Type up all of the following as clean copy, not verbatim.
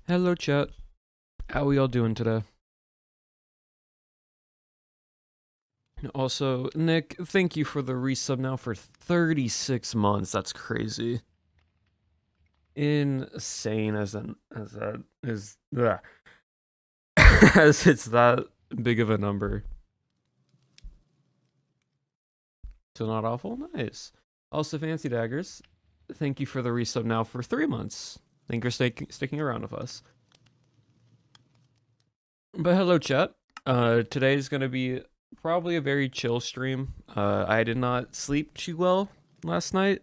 Hello, chat. How we all doing today? Also, Nick, thank you for the resub now for 36 months. That's crazy. Insane as that is as it's that big of a number. Still not awful? Nice. Also, Fancy Daggers, thank you for the resub now for 3 months. Thank you for sticking around with us. But hello, chat. Today's gonna be probably a very chill stream. I did not sleep too well last night,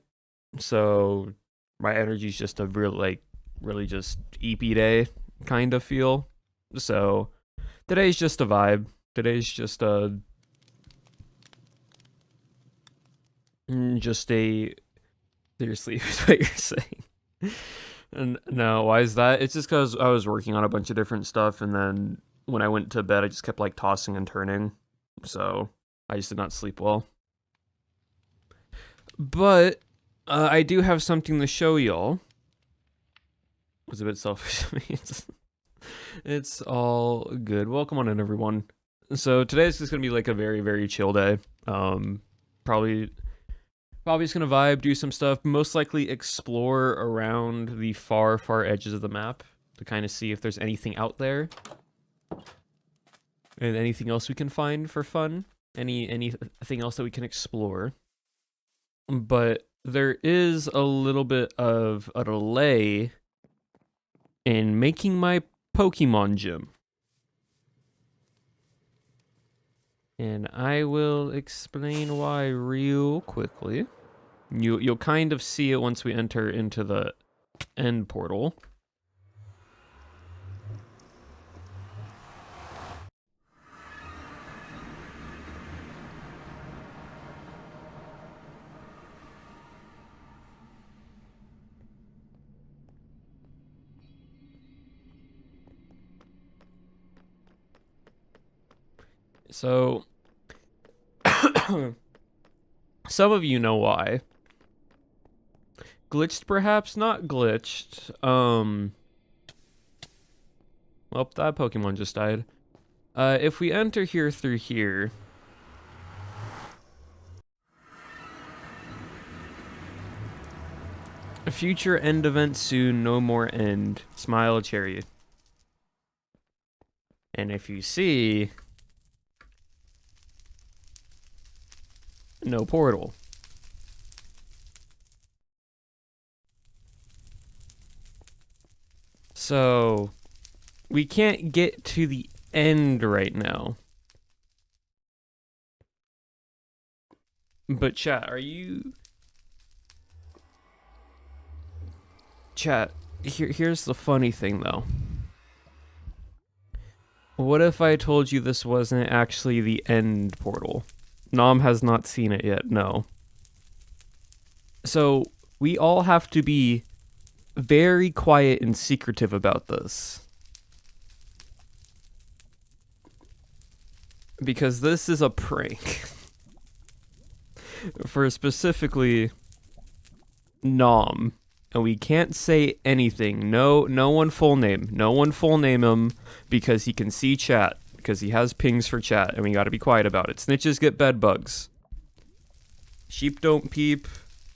so my energy's just a really just EP day kind of feel. So today's just a vibe. Today's just a seriously is what you're saying. And no, why is that? It's just because I was working on a bunch of different stuff, and then when I went to bed, I just kept like tossing and turning. So I just did not sleep well. But I do have something to show y'all. It was a bit selfish of me. It's all good. Welcome on in, everyone. So today's just gonna be like a very chill day. Probably just gonna vibe, do some stuff, most likely explore around the far edges of the map to kind of see if there's anything out there and anything else we can find for fun. Anything else that we can explore. But there is a little bit of a delay in making my Pokemon gym. And I will explain why real quickly. You'll kind of see it once we enter into the end portal. So some of you know why. Glitched, perhaps? Not glitched. Well, that Pokemon just died. If we enter here through here... A future end event soon, no more end. Smile cherry. And if you see... No portal. So... We can't get to the end right now. But chat, are you... Chat, here's the funny thing though. What if I told you this wasn't actually the end portal? Nom has not seen it yet, no. So, we all have to be very quiet and secretive about this. Because this is a prank. For specifically Nom. And we can't say anything. No one full name. No one full name him because he can see chat. Because he has pings for chat and we gotta be quiet about it. Snitches get bed bugs. Sheep don't peep.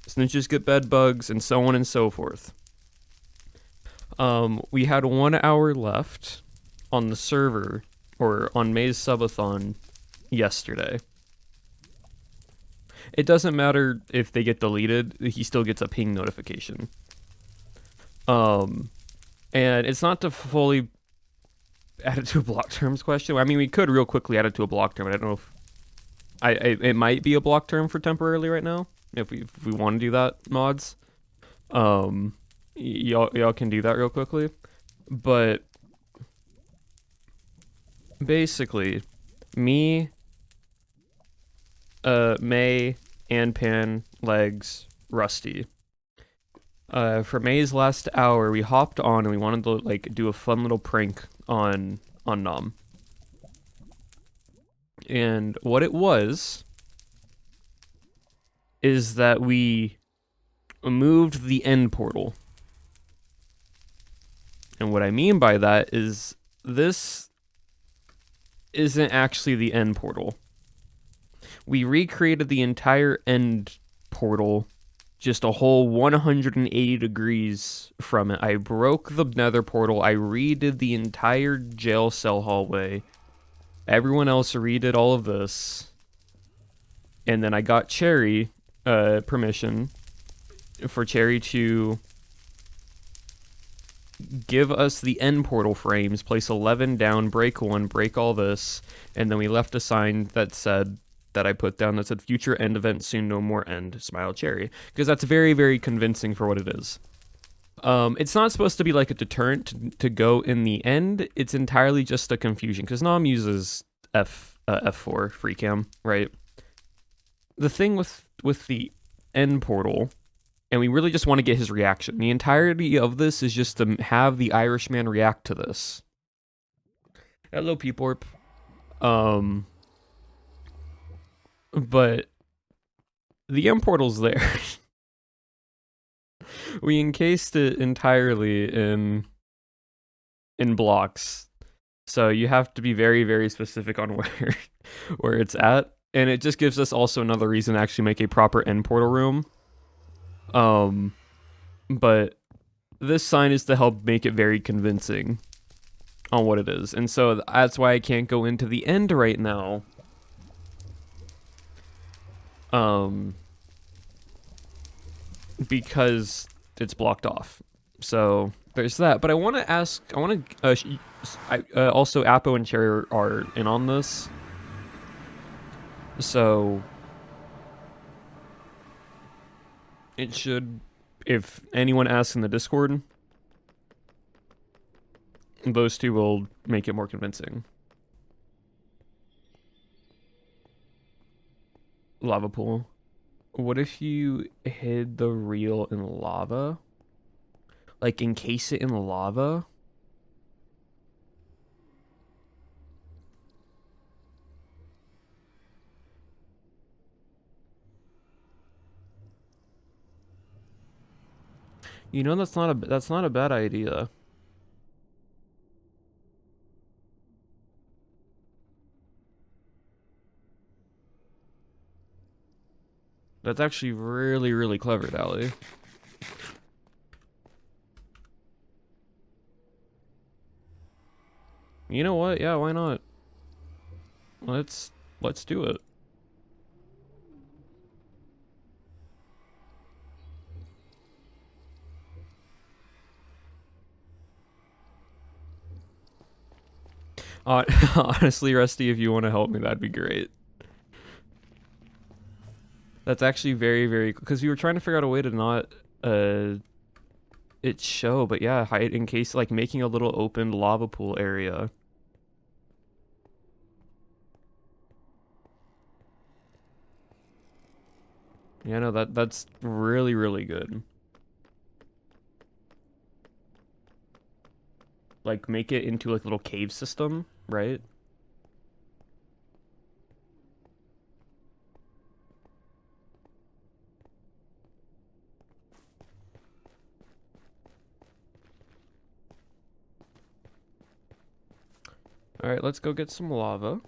Snitches get bed bugs and so on and so forth. We had 1 hour left on the server or on May's subathon yesterday. It doesn't matter if they get deleted, he still gets a ping notification. And it's not to fully add it to a block terms question. I mean, we could real quickly add it to a block term. I don't know if it might be a block term for temporarily right now. If we want to do that, mods. Y'all can do that real quickly. But basically, me, May, and Pan, Legs, Rusty. For May's last hour, we hopped on and we wanted to like do a fun little prank on Nom. And what it was is that we moved the end portal. And what I mean by that is this isn't actually the end portal. We recreated the entire end portal just a whole 180 degrees from it. I broke the nether portal. I redid the entire jail cell hallway. Everyone else redid all of this. And then I got Cherry permission for Cherry to give us the end portal frames, place 11 down, break 1, break all this, and then we left a sign that said, that I put down that said future end event soon, no more end, smile Cherry, because that's very, very convincing for what it is. It's not supposed to be like a deterrent to go in the end. It's entirely just a confusion, because Nom uses F4 free cam, right? The thing with the end portal, and we really just want to get his reaction. The entirety of this is just to have the Irishman react to this. Hello, Peeporp. But the end portal's there. We encased it entirely in blocks. So you have to be very, very specific on where it's at. And it just gives us also another reason to actually make a proper end portal room. But this sign is to help make it very convincing on what it is. And so that's why I can't go into the end right now. Because it's blocked off. So there's that. But I want to ask, also Appo and Cherry are in on this. So it should, if anyone asks in the Discord, those two will make it more convincing. Lava pool. What if you hid the reel in lava? Like, encase it in lava? You know, that's not a bad idea. That's actually really, really clever, Dally. You know what? Yeah, why not? Let's do it. Honestly, Rusty, if you want to help me, that'd be great. That's actually very, very... Because we were trying to figure out a way to not... it show, but yeah, hide in case, like, making a little open lava pool area. Yeah, no, that's really, really good. Like, make it into, like, a little cave system, right? Alright, let's go get some lava.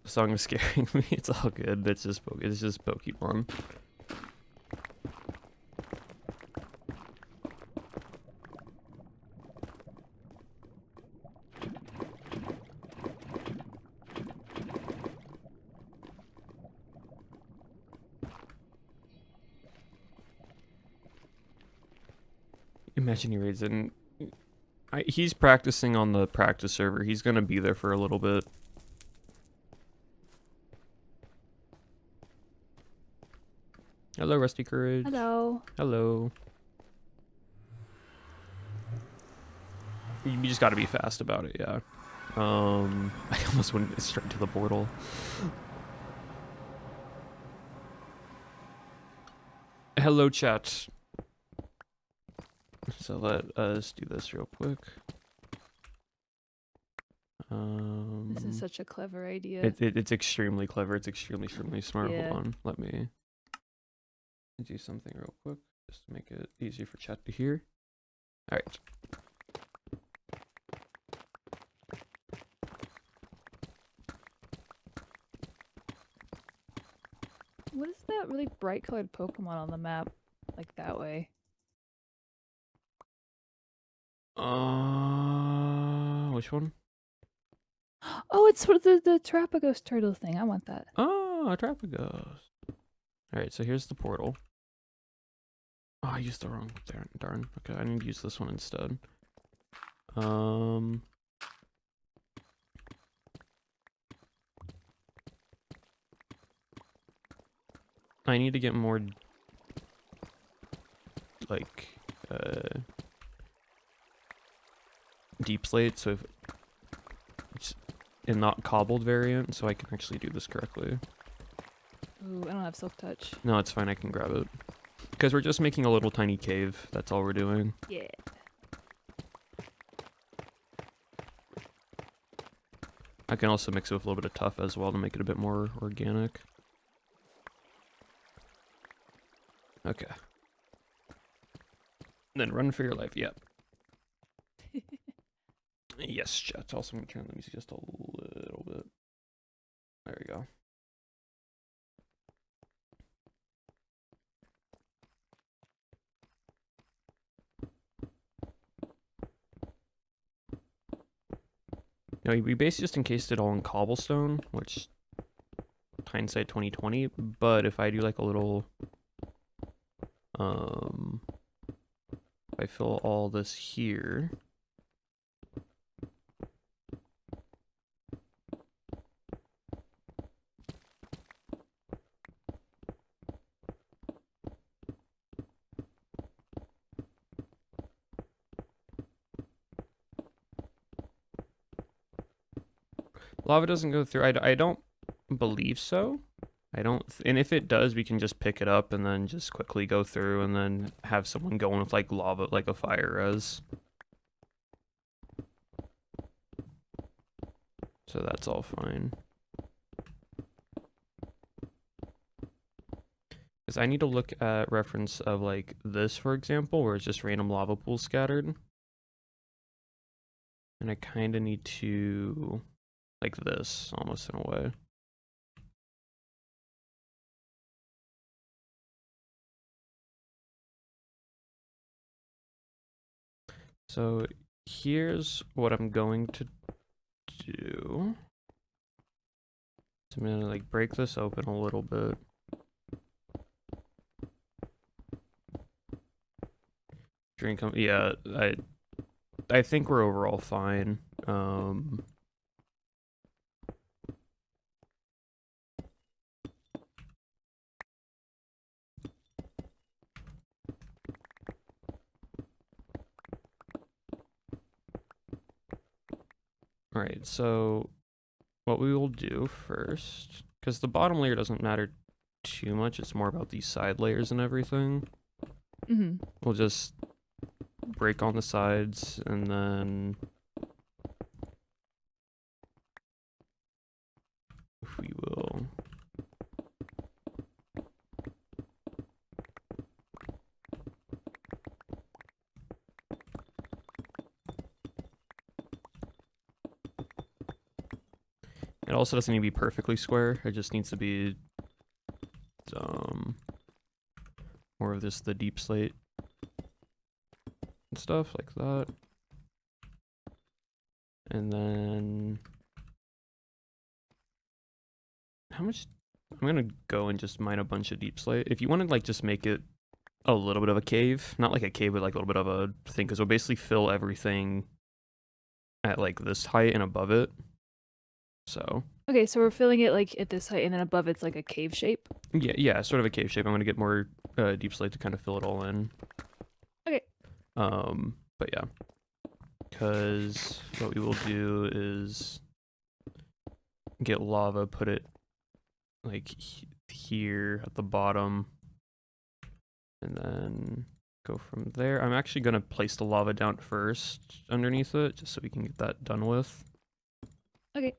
The song is scaring me. It's all good. It's just Pokemon. Imagine he raids in. He's practicing on the practice server. He's gonna be there for a little bit. Hello, Rusty Courage. Hello. Hello. You just gotta be fast about it, yeah. I almost went straight to the portal. Hello, chat. So let us do this real quick. This is such a clever idea. It's extremely clever. It's extremely smart. Yeah. Hold on. Let me do something real quick just to make it easier for chat to hear. All right. What is that really bright colored Pokemon on the map? Like that way. Which one? Oh, it's for the Terapagos turtle thing. I want that. Oh, a Trapagos. Alright, so here's the portal. Oh, I used the wrong darn. Okay, I need to use this one instead. I need to get more like deep slate, so if it's in not cobbled variant, so I can actually do this correctly. Ooh, I don't have Silk Touch. No, it's fine, I can grab it. Because we're just making a little tiny cave, that's all we're doing. Yeah. I can also mix it with a little bit of tough as well to make it a bit more organic. Okay. Then run for your life, yep. Yes, chat. Also, I'm going to turn the music just a little bit. There we go. Now, we basically just encased it all in cobblestone, which hindsight 2020, but if I do like a little if I fill all this here, lava doesn't go through. I don't believe so. I don't, and if it does, we can just pick it up and then just quickly go through and then have someone go in with like lava, like a fire res. So that's all fine. Because I need to look at reference of like this, for example, where it's just random lava pools scattered. And I kind of need to, like this, almost in a way. So here's what I'm going to do. So I'm gonna like break this open a little bit. Drink, yeah, I think we're overall fine. Alright, so what we will do first, because the bottom layer doesn't matter too much, it's more about these side layers and everything. We'll just break on the sides and then we will it also doesn't need to be perfectly square, it just needs to be more of this, the deep slate and stuff like that. And then how much, I'm gonna go and just mine a bunch of deep slate. If you want to like just make it a little bit of a cave, not like a cave, but like a little bit of a thing, because we'll basically fill everything at like this height and above it. So okay, so we're filling it like at this height, and then above it's like a cave shape. Yeah, sort of a cave shape. I'm gonna get more deep slate to kind of fill it all in. Okay. But yeah, because what we will do is get lava, put it like here at the bottom, and then go from there. I'm actually gonna place the lava down first underneath it, just so we can get that done with. Okay.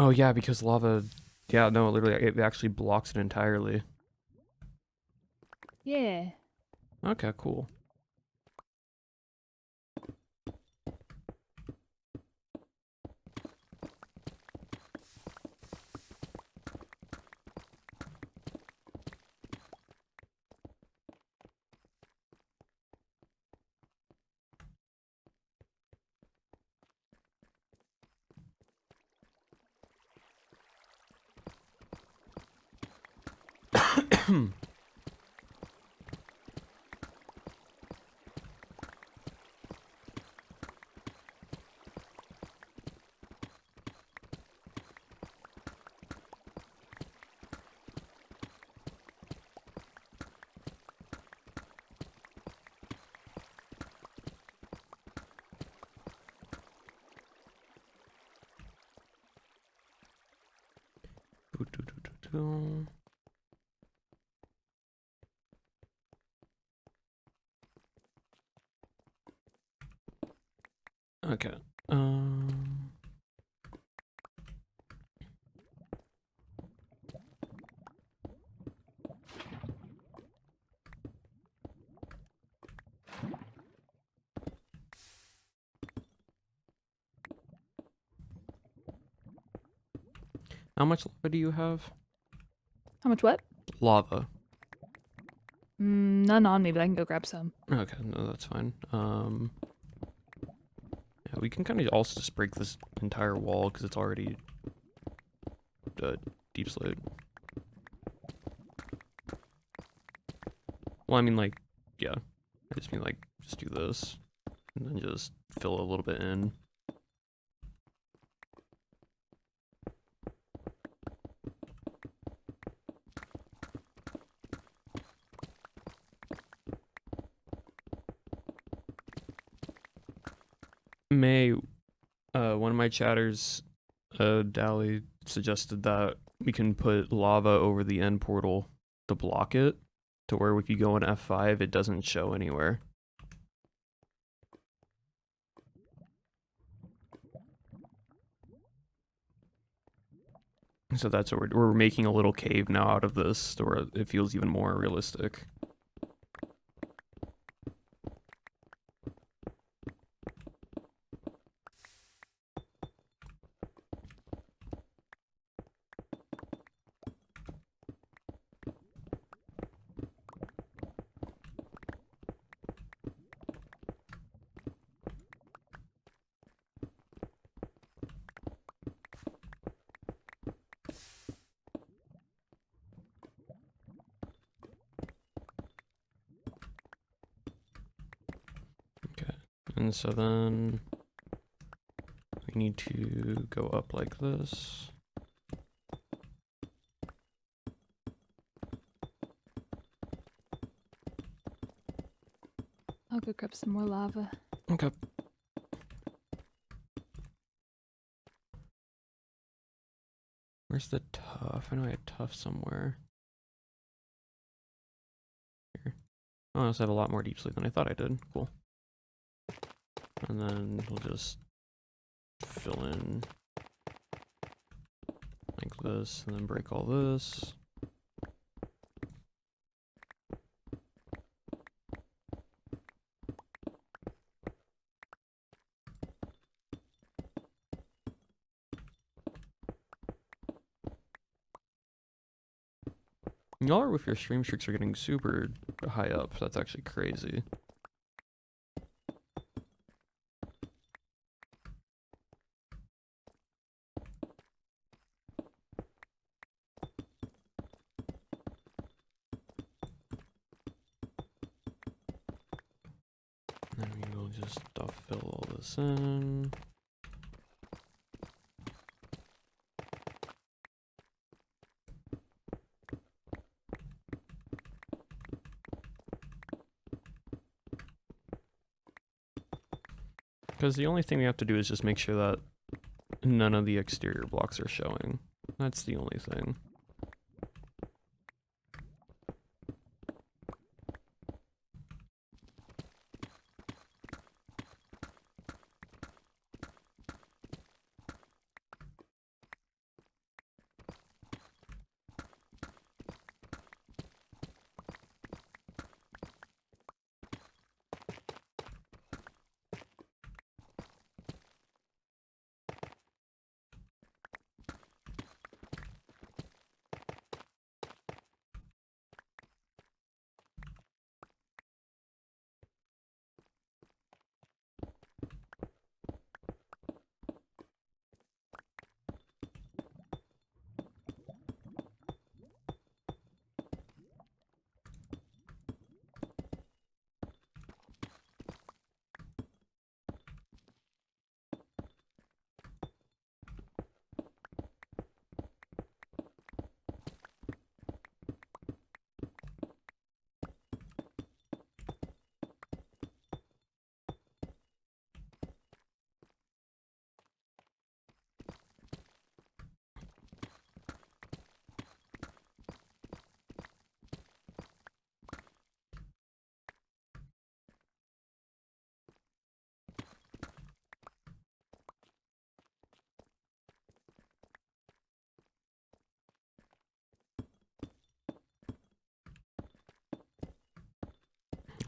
Oh yeah, because lava. Yeah, no, literally, it actually blocks it entirely. Yeah. Okay, cool. Okay. Um. How much lava do you have? How much what? Lava. None on me, but I can go grab some. Okay, no, that's fine. Yeah, we can kind of also just break this entire wall because it's already deep slate. Well, I mean, like, yeah. I just mean, like, just do this. And then just fill a little bit in. May, one of my chatters, Dally, suggested that we can put lava over the end portal to block it, to where if you go in F5, it doesn't show anywhere. So that's what we're making a little cave now out of this, to where it feels even more realistic. Okay, and so then we need to go up like this. I'll go grab some more lava. Okay. Where's the tuff? I know I had tuff somewhere. Here. Oh, I also have a lot more deep sleep than I thought I did. Cool. And then we'll just fill in like this, and then break all this. Y'all are with your stream streaks are getting super high up. That's actually crazy. And then we will just fill all this in. Because the only thing we have to do is just make sure that none of the exterior blocks are showing. That's the only thing.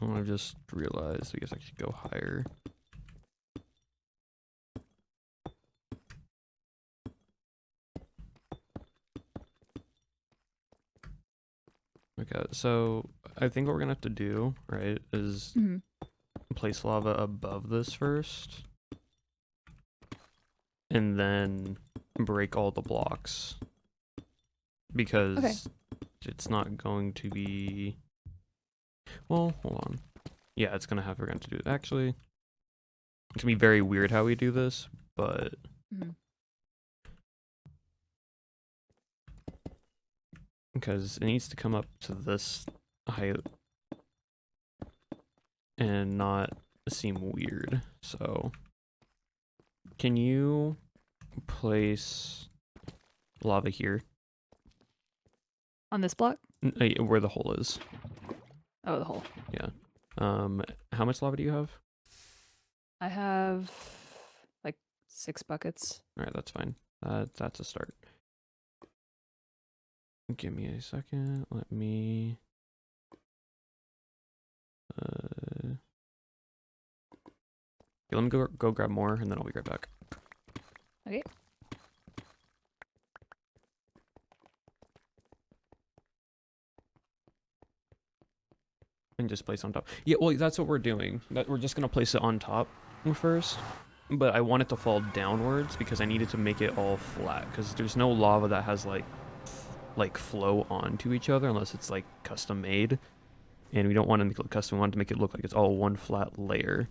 I just realized I guess I should go higher. Okay, so I think what we're gonna have to do, right, is Mhm. place lava above this first, and then break all the blocks, because it's not going to be. Well, hold on. Yeah, it's gonna have. We're going to do. Actually, it's gonna be very weird how we do this, but Mhm. because it needs to come up to this height and not seem weird. So, can you place lava here? On this block? Where the hole is. Oh, the hole. Yeah. How much lava do you have? I have like 6 buckets. All right, that's fine. That's a start. Give me a second. Let me. Okay, let me go grab more, and then I'll be right back. Okay. And just place on top. Yeah, well, that's what we're doing. That we're just gonna place it on top first. But I want it to fall downwards because I needed to make it all flat. Because there's no lava that has like flow onto each other unless it's like custom made. And we don't want to make it look custom. We want to make it look like it's all one flat layer.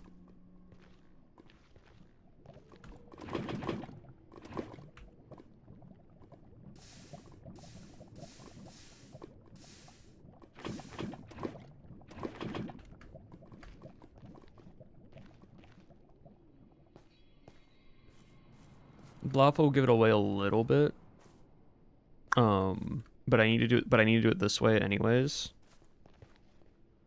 Lava will give it away a little bit. But I need to do it this way anyways.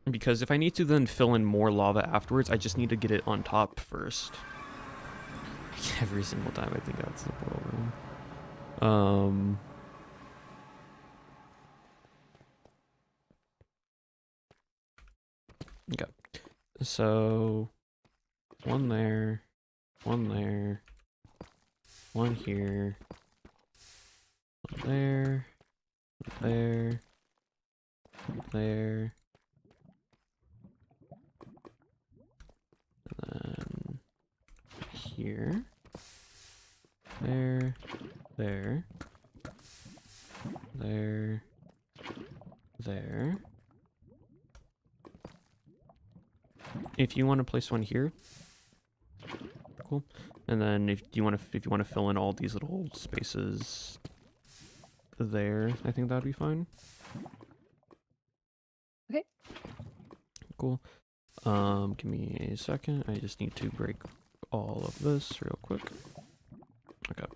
Because if I need to then fill in more lava afterwards, I just need to get it on top first. Every single time, I think that's the problem. Okay. So one there, one there, one here, one there, one there, one there, and then here, there, there, there, there. If you want to place one here, cool. And then if you want to fill in all these little spaces there, I think that'd be fine. Okay. Cool. Give me a second. I just need to break all of this real quick. Okay.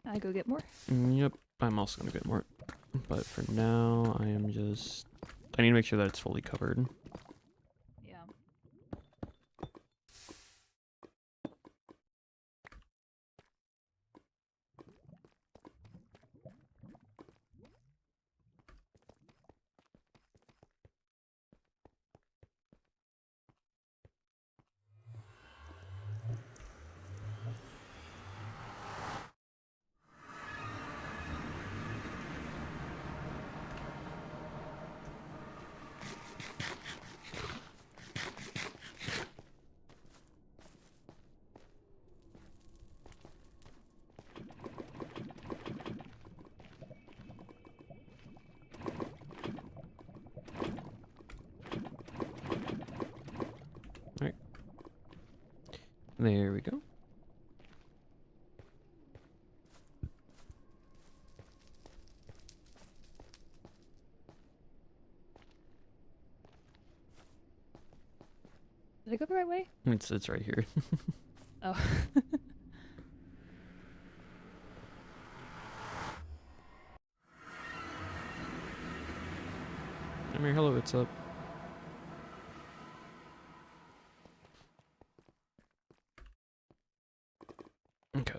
I go get more. Yep. I'm also gonna get more. But for now, I need to make sure that it's fully covered. Yeah. Alright. There we go. Did I go the right way? It's right here. Oh. I mean, hello, what's up? Okay.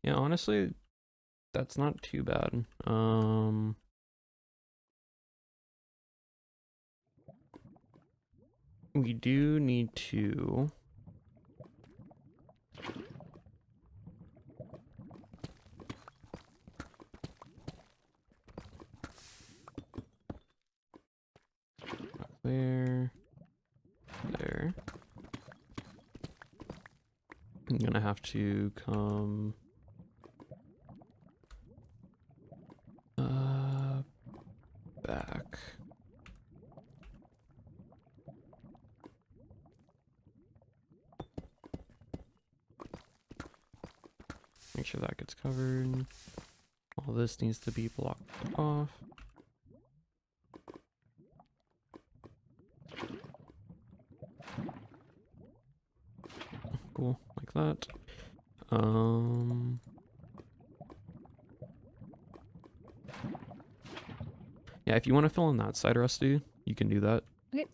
Yeah, honestly, that's not too bad. We do need to... There. There. I'm gonna have to come... back. Make sure that gets covered. All this needs to be blocked off. Cool, like that. Yeah, if you want to fill in that side, Rusty, you can do that. Okay.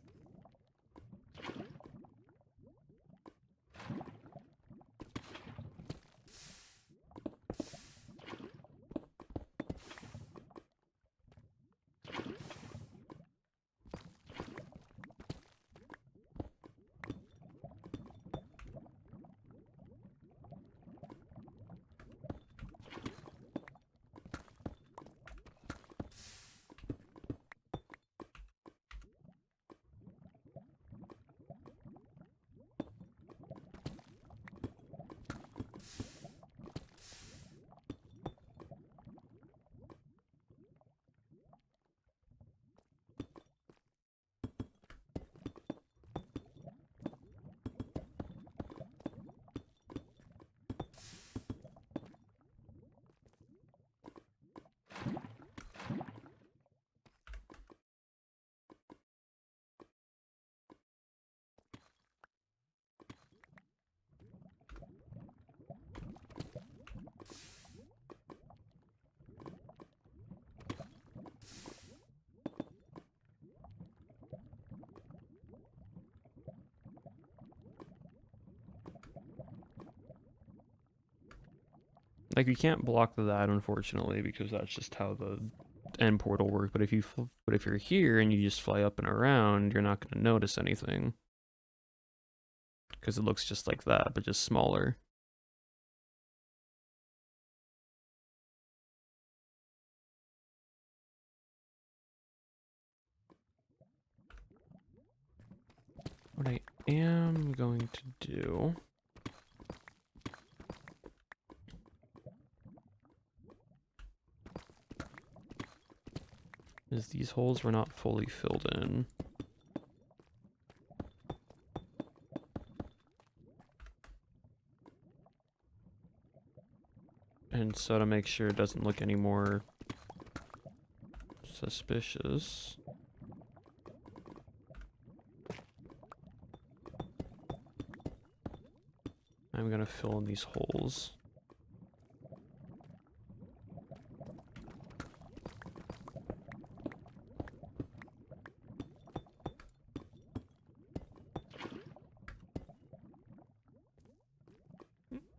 Like, you can't block that, unfortunately, because that's just how the end portal works. But if you're here and you just fly up and around, you're not going to notice anything. Because it looks just like that, but just smaller. What I am going to do... is these holes were not fully filled in. And so to make sure it doesn't look any more suspicious, I'm gonna fill in these holes.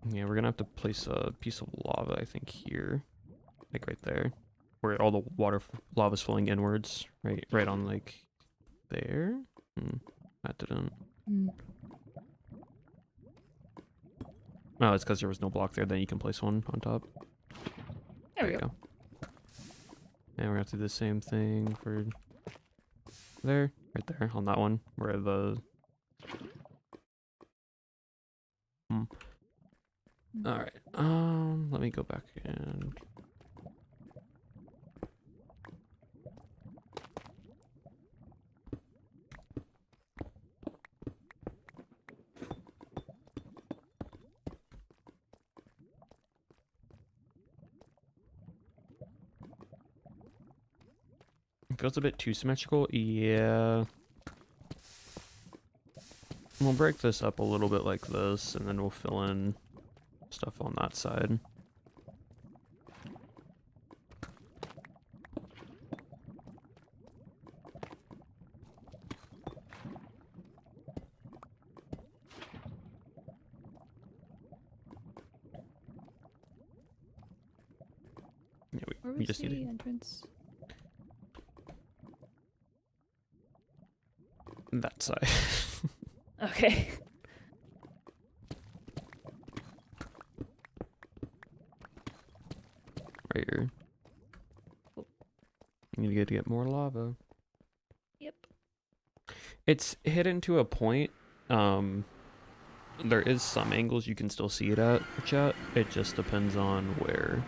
Yeah, we're gonna have to place a piece of lava, I think, here. Like right there. Where all the lava's flowing inwards. Right on, like, there? That didn't... Mm. Oh, it's because there was no block there, then you can place one on top. There we go. And we're gonna have to do the same thing for... there. Right there, on that one. Where the... Alright, let me go back and... it feels a bit too symmetrical. Yeah. We'll break this up a little bit like this, and then we'll fill in stuff on that side. Yeah, Where we was just need the to entrance? that side. Okay. Right here. Cool. You need to get more lava. Yep. It's hidden to a point. There is some angles you can still see it at, chat. It just depends on where.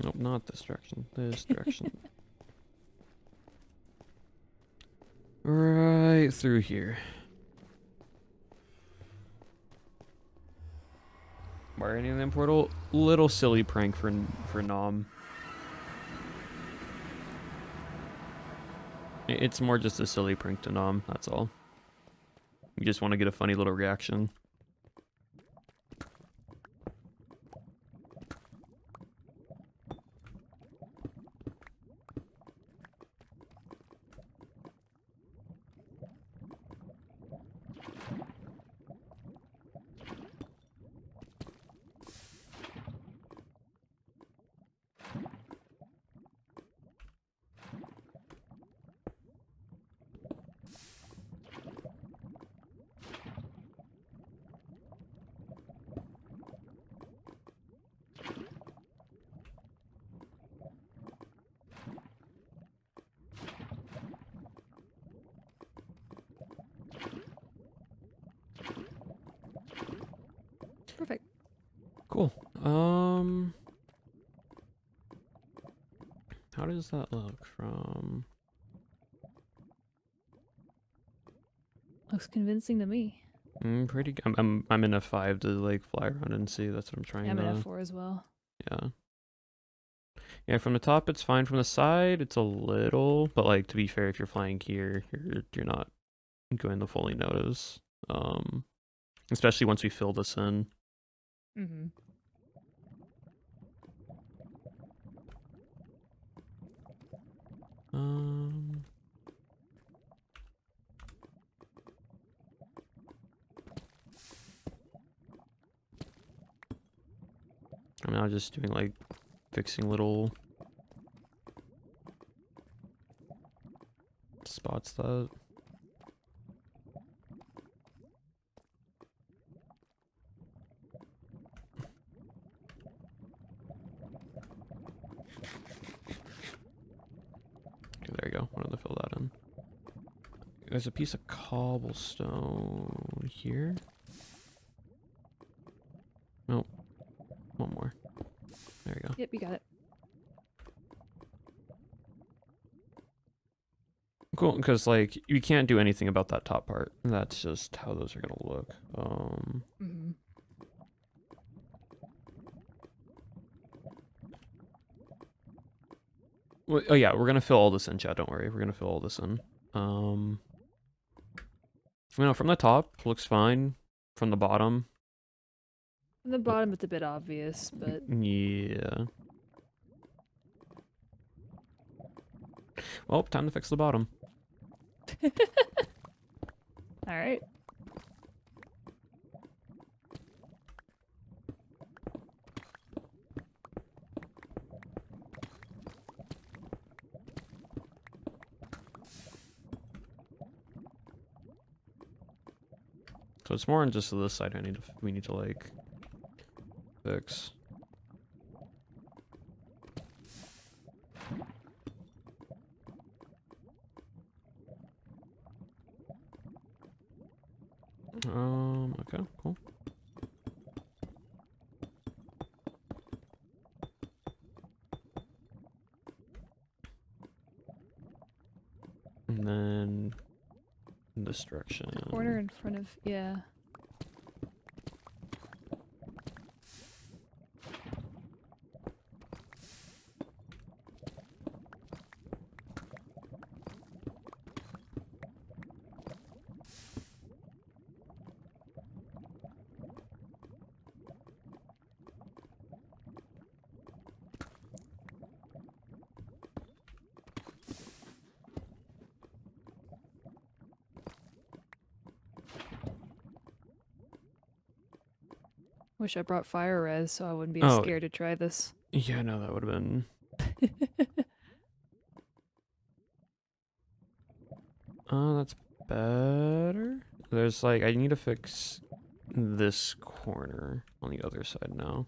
Nope, not this direction. This direction. Right through here. Why any of them portal? Little silly prank for Nom. It's more just a silly prank to Nom, that's all. You just want to get a funny little reaction. Perfect. Cool. How does that look from? Looks convincing to me. Pretty. I'm in F5 to like fly around and see. That's what I'm trying Yeah, I'm to. in F4 as well. Yeah. Yeah, from the top it's fine. From the side it's a little, but like to be fair, if you're flying here, you're not going to fully notice. Especially once we fill this in. Mm-hmm. Um. I'm now just doing like fixing little spots that. Okay, there you go. Wanted to fill that in. There's a piece of cobblestone here. Nope. One more. There you go. Yep, you got it. Cool, because like you can't do anything about that top part. That's just how those are gonna look. Mm-hmm. Well, oh yeah, we're gonna fill all this in, chat. Don't worry, we're gonna fill all this in. You know, from the top looks fine. From the bottom, From the bottom, it's a bit obvious, but yeah. Well, time to fix the bottom. all right. So it's more on just this side. We need to like fix. Okay, cool. And then In this direction. The corner in front of, yeah. Wish I brought fire res so I wouldn't be as Oh. scared to try this. Yeah, no, that would have been. Oh, that's better. There's like, I need to fix this corner on the other side now.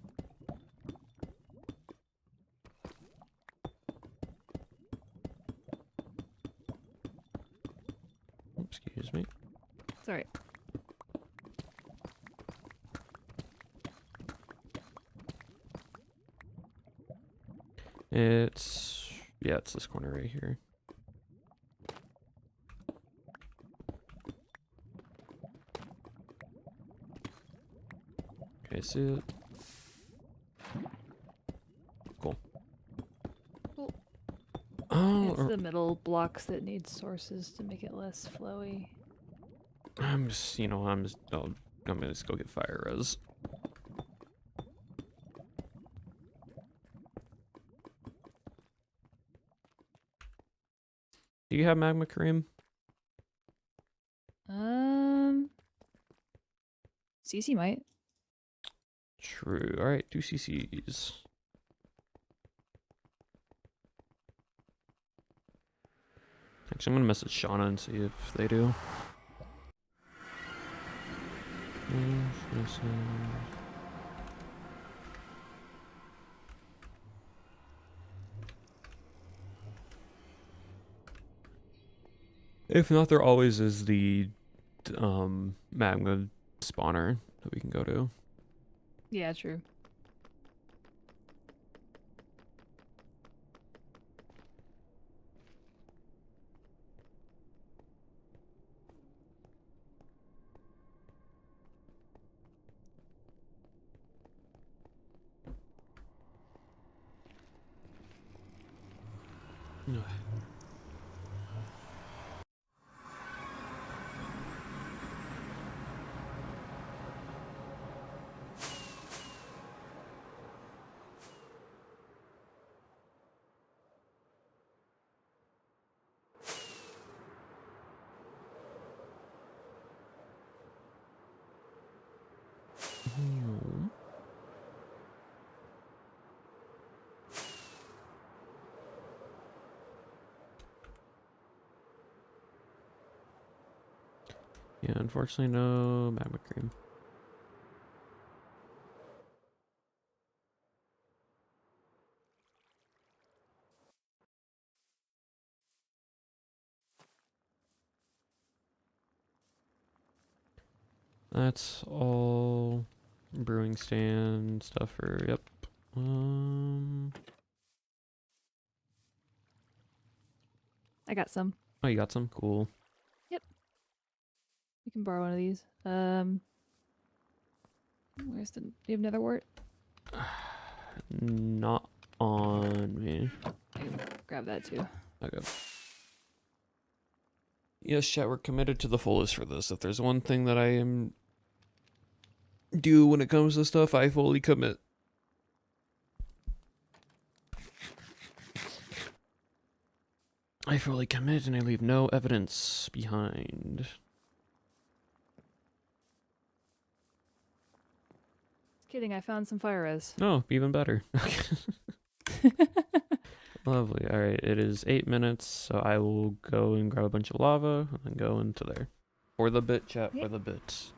Excuse me. It's alright. Yeah, it's this corner right here. Okay, see it? Cool. Cool. Oh, It's the middle blocks that need sources to make it less flowy. I'm just, I'm gonna just go get fire res. Do you have magma cream? CC might. True. Alright, 2 CCs. Actually, I'm gonna message Shauna and see if they do. If not, there always is the magma spawner that we can go to. Yeah, true. Yeah, unfortunately, no magma cream. That's all brewing stand stuff for, yep. I got some. Oh, you got some? Cool. You can borrow one of these. Where's the... Do you have another wart? Not on me. I can grab that too. Okay. Yes, chat, we're committed to the fullest for this. If there's one thing that I am do when it comes to stuff, I fully commit. I fully commit and I leave no evidence behind. Kidding, I found some fire res. Oh, even better. Lovely. Alright, it is 8 minutes, so I will go and grab a bunch of lava and then go into there. For the bit, chat, for the bit.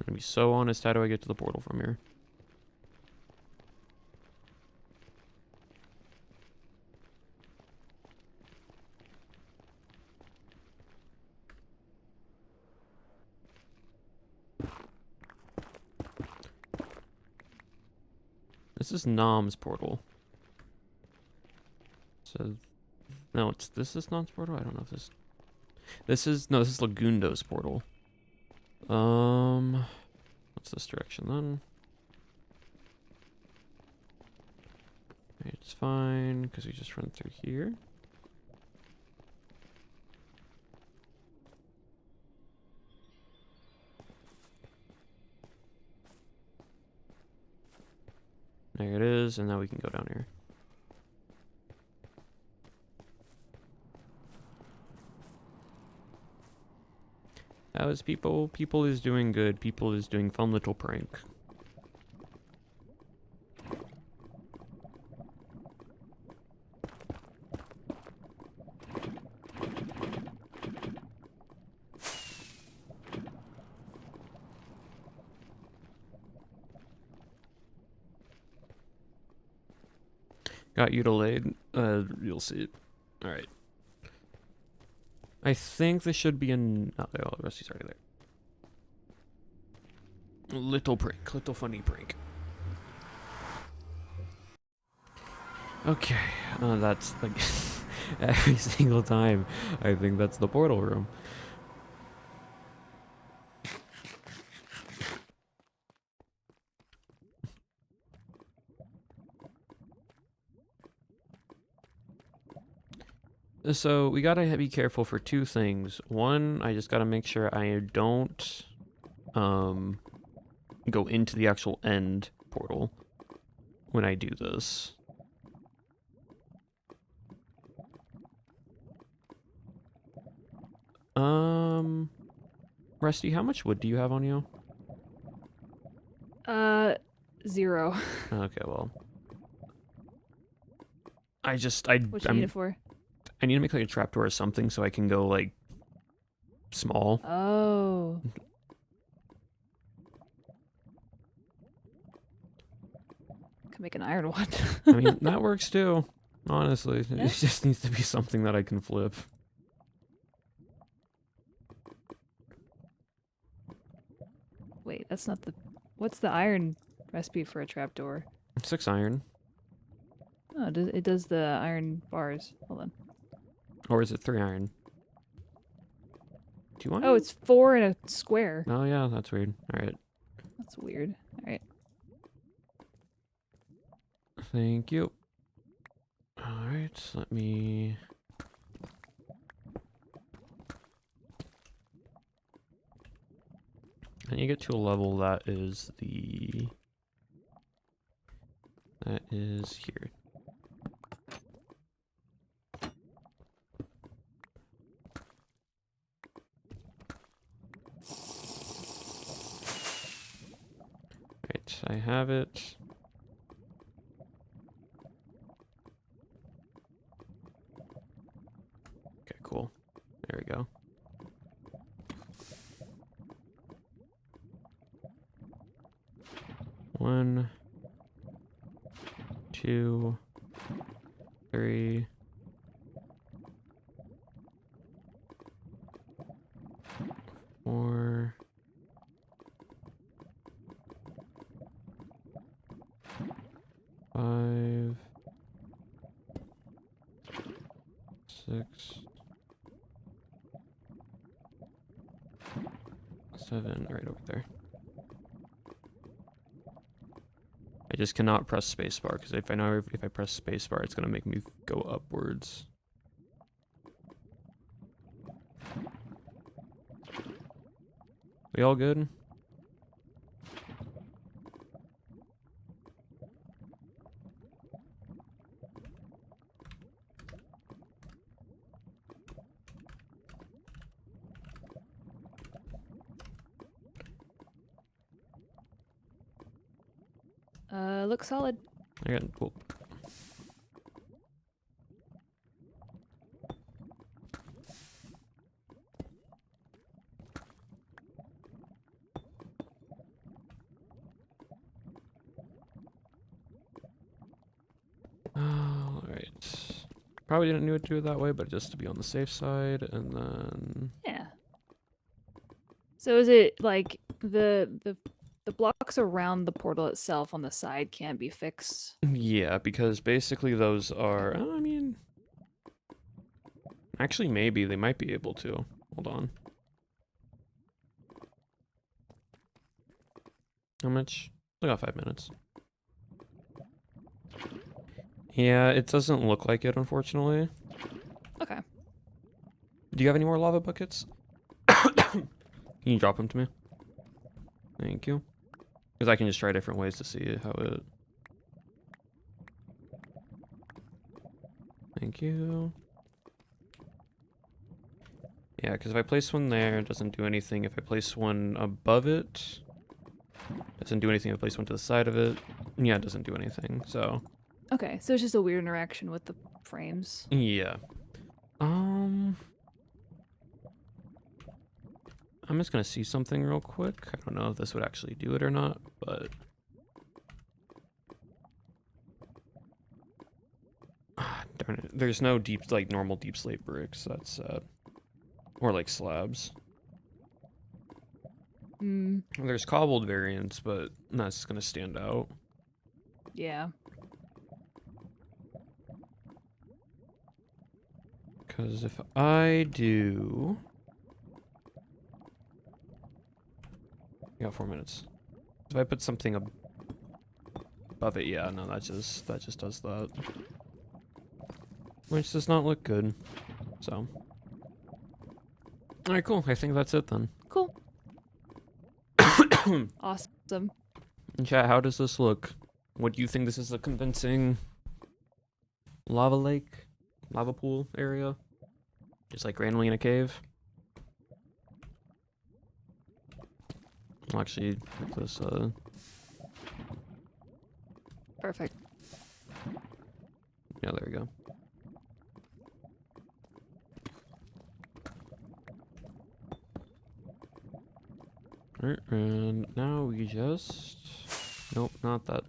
I'm gonna be so honest, how do I get to the portal from here? This is Nom's portal. So, no, this is Nom's portal? I don't know if this is Lagundo's portal. What's this direction then? It's fine, because we just run through here. There it is, and now we can go down here. How is people? People is doing good. People is doing fun little prank. Got you delayed. You'll see it. All right. I think this should be in. Oh, the Rusty's already there. Little prank, little funny prank. Okay, that's like every single time. I think that's the portal room. So we gotta be careful for two things. One, I just gotta make sure I don't go into the actual end portal when I do this. Rusty, how much wood do you have on you? 0. Okay, well. What you need it for? I need to make like a trapdoor or something so I can go like small. Oh. Could make an iron one. I mean, that works too. Honestly, Yeah? it just needs to be something that I can flip. Wait, that's not the... What's the iron recipe for a trapdoor? 6 iron. Oh, it does the iron bars. Hold on. Or is it 3 iron? 2 iron? Oh, it's 4 in a square. Oh yeah, that's weird. Alright. That's weird. Alright. Thank you. Alright, let me... And you get to a level that is the... That is here. Right, I have it. Okay, cool. There we go. One, 2, 3. 4. 5. 6. 7, right over there. I just cannot press spacebar because if I press spacebar, it's gonna make me go upwards. We all good? Looks solid. Okay, cool. Probably didn't need to do it that way, but just to be on the safe side, and then... Yeah. So is it like the blocks around the portal itself on the side can't be fixed? Yeah, because basically those are... I mean... Actually, maybe they might be able to. Hold on. How much? I got 5 minutes. Yeah, it doesn't look like it, unfortunately. Okay. Do you have any more lava buckets? Can you drop them to me? Thank you. Because I can just try different ways to see how it... Thank you. Yeah, because if I place one there, it doesn't do anything. If I place one above it, it doesn't do anything. If I place one to the side of it, yeah, it doesn't do anything. So... Okay, so it's just a weird interaction with the frames. Yeah. I'm just gonna see something real quick. I don't know if this would actually do it or not, but... Darn it. There's no deep, like, normal deep slate bricks. That's sad. Or, like, slabs. Hmm. There's cobbled variants, but that's gonna stand out. Yeah. Because if I do... I got 4 minutes. If I put something above it, yeah, no, that just does that. Which does not look good. So. Alright, cool. I think that's it then. Cool. Awesome. Chat, how does this look? What do you think? This is a convincing lava lake? Lava pool area? Just like randomly in a cave? I'll actually make this, Perfect. yeah, there we go. Alright, and now we just... Nope, not that.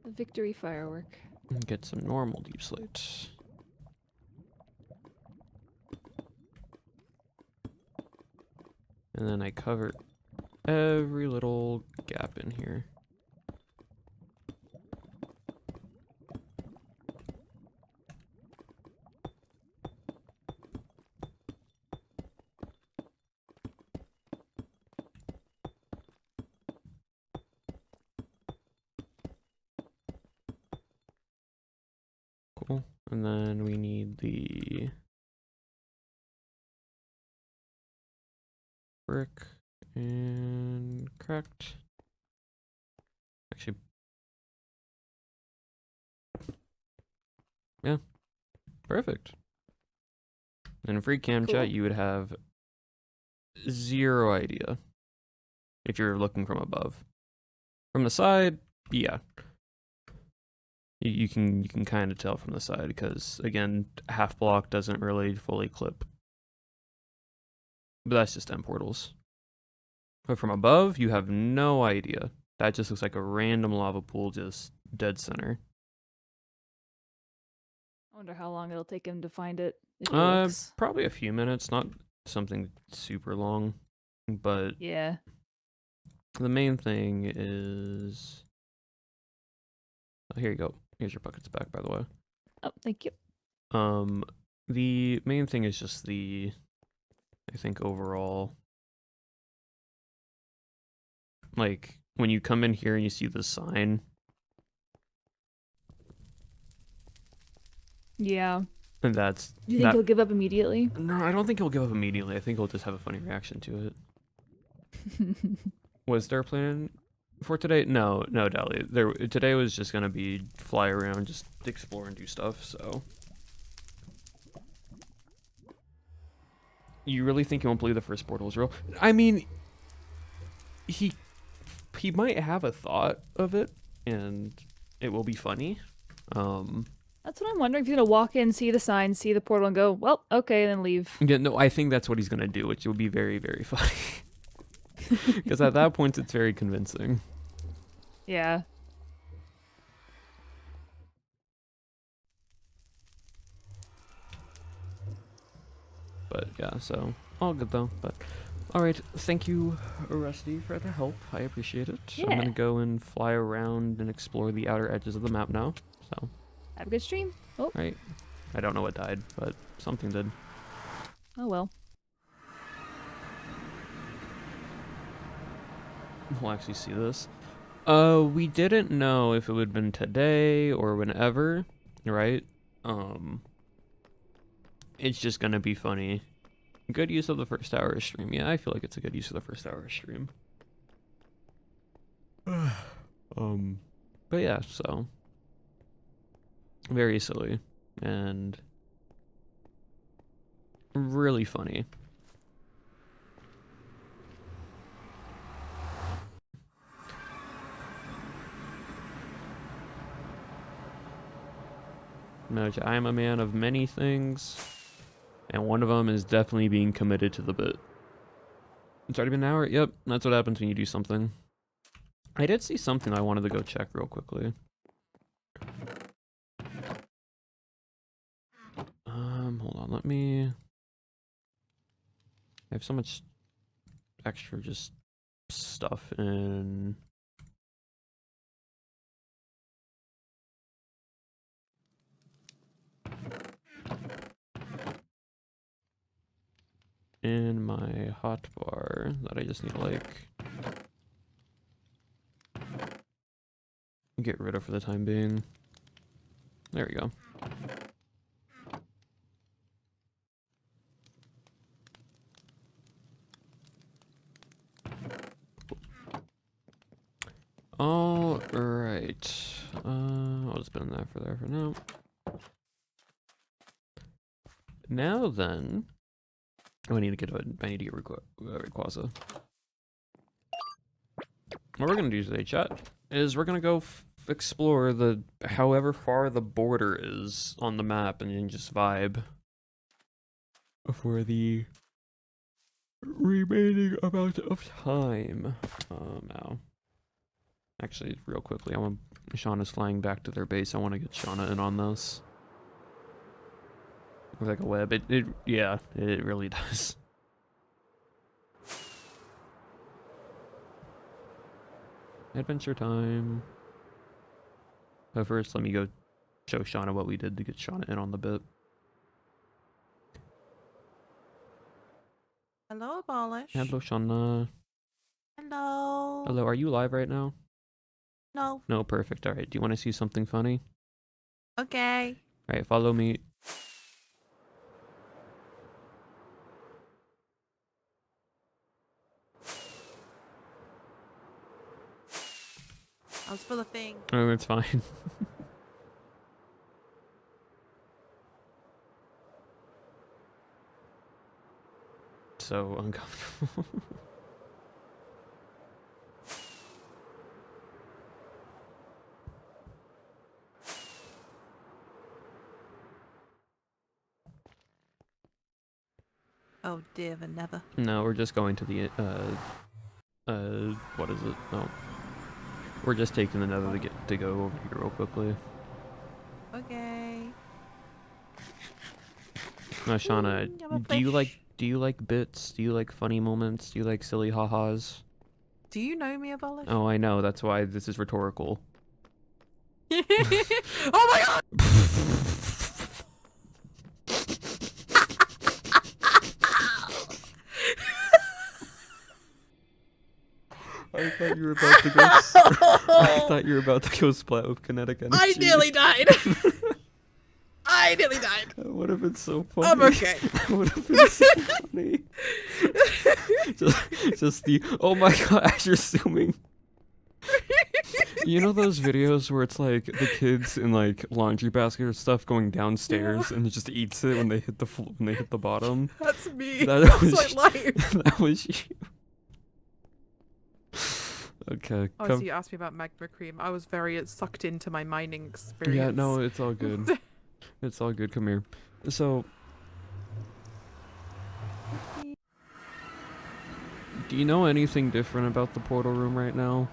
The victory firework. Get some normal deep slate. And then I cover every little gap in here. Cool. And then we need the brick and cracked. Actually, yeah, perfect. And in free cam Cool. chat, you would have zero idea if you're looking from above. From the side, yeah. You can kind of tell from the side because again, half block doesn't really fully clip. But that's just end portals. But from above, you have no idea. That just looks like a random lava pool just dead center. I wonder how long it'll take him to find it. If he looks. Probably a few minutes, not something super long. But Yeah. the main thing is... Oh, here you go. Here's your buckets back, by the way. Oh, thank you. The main thing is just the... I think overall... Like, when you come in here and you see the sign... Yeah. And that's... Do you think he'll give up immediately? No, I don't think he'll give up immediately. I think he'll just have a funny reaction to it. Was there a plan for today? No, Dally. Today was just gonna be fly around, just explore and do stuff, so... You really think he won't believe the first portal is real? I mean... He might have a thought of it, and it will be funny. That's what I'm wondering. If he's gonna walk in, see the sign, see the portal, and go, well, okay, then leave. Yeah, no, I think that's what he's gonna do, which will be very, very funny. Because at that point, it's very convincing. Yeah. But yeah, so all good though. But all right, thank you, Rusty, for the help. I appreciate it. I'm Yeah. gonna go and fly around and explore the outer edges of the map now. So, Have a good stream. Oh, right. I don't know what died, but something did. oh well. We'll actually see this. We didn't know if it would have been today or whenever, right? It's just gonna be funny. Good use of the first hour of stream. Yeah, I feel like it's a good use of the first hour of stream. But yeah, so very silly and really funny. Note, I am a man of many things, and one of them is definitely being committed to the bit. It's already been an hour? Yep, that's what happens when you do something. I did see something I wanted to go check real quickly. Hold on, let me... I have so much extra just stuff in my hotbar that I just need to like get rid of for the time being. There we go. All right. I'll just put in that for there for now. Now then, oh, I need to get Rayquaza. What we're gonna do today, chat, is we're gonna go explore the however far the border is on the map and then just vibe for the remaining amount of time. Now, actually, real quickly, Shauna's flying back to their base. I want to get Shauna in on this. Looks like a web. Yeah, it really does. Adventure time. But first, let me go show Shauna what we did to get Shauna in on the bit. Hello, Abolish. Hello, Shauna. Hello. Hello, are you live right now? No. No, perfect. Alright, do you want to see something funny? Okay. Alright, follow me. I was full of things. Oh, it's fine. So uncomfortable. Oh dear, the never. No, we're just going to the, what is it? No. We're just taking the nether to go over here real quickly. Okay. Now, Shauna, do you like bits? Do you like funny moments? Do you like silly ha-has? Do you know me, Abolish? Oh, I know. That's why this is rhetorical. Oh my god! I thought you were about to go. I thought you were about to go splat with kinetic energy. I nearly died. I nearly died. That would have been so funny. I'm okay. That would have been so funny. just the oh my god, as you're zooming. You know those videos where it's like the kids in like laundry basket or stuff going downstairs and it just eats it when they hit the bottom? That's me. That was That's my life. That was you. Okay. Oh, so you asked me about magma cream. I was very sucked into my mining experience. Yeah, no, it's all good. It's all good. Come here. So, do you know anything different about the portal room right now?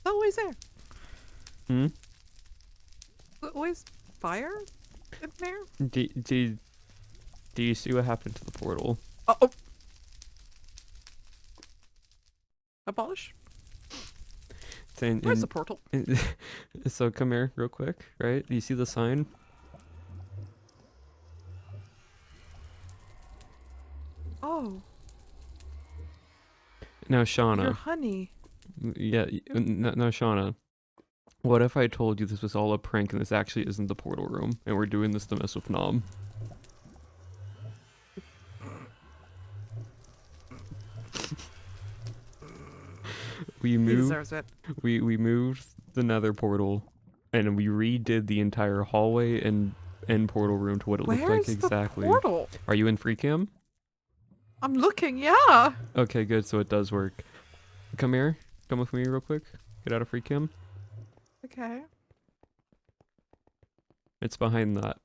They're always there. Hmm? There's always fire in there. Do you see what happened to the portal? Oh. Abolish. Where's the portal? So come here real quick, right? Do you see the sign? Oh. Now, Your Shauna. honey. Yeah, no, Shauna. What if I told you this was all a prank and this actually isn't the portal room and we're doing this to mess with Nom? We He moved. deserves it. We moved the nether portal, and we redid the entire hallway and end portal room to what it looked like Where's exactly. the portal? Are you in free cam? I'm looking, yeah. Okay, good. So it does work. Come here. Come with me real quick. Get out of free cam. Okay. It's behind that.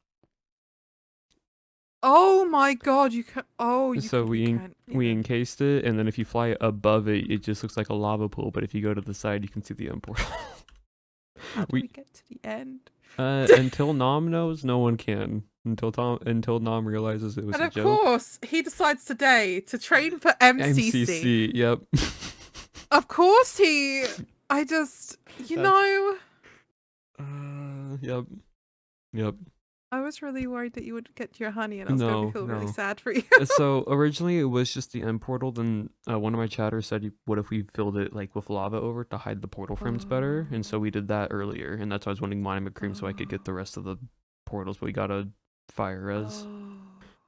Oh my god, you can. Oh, you So can, we you can't. we Yeah. encased it, and then if you fly above it, it just looks like a lava pool. But if you go to the side, you can see the end portal. How do we- we get to the end? Until Nom knows, no one can. Until Nom realizes it was And a of joke. course, he decides today to train for MCC. MCC. Yep. Of course, I just, you That's- know, Yep. Yep. I was really worried that you would get your honey, and I was going No, to feel really no. sad for you. So originally it was just the end portal. Then one of my chatters said, "What if we filled it like with lava over to hide the portal frames better?" And so we did that earlier, and that's why I was wanting mine McCream so I could get the rest of the portals. But we got a fire res. Oh.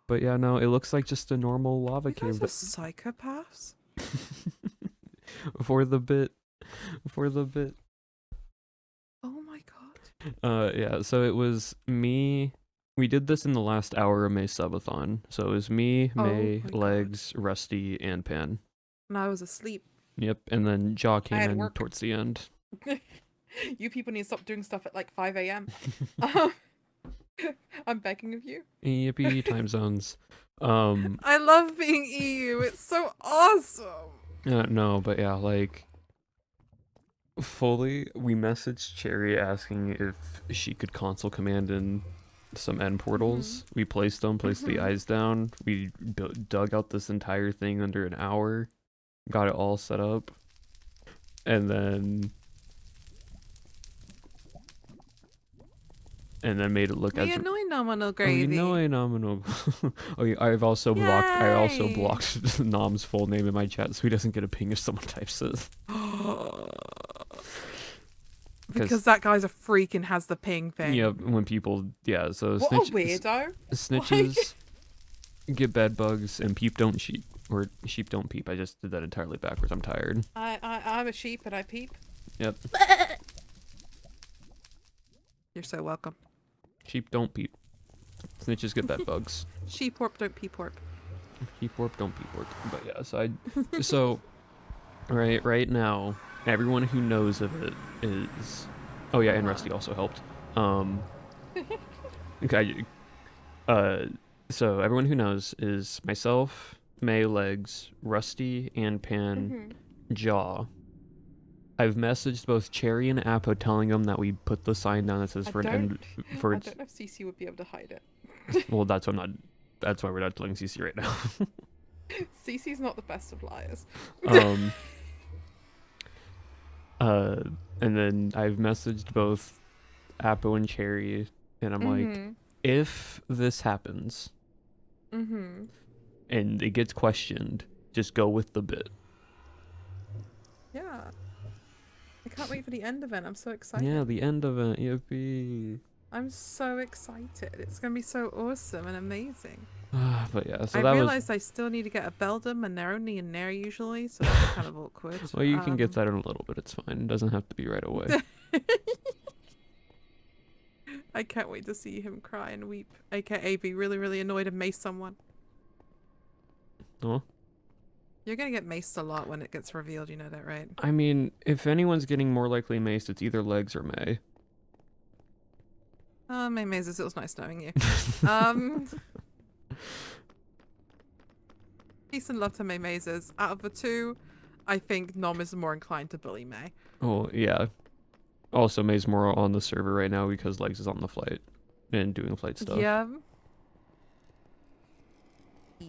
But yeah, no, it looks like just a normal lava You cave. guys are psychopaths. For the bit. Oh my god. Yeah. So it was me. We did this in the last hour of May's subathon. So it was me, Oh May, my God. Legs, Rusty, and Pan. And I was asleep. Yep, and then Jaw came had in work. towards the end. You people need to stop doing stuff at like 5 a.m. I'm begging of you. Yippee, time zones. I love being EU. It's so awesome. No, but yeah, like fully, we messaged Cherry asking if she could console command in some end portals. We placed them, placed the eyes down. We dug out this entire thing under an hour, got it all set up, and then made it look Me as annoying nominal Oh, gravy. you know I nominal. Oh, yeah, I've also blocked. I also Yay. blocked Nom's full name in my chat, so he doesn't get a ping if someone types it. Because that guy's a freak and has the ping thing. Yeah, when people, yeah. So What a weirdo. snitches get bed bugs, and peep don't sheep, or sheep don't peep. I just did that entirely backwards. I'm tired. I'm a sheep and I peep. Yep. You're so welcome. Sheep don't peep. Snitches get bed bugs. Sheeporp don't peeporp. Peep warp don't peep warp. But yeah, so right now, everyone who knows of it is. Oh yeah, and Rusty also helped. Okay. So everyone who knows is myself, May, Legs, Rusty, and Pan, Jaw. I've messaged both Cherry and Apo telling them that we put the sign down that says for an end. I For don't know if CC would be able to hide it. well, that's why I'm not. That's why we're not telling CC right now. CC's not the best of liars. And then I've messaged both Apo and Cherry, and I'm like, if this happens, and it gets questioned, just go with the bit. Yeah. I can't wait for the end event. I'm so excited. Yeah, the end event. Yippee. I'm so excited. It's going to be so awesome and amazing. But yeah, so I that was. realized I still need to get a Beldum, and they're only in there usually, so that's kind of awkward. Well, you can get that in a little bit. It's fine. It doesn't have to be right away. I can't wait to see him cry and weep, aka be really, really annoyed and mace someone. Oh. You're gonna get maced a lot when it gets revealed, you know that, right? I mean, if anyone's getting more likely maced, it's either Legs or May. May Mazes, it was nice knowing you. Peace and love to May Mazes. Out of the two, I think Nom is more inclined to bully May. Oh, yeah. Also, May's more on the server right now because Legs is on the flight and doing flight stuff. Yeah.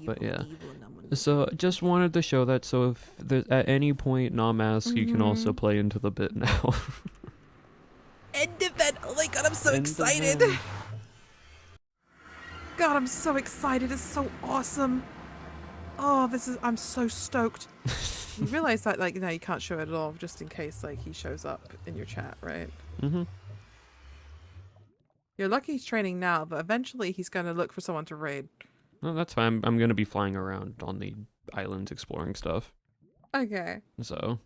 But yeah. Evil Nom. So, just wanted to show that. So, if there's at any point Nom asks, you can also Mhm. play into the bit now. End event! Oh my god, I'm so End excited! event. God, I'm so excited. It's so awesome. Oh, I'm so stoked. You realize that, like, no, you can't show it at all, just in case, like, he shows up in your chat, right? Mm-hmm. You're lucky he's training now, but eventually he's going to look for someone to raid. No, that's fine. I'm going to be flying around on the islands exploring stuff. Okay. So,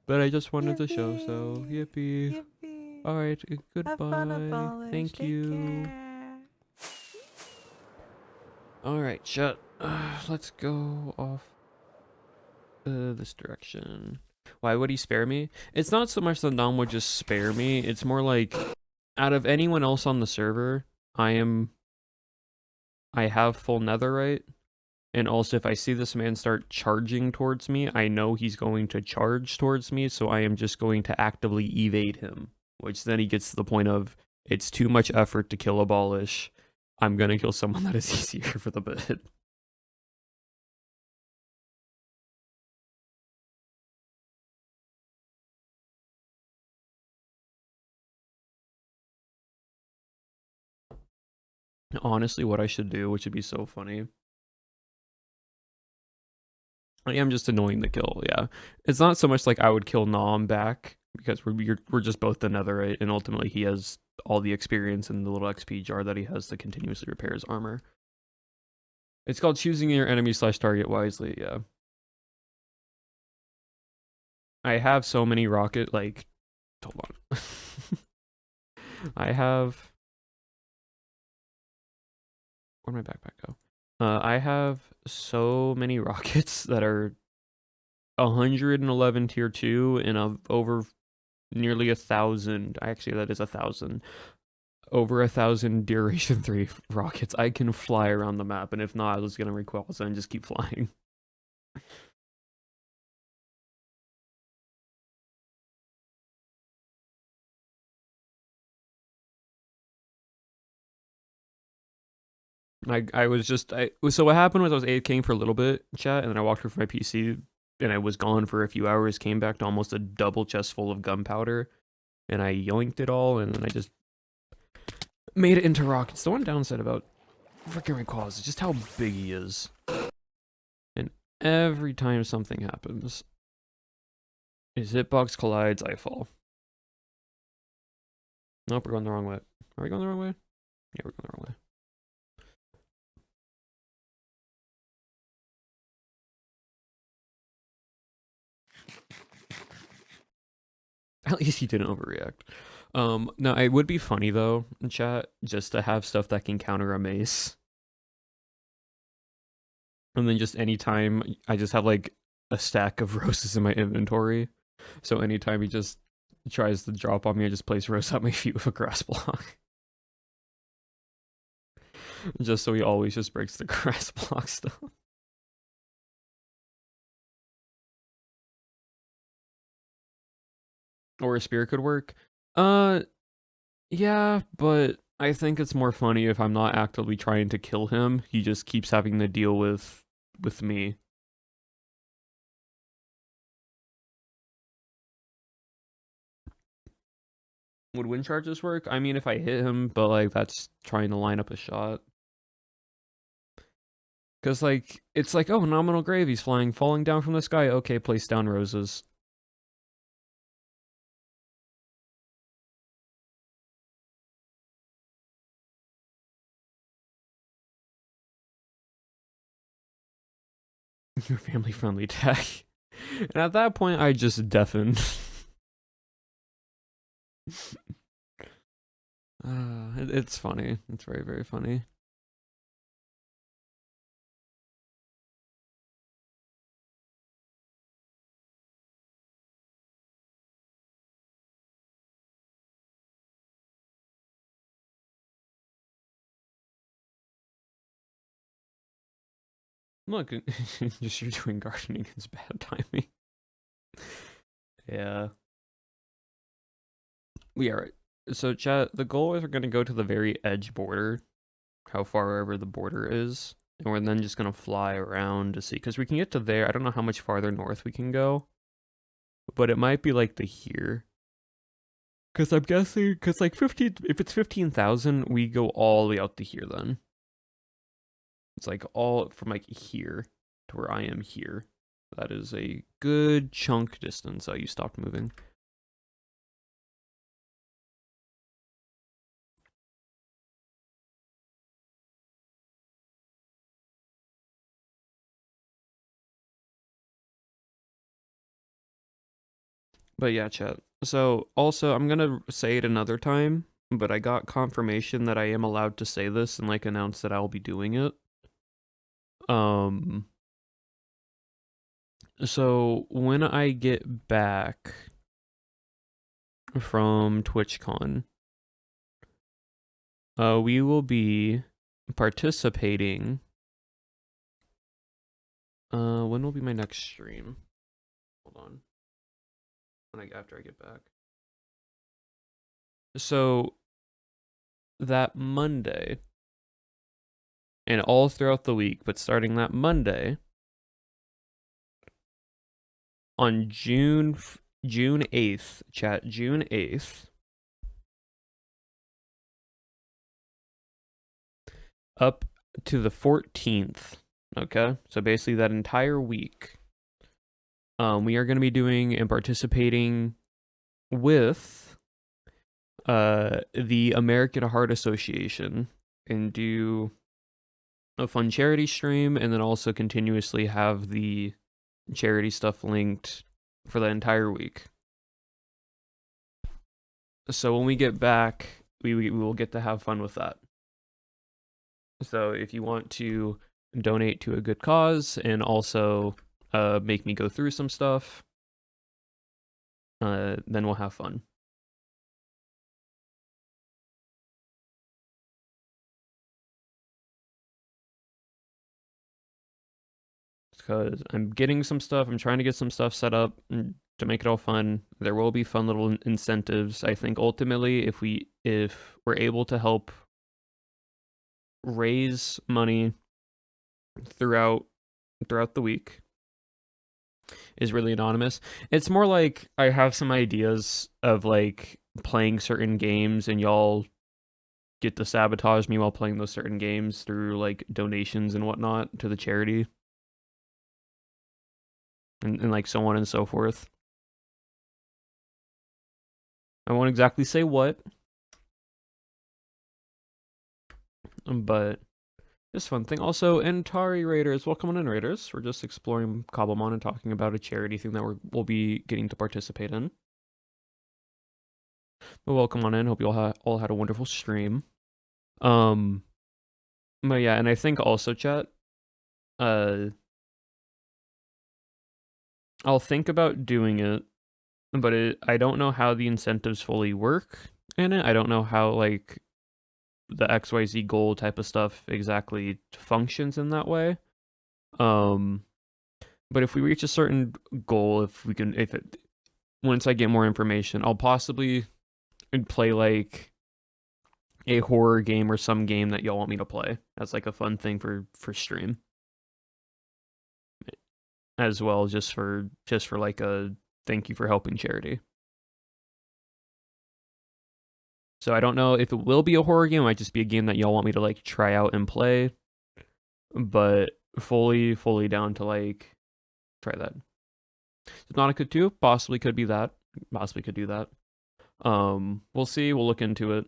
but I just wanted to show, so yippee. Yippee. Alright, Have fun, goodbye. abolish. Thank Take you. care. Alright, shut. Let's go off this direction. Why would he spare me? It's not so much that Dom would just spare me. It's more like, out of anyone else on the server, I have full netherite. And also, if I see this man start charging towards me, I know he's going to charge towards me, so I am just going to actively evade him. Which then he gets to the point of, it's too much effort to kill Abolish. I'm gonna kill someone that is easier for the bit. Honestly, what I should do, which would be so funny. I am just annoying to kill, yeah. It's not so much like I would kill Nom back, because we're just both the netherite, and ultimately he has all the experience in the little XP jar that he has to continuously repair his armor. It's called choosing your enemy / target wisely, yeah. I have so many rocket, like, hold on. I have, where'd my backpack go? I have so many rockets that are 111 tier 2 and over nearly 1,000. Actually, that is 1,000. Over 1,000 duration 3 rockets. I can fly around the map, and if not, I was gonna request and just keep flying. I was just so what happened was I was AFKing for a little bit, chat, and then I walked over for my PC, and I was gone for a few hours. Came back to almost a double chest full of gunpowder, and I yoinked it all, and then I just made it into rockets. The one downside about freaking Rayquaza is just how big he is, and every time something happens, his hitbox collides, I fall. Nope, we're going the wrong way. Are we going the wrong way? Yeah, we're going the wrong way. At least he didn't overreact. No, it would be funny though, in chat, just to have stuff that can counter a mace. And then just anytime I just have like a stack of roses in my inventory. So anytime he just tries to drop on me, I just place rose at my feet with a grass block. Just so he always just breaks the grass block stuff. Or a spear could work. Yeah, but I think it's more funny if I'm not actively trying to kill him. He just keeps having to deal with me. Would wind charges work? I mean, if I hit him, but like that's trying to line up a shot. Because like it's like, oh, nominal grave, he's falling down from the sky. Okay, place down roses. Your family friendly tag. And at that point, I just deafen. It's funny. It's very, very funny. Look, just you're doing gardening is bad timing. Yeah. We are. So, chat, the goal is we're going to go to the very edge border, how far ever the border is, and we're then just going to fly around to see, because we can get to there. I don't know how much farther north we can go, but it might be like the here. Because I'm guessing, because like 15, if it's 15,000, we go all the way out to here then. It's like all from like here to where I am here. That is a good chunk distance. Oh, you stopped moving. But yeah, chat. So also, I'm gonna say it another time, but I got confirmation that I am allowed to say this and like announce that I'll be doing it. So when I get back from TwitchCon, we will be participating. When will be my next stream? Hold on. After I get back. So that Monday and all throughout the week, but starting that Monday on June 8th, chat, June 8th, up to the 14th, okay? So basically that entire week, we are going to be doing and participating with the American Heart Association and do a fun charity stream, and then also continuously have the charity stuff linked for the entire week. So when we get back, we will get to have fun with that. So if you want to donate to a good cause and also make me go through some stuff, then we'll have fun. Because I'm getting some stuff, I'm trying to get some stuff set up to make it all fun. There will be fun little incentives. I think ultimately, if we're able to help raise money throughout the week, is really anonymous. It's more like I have some ideas of like playing certain games, and y'all get to sabotage me while playing those certain games through like donations and whatnot to the charity, and like so on and so forth. I won't exactly say what, but it's fun thing. Also, Entari Raiders, welcome on in, Raiders. We're just exploring Cobblemon and talking about a charity thing that we'll be getting to participate in. But welcome on in. Hope you all had a wonderful stream. But yeah, and I think also, chat, I'll think about doing it, but I don't know how the incentives fully work in it. I don't know how like the XYZ goal type of stuff exactly functions in that way. But if we reach a certain goal, once I get more information, I'll possibly play like a horror game or some game that y'all want me to play as like a fun thing for stream, as well, just for like a thank you for helping charity. So I don't know if it will be a horror game. It might just be a game that y'all want me to like try out and play, but fully down to like try that. Subnautica 2 possibly could be that. Possibly could do that. We'll see. We'll look into it.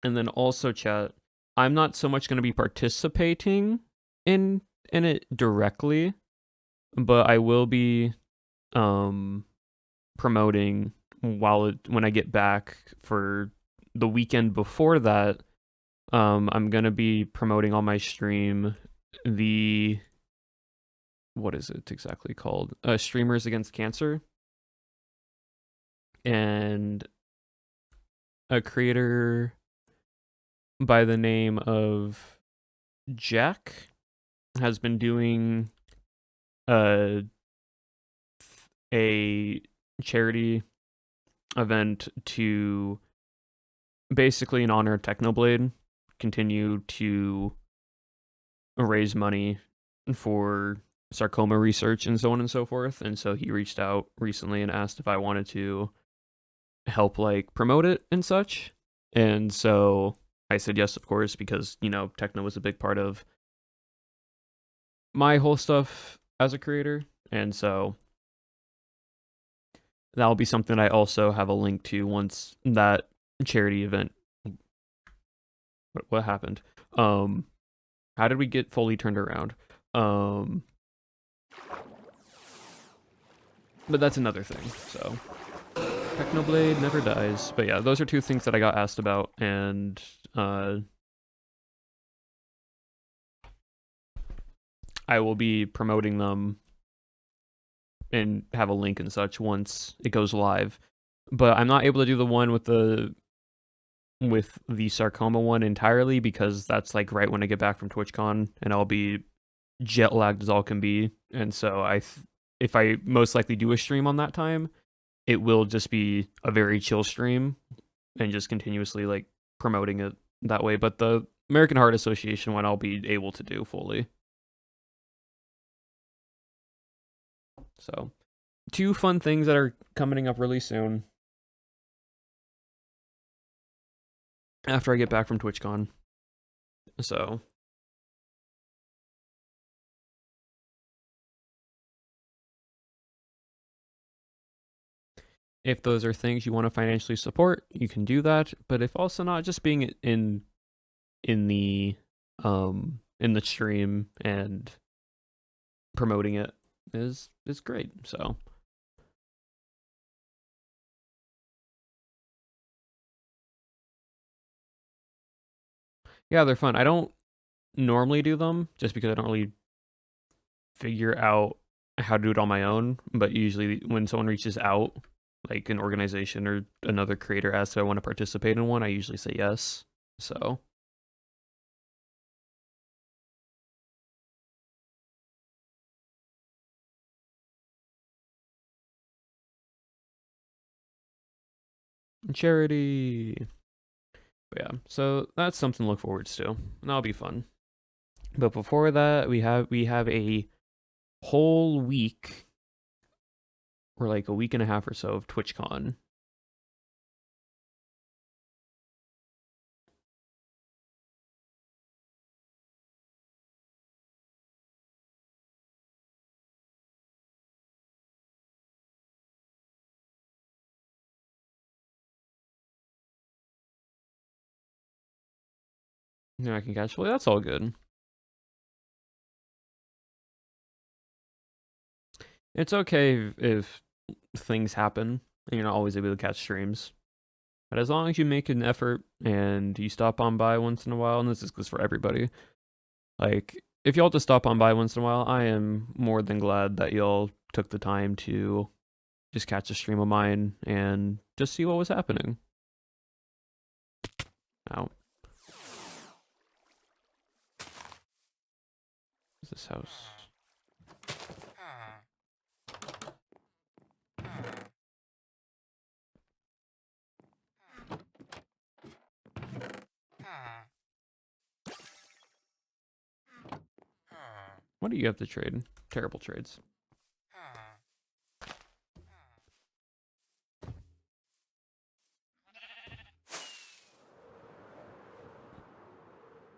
And then also, chat, I'm not so much going to be participating in it directly, but I will be promoting when I get back for the weekend before that. I'm going to be promoting on my stream what is it exactly called? Streamers Against Cancer. And a creator by the name of Jack has been doing a charity event to basically, in honor of Technoblade, continue to raise money for sarcoma research and so on and so forth. And so he reached out recently and asked if I wanted to help like promote it and such. And so I said yes, of course, because, you know, techno was a big part of my whole stuff as a creator. And so that'll be something I also have a link to once that charity event. What happened? How did we get fully turned around? But that's another thing. So Technoblade never dies. But yeah, those are two things that I got asked about, and I will be promoting them and have a link and such once it goes live. But I'm not able to do the one with the sarcoma one entirely because that's like right when I get back from TwitchCon, and I'll be jet lagged as all can be. And so if I most likely do a stream on that time, it will just be a very chill stream and just continuously like promoting it that way. But the American Heart Association one I'll be able to do fully. So, two fun things that are coming up really soon after I get back from TwitchCon. So, if those are things you want to financially support, you can do that. But if also not, just being in the stream and promoting it is great. So yeah, they're fun. I don't normally do them just because I don't really figure out how to do it on my own. But usually when someone reaches out, like an organization or another creator asks if I want to participate in one, I usually say yes. So charity. But yeah, so that's something to look forward to, and that'll be fun. But before that, we have a whole week, or like a week and a half or so of TwitchCon. I can catch. Well, that's all good. It's okay if things happen and you're not always able to catch streams. But as long as you make an effort and you stop on by once in a while, and this goes for everybody, like if y'all just stop on by once in a while, I am more than glad that y'all took the time to just catch a stream of mine and just see what was happening. Ow. What's this house? What do you have to trade? Terrible trades.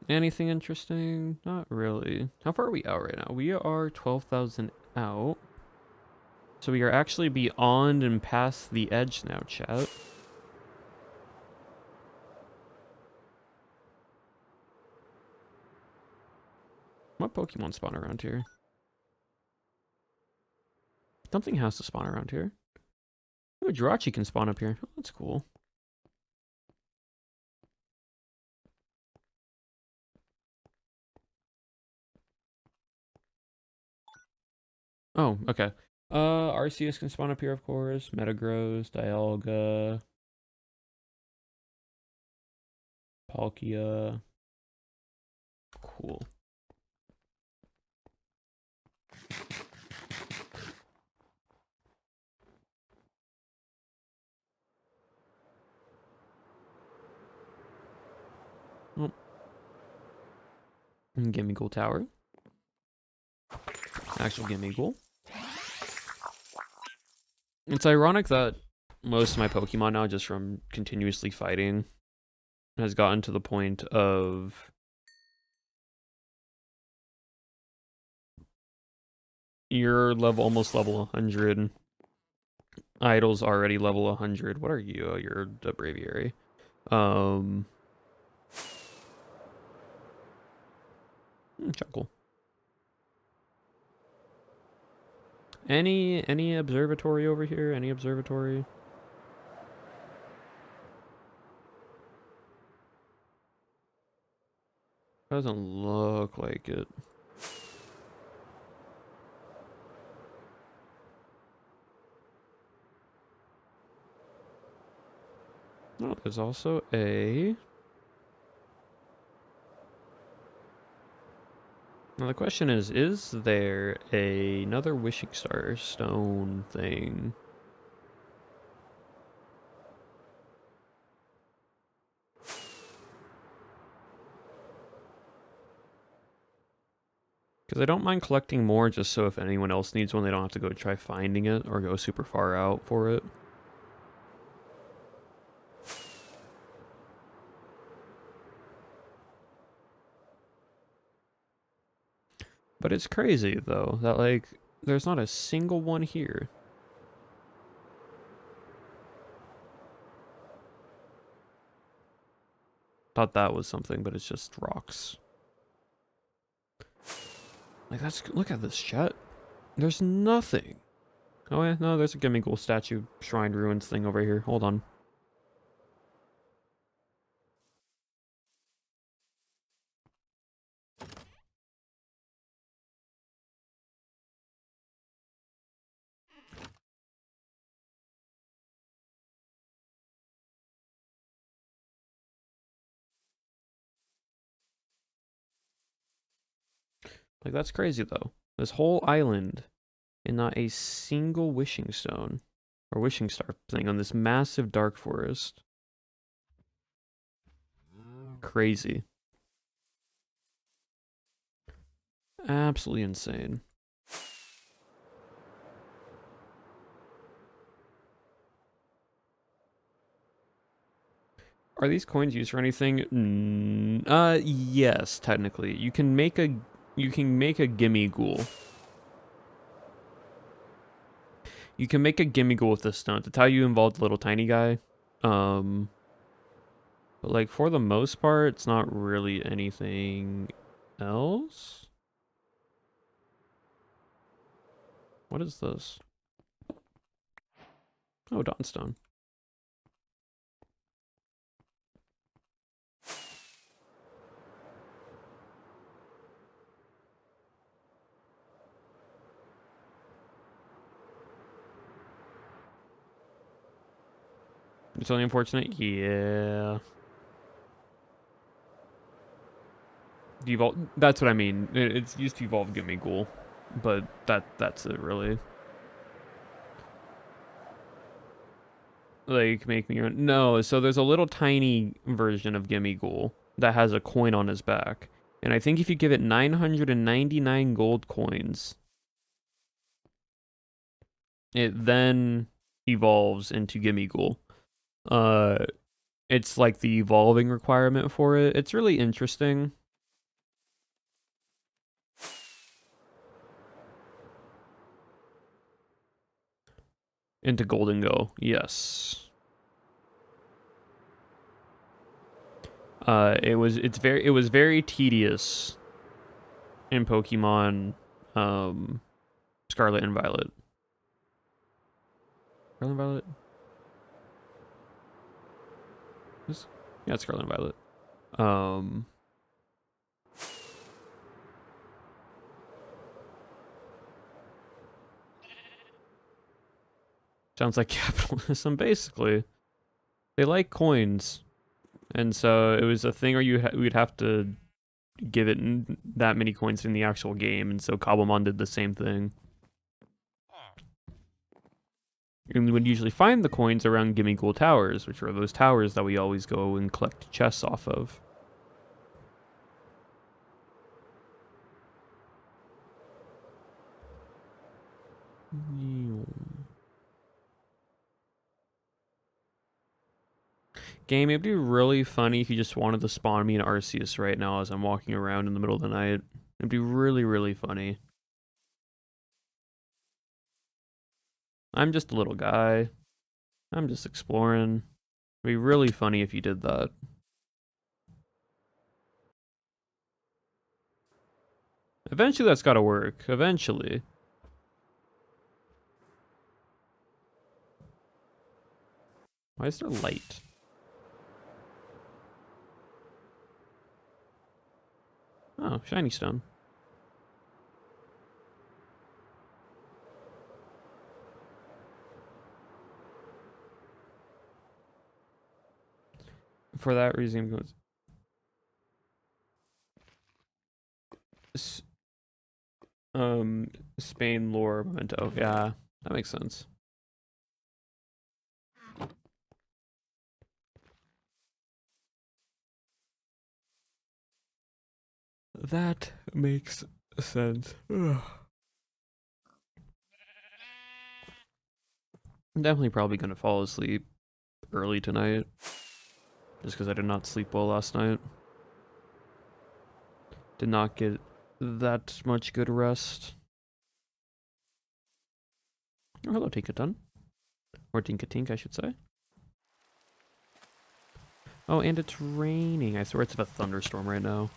Anything interesting? Not really. How far are we out right now? We are 12,000 out. So we are actually beyond and past the edge now, chat. What Pokemon spawn around here? Something has to spawn around here. Oh, Jirachi can spawn up here. Oh, that's cool. Oh, okay. Arceus can spawn up here, of course. Metagross, Dialga, Palkia. Cool. Gimme Ghoul Tower. Actual Gimme Ghoul. It's ironic that most of my Pokemon now, just from continuously fighting, has gotten to the point of you're almost level 100. Idol's already level 100. What are you? Oh, you're a Braviary. Chuckle. Any observatory over here? Any observatory? Doesn't look like it. Oh, there's also a... Now the question is there another Wishing Star stone thing? Because I don't mind collecting more just so if anyone else needs one, they don't have to go try finding it or go super far out for it. But it's crazy, though, that, like, there's not a single one here. Thought that was something, but it's just rocks. Like, look at this, chat. There's nothing. Oh, yeah, no, there's a Gimme Ghoul statue, Shrine Ruins thing over here. Hold on. Like, that's crazy, though. This whole island, and not a single Wishing Stone, or Wishing Star thing on this massive dark forest. Crazy. Absolutely insane. Are these coins used for anything? Yes, technically. You can make a Gimme Ghoul. You can make a Gimme Ghoul with this stone. That's how you involve the little tiny guy. But like for the most part, it's not really anything else. What is this? Oh, Dawnstone. It's only unfortunate. Yeah. Devolve. That's what I mean. It's used to evolve Gimme Ghoul, but that's it really. Like make me no. So there's a little tiny version of Gimme Ghoul that has a coin on his back, and I think if you give it 999 gold coins, it then evolves into Gimme Ghoul. It's like the evolving requirement for it. It's really interesting. Into Golden Go, yes. It was very tedious in Pokemon Scarlet and Violet. Scarlet and Violet? Yeah, it's Scarlet and Violet. Sounds like capitalism, basically. They like coins. And so it was a thing where we'd have to give it that many coins in the actual game. And so Cobblemon did the same thing. And we would usually find the coins around Gimme Ghoul Towers, which are those towers that we always go and collect chests off of. Game, it'd be really funny if you just wanted to spawn me an Arceus right now as I'm walking around in the middle of the night. It'd be really, really funny. I'm just a little guy. I'm just exploring. It'd be really funny if you did that. Eventually that's gotta work. Eventually. Why is there light? Oh, shiny stone. For that reason, it goes. Spain lore memento. Yeah, that makes sense. That makes sense. Ugh. I'm definitely probably gonna fall asleep early tonight. Just because I did not sleep well last night. Did not get that much good rest. Oh, hello, Tinkaton. Or Tinkatink, I should say. Oh, and it's raining. I swear it's a thunderstorm right now.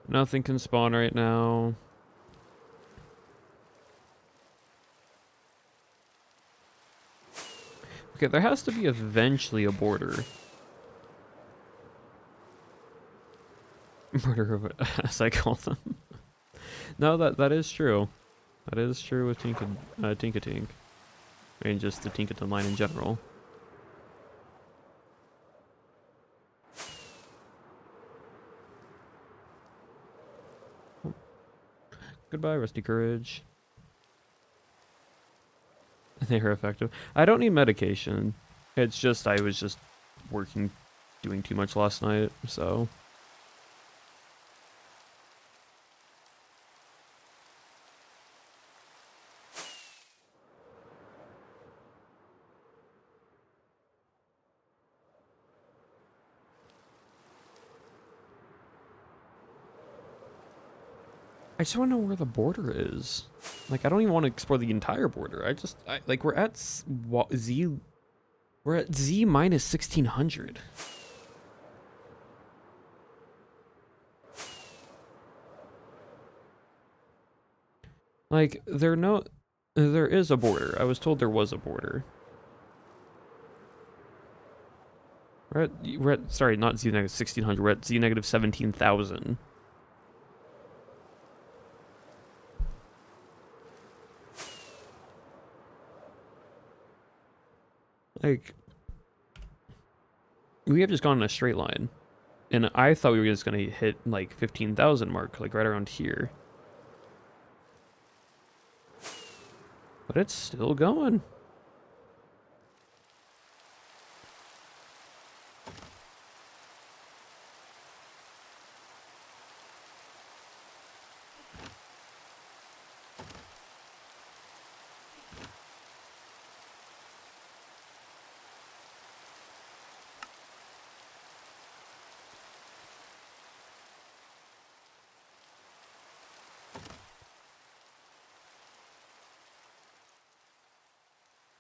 Nothing can spawn right now. Okay, there has to be eventually a border. Murder of as I call them. No, that is true. That is true with Tinkatink. I mean, just the Tinkaton line in general. Goodbye, Rusty Courage. They are effective. I don't need medication. It's just I was just working, doing too much last night, so. I just want to know where the border is. Like, I don't even want to explore the entire border. Like, we're at Z. We're at Z minus 1600. Like, there is a border. I was told there was a border. We're at sorry, not Z negative 1600. We're at Z negative 17,000. Like, we have just gone in a straight line. And I thought we were just going to hit, like, 15,000 mark, like, right around here. But it's still going.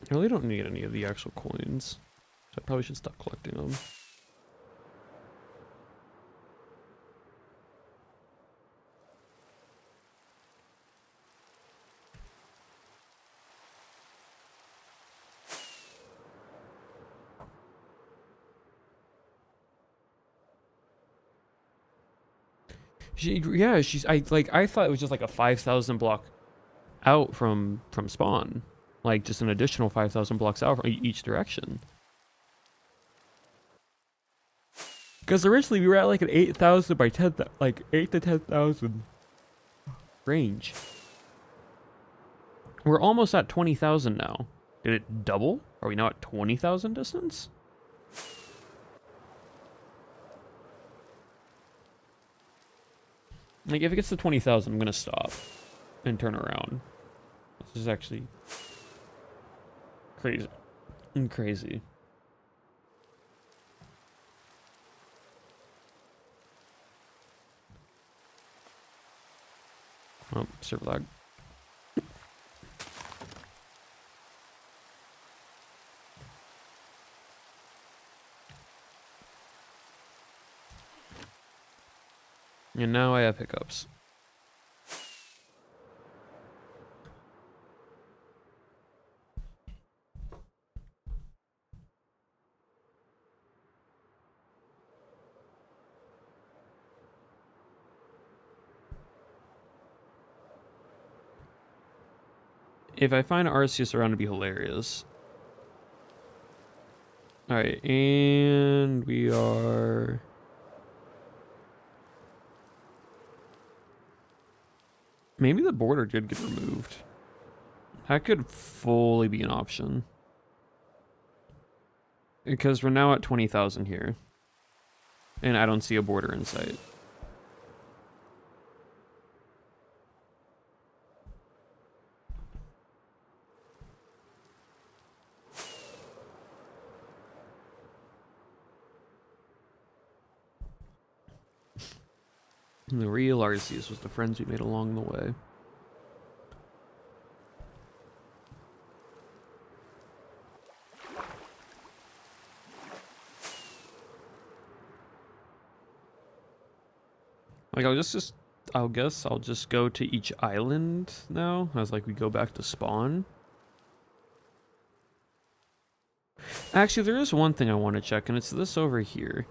I really don't need any of the actual coins. So I probably should stop collecting them. I thought it was just like a 5,000 block out from spawn. Like, just an additional 5,000 blocks out from each direction. Because originally we were at like an 8,000 by 10, like 8 to 10,000 range. We're almost at 20,000 now. Did it double? Are we now at 20,000 distance? Like, if it gets to 20,000, I'm gonna stop and turn around. This is actually crazy. Crazy. Oh, server lag. And now I have hiccups. If I find Arceus around, to be hilarious. Alright, and we are... Maybe the border did get removed. That could fully be an option. Because we're now at 20,000 here. And I don't see a border in sight. And the real Arceus was the friends we made along the way. Like, I'll guess I'll just go to each island now, as like we go back to spawn. Actually, there is one thing I want to check, and it's this over here.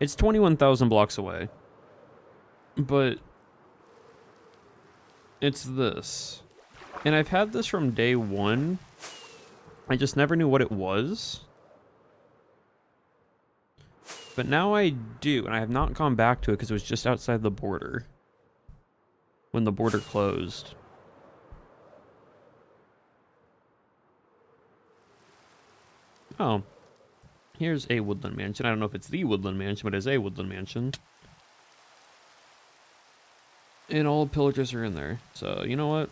It's 21,000 blocks away. But it's this. And I've had this from day one. I just never knew what it was. But now I do, and I have not gone back to it because it was just outside the border. When the border closed. Oh. Here's a woodland mansion. I don't know if it's the woodland mansion, but it's a woodland mansion. And all pillagers are in there. So, you know what?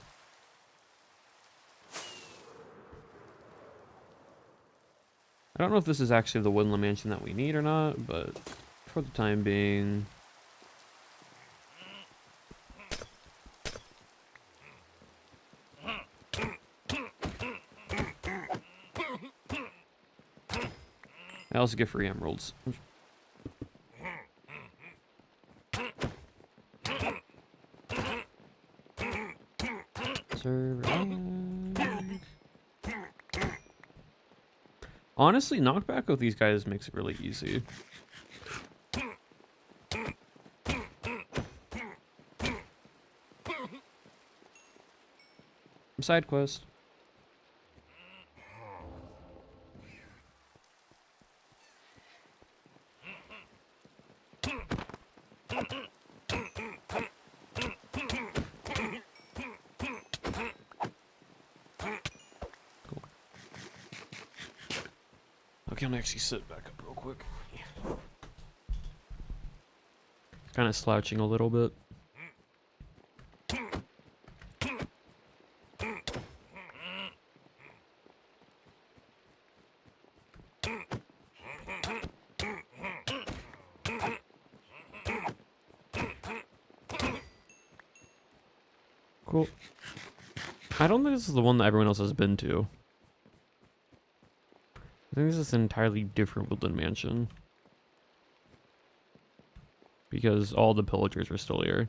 I don't know if this is actually the woodland mansion that we need or not, but for the time being... I also get free emeralds. Honestly, knockback with these guys makes it really easy. Side quest. Okay, I'm gonna actually sit back up real quick. Kind of slouching a little bit. Cool. I don't think this is the one that everyone else has been to. I think this is an entirely different woodland mansion. Because all the pillagers are still here.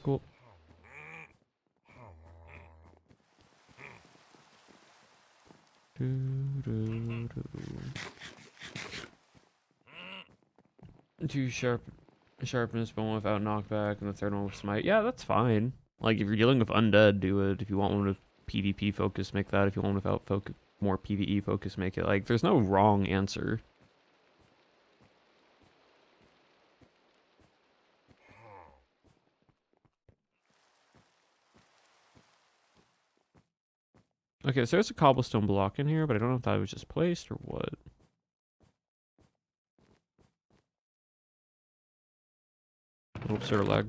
Cool. Two sharpness, one without knockback, and the third one with smite. Yeah, that's fine. Like, if you're dealing with undead, do it. If you want one with PvP focus, make that. If you want one without more PvE focus, make it. Like, there's no wrong answer. Okay, so there's a cobblestone block in here, but I don't know if that was just placed or what. Oops, or lag.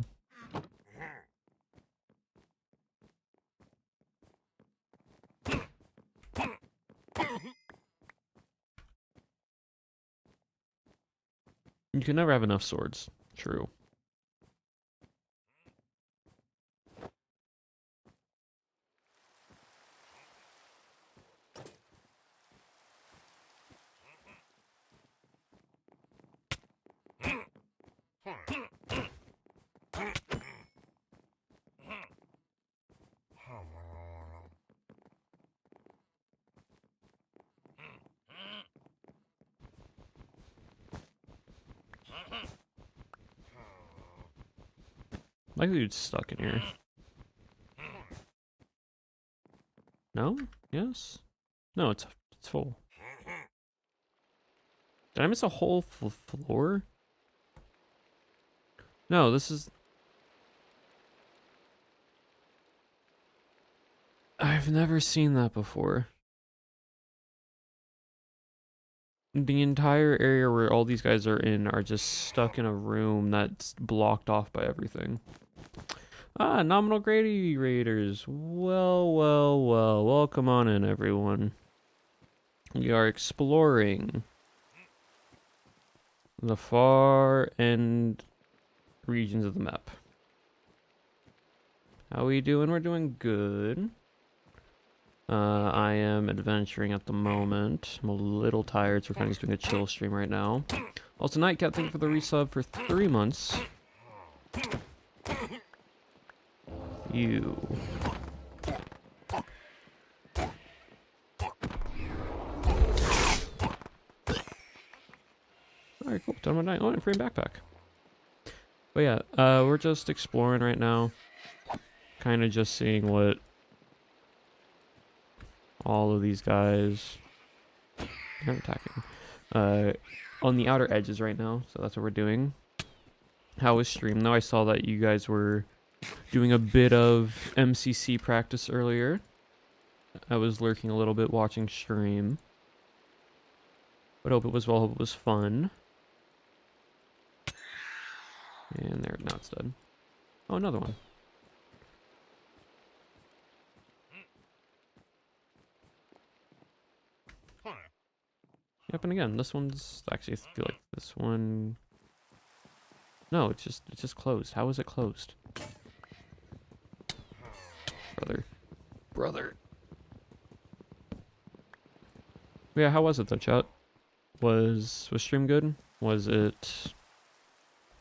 You can never have enough swords. True. Like the dude's stuck in here. No? Yes? No, it's full. Did I miss a whole floor? No, this is... I've never seen that before. The entire area where all these guys are in are just stuck in a room that's blocked off by everything. Ah, nominal Grady Raiders. Well, well, well. Welcome on in, everyone. We are exploring the far end regions of the map. How we doing? We're doing good. I am adventuring at the moment. I'm a little tired, so we're kind of just doing a chill stream right now. Also, Nightcat, thank you for the resub for 3 months. You. Alright, cool. Done with night. Oh, and free backpack. But yeah, we're just exploring right now. Kind of just seeing what all of these guys are attacking. On the outer edges right now, so that's what we're doing. How was stream? Though I saw that you guys were doing a bit of MCC practice earlier. I was lurking a little bit watching stream. But hope it was well, hope it was fun. And there, now it's done. Oh, another one. Yep, and again, this one's actually, I feel like this one. No, it's just closed. How is it closed? Brother. Yeah, how was it though, chat? Was stream good? Was it?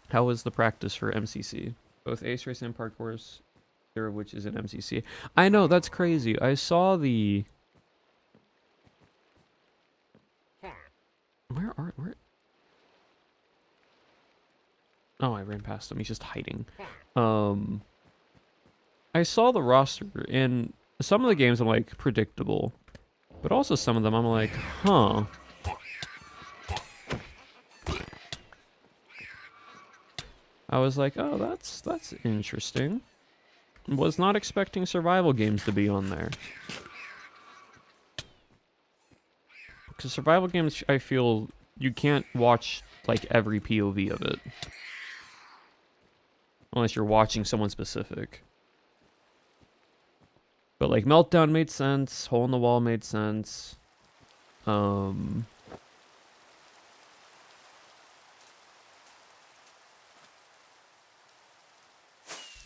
How was the practice for MCC? Both Ace Race and Parkours, either of which is in MCC. I know, that's crazy. I saw the. Where? Oh, I ran past him. He's just hiding. I saw the roster, and some of the games I'm like predictable, but also some of them I'm like, huh. I was like, oh, that's interesting. Was not expecting survival games to be on there. Because survival games, I feel you can't watch like every POV of it. Unless you're watching someone specific. But like Meltdown made sense, Hole in the Wall made sense. What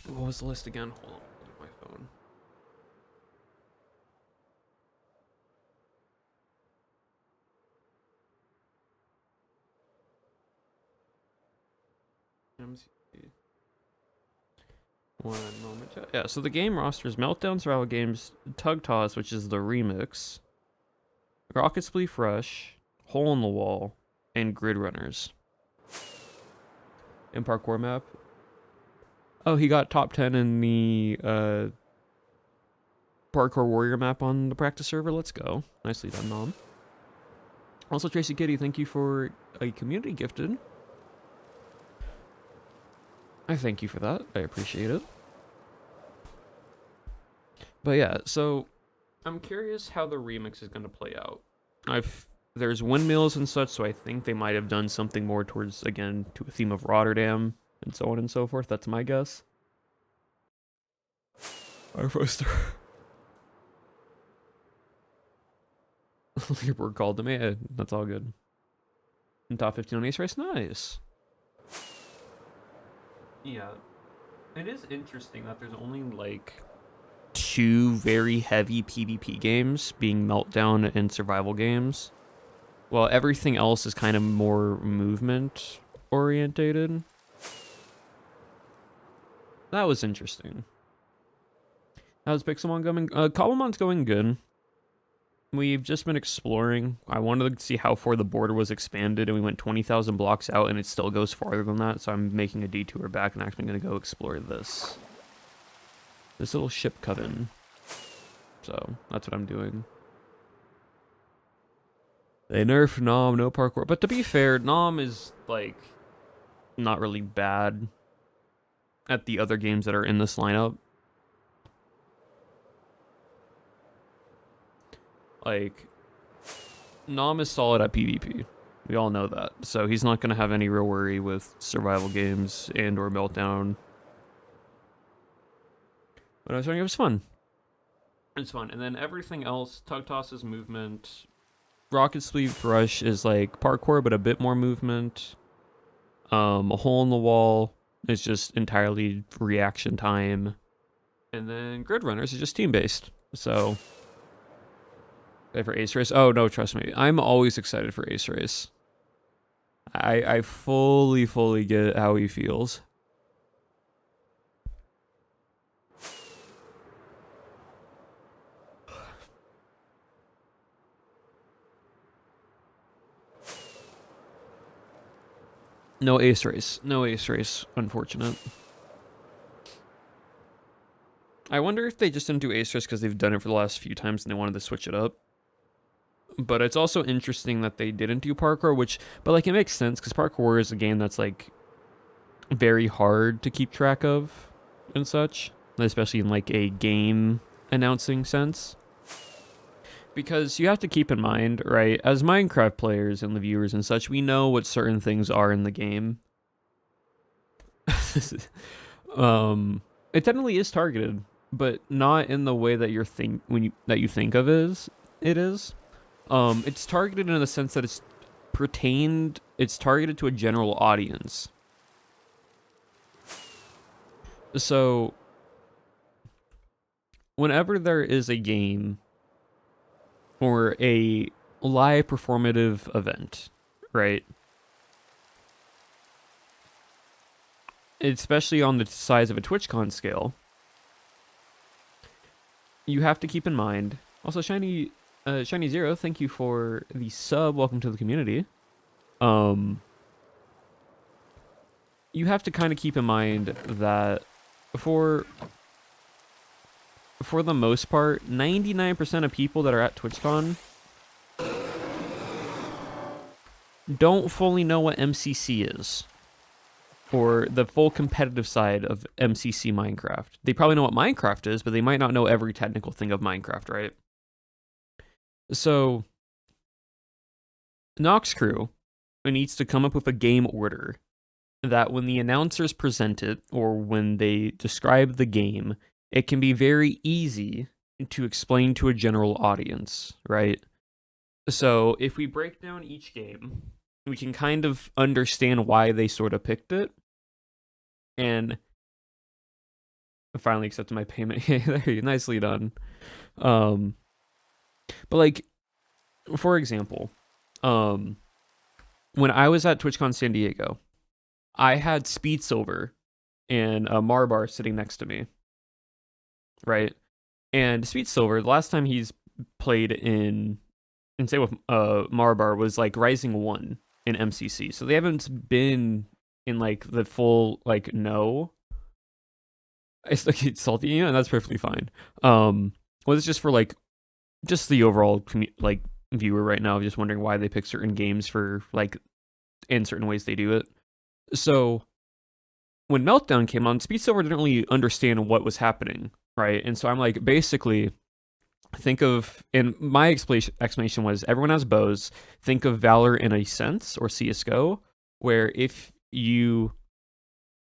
was the list again? Hold on, look at my phone. MCC. One moment. Yeah, so the game roster is Meltdown Survival Games, Tug Toss, which is the remix, Rocket Spleef Rush, Hole in the Wall, and Grid Runners. And Parkour Map. Oh, he got top 10 in the Parkour Warrior map on the practice server. Let's go. Nicely done, Mom. Also, Tracy Kitty, thank you for a community gifted. I thank you for that. I appreciate it. But yeah, so I'm curious how the remix is going to play out. There's windmills and such, so I think they might have done something more towards, again, to a theme of Rotterdam and so on and so forth. That's my guess. Our first leaderboard called to me. That's all good. And top 15 on Ace Race, nice. Yeah, it is interesting that there's only like 2 very heavy PvP games, being Meltdown and survival games, while everything else is kind of more movement orientated. That was interesting. How's Pixelmon going? Cobblemon's going good. We've just been exploring. I wanted to see how far the border was expanded, and we went 20,000 blocks out, and it still goes farther than that, so I'm making a detour back and actually going to go explore this little ship coven. So that's what I'm doing. They nerfed Nom, no parkour. But to be fair, Nom is, like, not really bad at the other games that are in this lineup. Like, Nom is solid at PvP. We all know that. So he's not going to have any real worry with survival games and or Meltdown. But I was saying it was fun. It's fun. And then everything else, Tug Toss is movement. Rocket Sleeve Rush is like parkour, but a bit more movement. A Hole in the Wall is just entirely reaction time. And then Grid Runners is just team-based. So... for Ace Race? Oh, no, trust me. I'm always excited for Ace Race. I fully get how he feels. No Ace Race. No Ace Race. Unfortunate. I wonder if they just didn't do Ace Race because they've done it for the last few times and they wanted to switch it up. But it's also interesting that they didn't do parkour, but like it makes sense because parkour is a game that's like very hard to keep track of and such, especially in like a game announcing sense. Because you have to keep in mind, right, as Minecraft players and the viewers and such, we know what certain things are in the game. It definitely is targeted, but not in the way that you think of it is. It's targeted in the sense that it's targeted to a general audience. So, whenever there is a game or a live performative event, right? Especially on the size of a TwitchCon scale, you have to keep in mind. Also, Shiny Zero, thank you for the sub. Welcome to the community. You have to kind of keep in mind that for the most part, 99% of people that are at TwitchCon don't fully know what MCC is, or the full competitive side of MCC Minecraft. They probably know what Minecraft is, but they might not know every technical thing of Minecraft, right? So, Nox Crew needs to come up with a game order that when the announcers present it, or when they describe the game, it can be very easy to explain to a general audience, right? So, if we break down each game, we can kind of understand why they sort of picked it. And I finally accepted my payment. There you go. Nicely done. But like, for example, when I was at TwitchCon San Diego, I had Speed Silver and Marbar sitting next to me, right? And Speed Silver, the last time he's played in say with Marbar was like Rising 1 in MCC, so they haven't been in like the full like no. It's like it's salty, you know, and that's perfectly fine. Well, it's just for like just the overall like viewer right now, just wondering why they pick certain games for like in certain ways they do it. So when Meltdown came on, Speed Silver didn't really understand what was happening, right? And so I'm like basically think of, and my explanation was everyone has bows. Think of Valor in a sense, or CSGO, where if you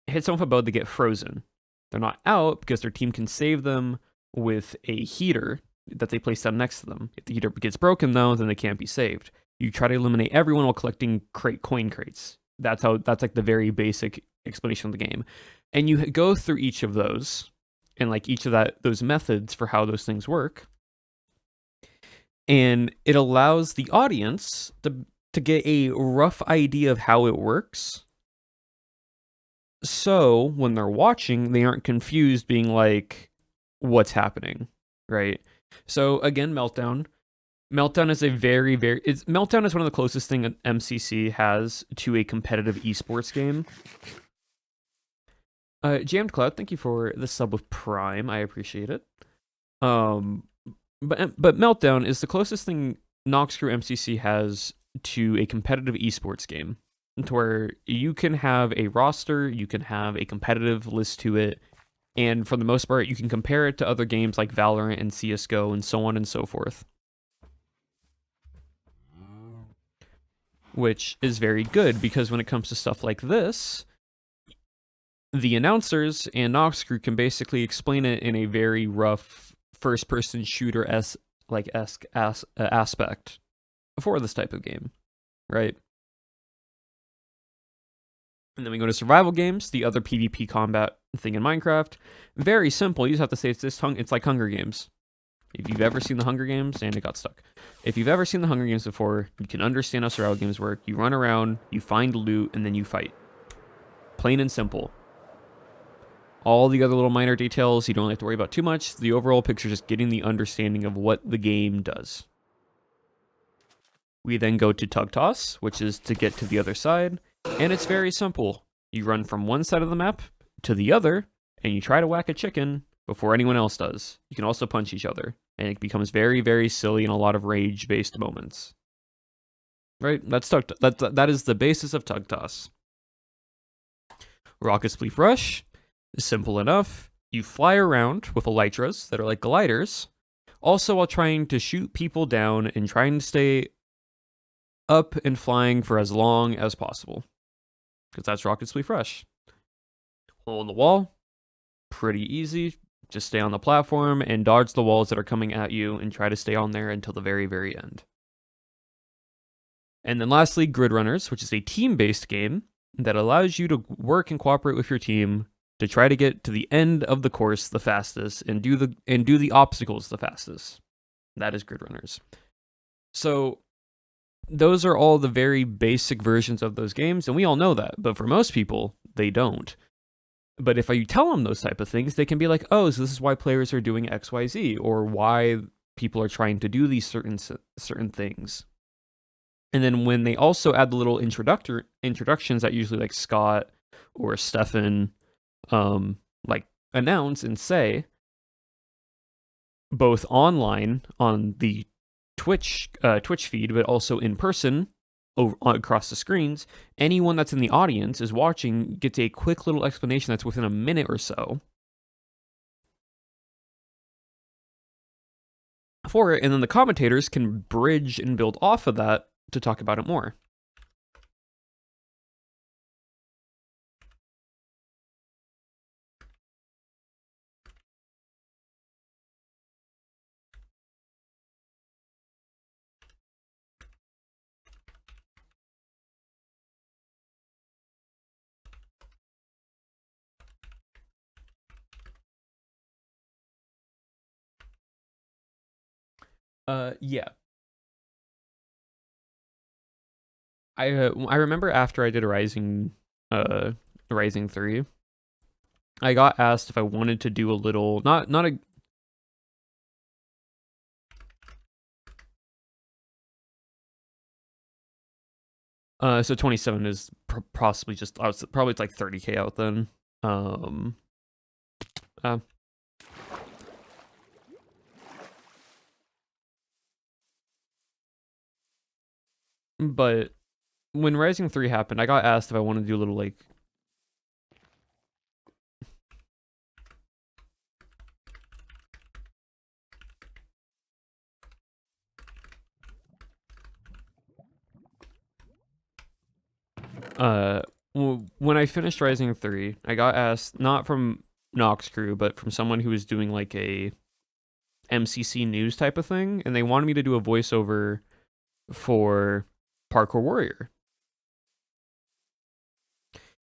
hit someone with a bow, they get frozen. They're not out because their team can save them with a heater that they place down next to them. If the heater gets broken, though, then they can't be saved. You try to eliminate everyone while collecting coin crates. That's like the very basic explanation of the game. And you go through each of those and like each of those methods for how those things work. And it allows the audience to get a rough idea of how it works. So when they're watching, they aren't confused being like, what's happening, right? So again, Meltdown. Meltdown is Meltdown is one of the closest thing an MCC has to a competitive esports game. Jammed Cloud, thank you for the sub with Prime. I appreciate it. But Meltdown is the closest thing Noxcrew MCC has to a competitive esports game, to where you can have a roster, you can have a competitive list to it, and for the most part, you can compare it to other games like Valorant and CSGO and so on and so forth. Which is very good, because when it comes to stuff like this, the announcers and Noxcrew can basically explain it in a very rough first-person shooter-esque aspect for this type of game, right? And then we go to survival games, the other PvP combat thing in Minecraft. Very simple. You just have to say it's like Hunger Games. If you've ever seen the Hunger Games, and it got stuck. If you've ever seen the Hunger Games before, you can understand how survival games work. You run around, you find loot, and then you fight. Plain and simple. All the other little minor details, you don't have to worry about too much. The overall picture is just getting the understanding of what the game does. We then go to Tug Toss, which is to get to the other side. And it's very simple. You run from one side of the map to the other, and you try to whack a chicken before anyone else does. You can also punch each other, and it becomes very, very silly in a lot of rage-based moments. Right? That is the basis of Tug Toss. Rocket Spleef Rush is simple enough. You fly around with elytras that are like gliders, also while trying to shoot people down and trying to stay up and flying for as long as possible. Because that's Rocket Spleef Rush. Hole in the wall, pretty easy. Just stay on the platform and dodge the walls that are coming at you and try to stay on there until the very, very end. And then lastly, Grid Runners, which is a team-based game that allows you to work and cooperate with your team to try to get to the end of the course the fastest and do the obstacles the fastest. That is Grid Runners. So those are all the very basic versions of those games, and we all know that. But for most people, they don't. But if you tell them those type of things, they can be like, oh, so this is why players are doing X, Y, Z, or why people are trying to do these certain things. And then when they also add the little introductions that usually like Scott or Stefan like announce and say, both online on the Twitch feed, but also in person across the screens, anyone that's in the audience is watching gets a quick little explanation that's within a minute or so for it, and then the commentators can bridge and build off of that to talk about it more. Yeah. I remember after I did Rising 3, I got asked if I wanted to do a little so 27 is possibly just probably it's like 30k out then. But when Rising 3 happened, I got asked if I wanted to do a little like when I finished Rising 3, I got asked, not from Nox Crew, but from someone who was doing like a MCC news type of thing, and they wanted me to do a voiceover for Parkour Warrior.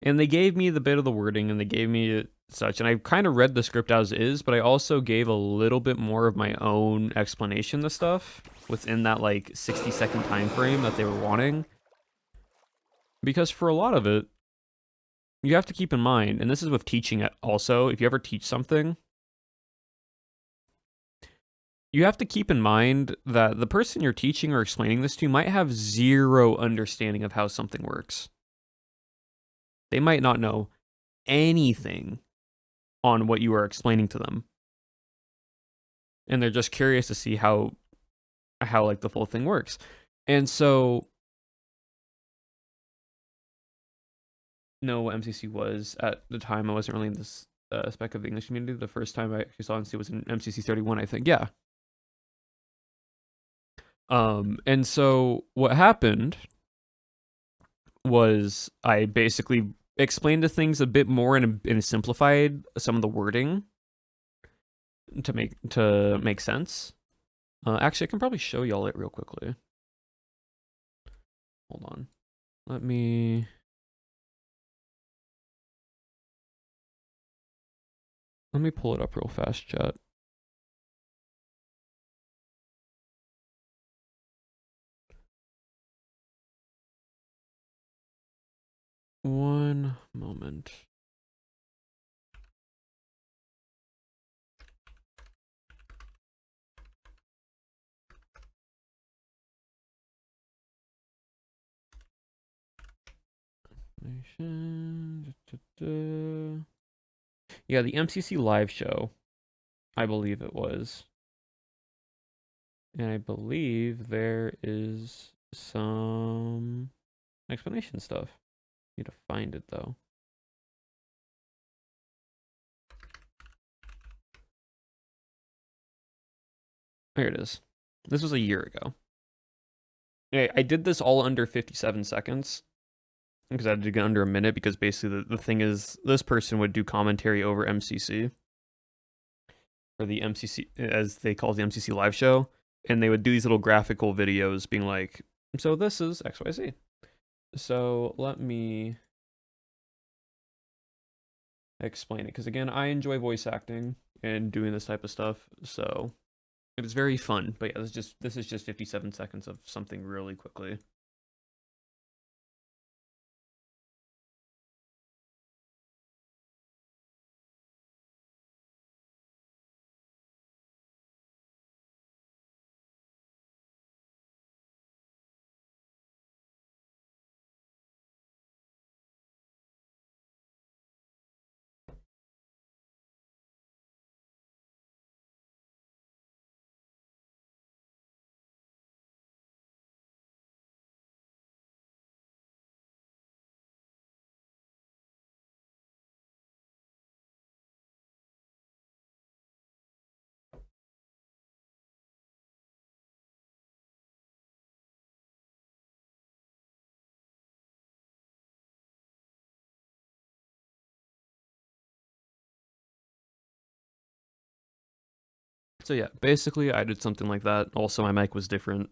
And they gave me the bit of the wording, and they gave me such, and I kind of read the script as is, but I also gave a little bit more of my own explanation to stuff within that like 60-second time frame that they were wanting. Because for a lot of it, you have to keep in mind, and this is with teaching it also, if you ever teach something, you have to keep in mind that the person you're teaching or explaining this to might have zero understanding of how something works. They might not know anything on what you are explaining to them. And they're just curious to see how like the full thing works. And so know what MCC was at the time. I wasn't really in this spec of the English community. The first time I actually saw MCC was in MCC 31, I think. Yeah. And so what happened was I basically explained the things a bit more and simplified some of the wording to make sense. Actually, I can probably show y'all it real quickly. Hold on. Let me pull it up real fast, chat. One moment. Yeah, the MCC live show, I believe it was. And I believe there is some explanation stuff. Need to find it though. There it is. This was a year ago. I did this all under 57 seconds because I had to get under a minute, because basically the thing is, this person would do commentary over MCC, or the MCC, as they call the MCC live show, and they would do these little graphical videos being like, so this is XYZ. So let me explain it, because again, I enjoy voice acting and doing this type of stuff, so it was very fun. But yeah, this is just 57 seconds of something really quickly. So yeah, basically I did something like that. Also, my mic was different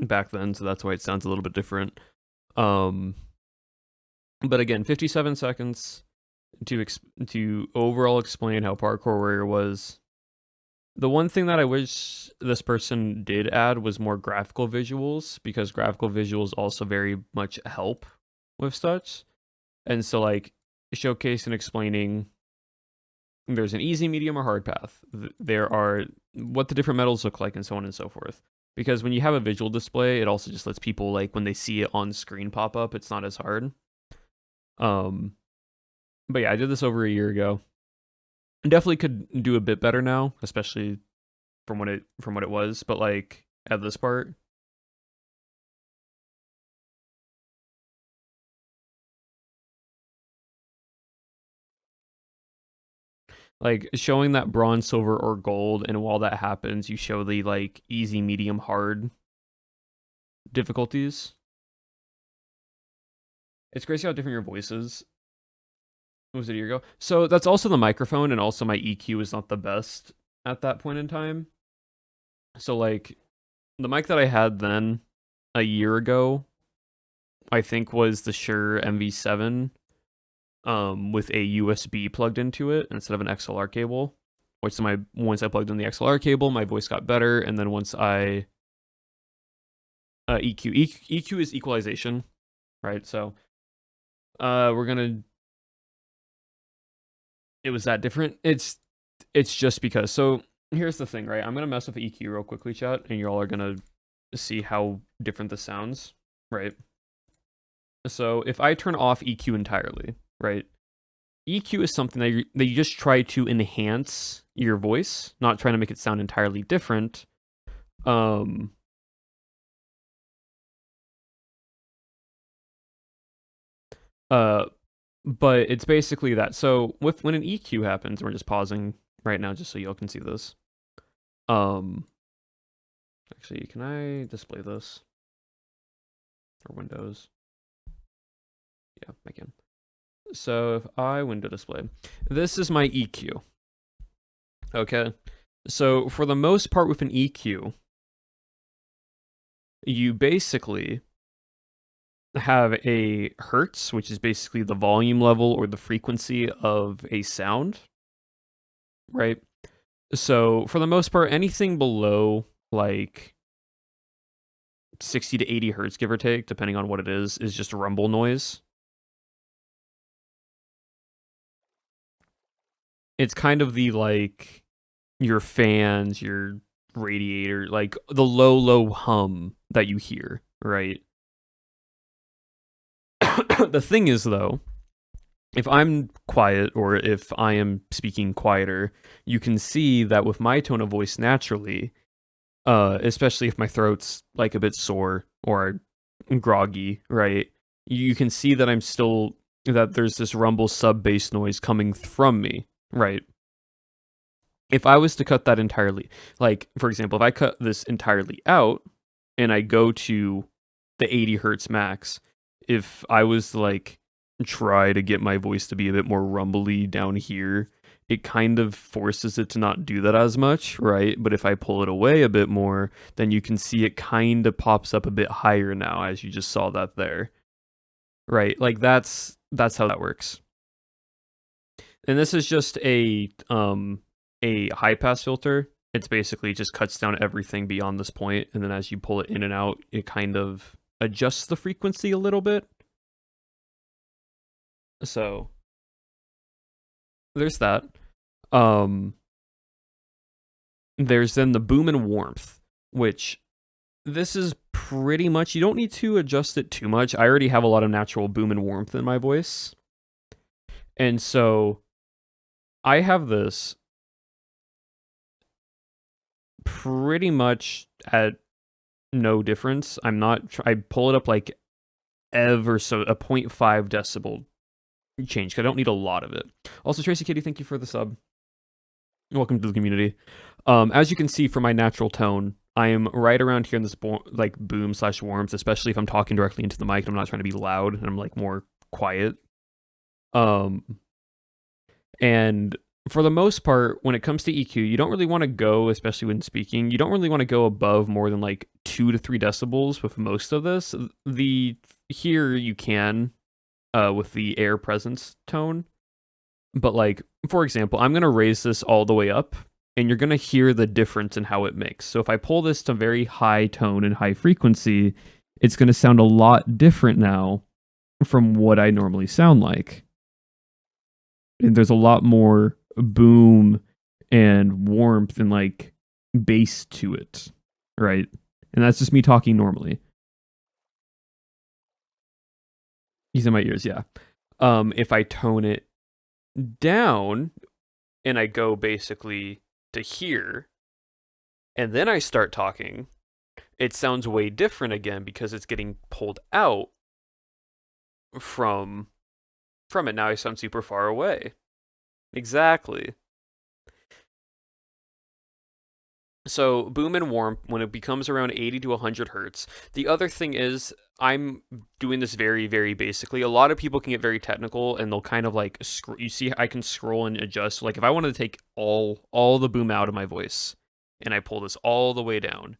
back then, so that's why it sounds a little bit different. But again, 57 seconds to overall explain how Parkour Warrior was. The one thing that I wish this person did add was more graphical visuals, because graphical visuals also very much help with such. And so like showcase and explaining there's an easy, medium, or hard path. There are what the different metals look like, and so on and so forth. Because when you have a visual display, it also just lets people, like, when they see it on screen pop up, it's not as hard. But yeah, I did this over a year ago. Definitely could do a bit better now, especially from what it was. But like at this part, like showing that bronze, silver, or gold, and while that happens, you show the like easy, medium, hard difficulties. It's crazy how different your voice is. Was it a year ago? So that's also the microphone, and also my EQ is not the best at that point in time. So like, the mic that I had then a year ago, I think was the Shure MV7, with a USB plugged into it instead of an XLR cable. Which once I plugged in the XLR cable, my voice got better, and then once I EQ is equalization, right? So we're gonna. It was that different. It's just because. So here's the thing, right? I'm gonna mess with EQ real quickly, chat, and you all are gonna see how different this sounds, right? So if I turn off EQ entirely, right? EQ is something that you just try to enhance your voice, not trying to make it sound entirely different. But it's basically that. So when an EQ happens, we're just pausing right now just so y'all can see this. Actually, can I display this? Or Windows? Yeah, I can. So if I window display, this is my EQ. Okay. So for the most part with an EQ, you basically have a hertz, which is basically the volume level or the frequency of a sound, right? So for the most part, anything below like 60 to 80 hertz, give or take, depending on what it is just rumble noise. It's kind of the like your fans, your radiator, like the low hum that you hear, right? The thing is, though, if I'm quiet or if I am speaking quieter, you can see that with my tone of voice naturally, especially if my throat's like a bit sore or groggy, right? You can see that that there's this rumble sub bass noise coming from me, right? If I was to cut that entirely, like for example, if I cut this entirely out and I go to the 80 hertz max, if I was to like try to get my voice to be a bit more rumbly down here, it kind of forces it to not do that as much, right? But if I pull it away a bit more, then you can see it kind of pops up a bit higher now, as you just saw that there, right? Like that's how that works. And this is just a high pass filter. It's basically just cuts down everything beyond this point, and then as you pull it in and out, it kind of adjusts the frequency a little bit. So there's that. There's then the boom and warmth, which this is pretty much, you don't need to adjust it too much. I already have a lot of natural boom and warmth in my voice. And so I have this pretty much at no difference. I pull it up like ever so a 0.5 decibel change, because I don't need a lot of it. Also, Tracy Kitty, thank you for the sub. Welcome to the community. As you can see from my natural tone, I am right around here in this like boom / warmth, especially if I'm talking directly into the mic and I'm not trying to be loud and I'm like more quiet. And for the most part, when it comes to EQ, you don't really want to go, especially when speaking, you don't really want to go above more than like 2 to 3 decibels with most of this. Here you can, with the air presence tone. But like, for example, I'm going to raise this all the way up, and you're going to hear the difference in how it makes. So if I pull this to very high tone and high frequency, it's going to sound a lot different now from what I normally sound like. And there's a lot more boom and warmth and like bass to it, right? And that's just me talking normally. He's in my ears, yeah. If I tone it down and I go basically to here, and then I start talking, it sounds way different again because it's getting pulled out from it. Now I sound super far away. Exactly. So boom and warm when it becomes around 80 to 100 hertz. The other thing is I'm doing this very, very basically. A lot of people can get very technical and they'll kind of like you see I can scroll and adjust. Like if I wanted to take all the boom out of my voice and I pull this all the way down,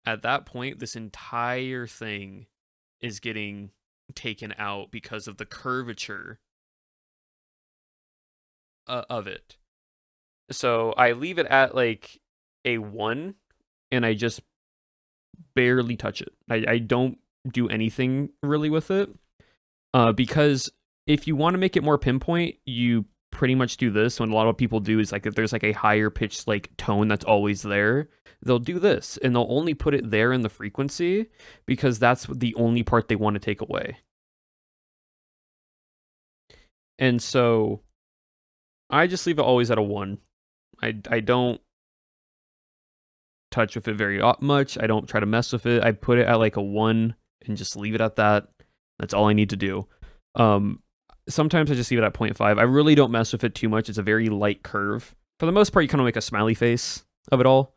at that point this entire thing is getting taken out because of the curvature of it. So I leave it at like a 1 and I just barely touch it. I don't do anything really with it because if you want to make it more pinpoint, you pretty much do this. What a lot of people do is like if there's like a higher pitched like tone that's always there, they'll do this and they'll only put it there in the frequency because that's the only part they want to take away. And so I just leave it always at a 1. I don't touch with it very much. I don't try to mess with it. I put it at like a 1 and just leave it at that. That's all I need to do. Sometimes I just leave it at 0.5. I really don't mess with it too much. It's a very light curve. For the most part, you kind of make a smiley face of it all.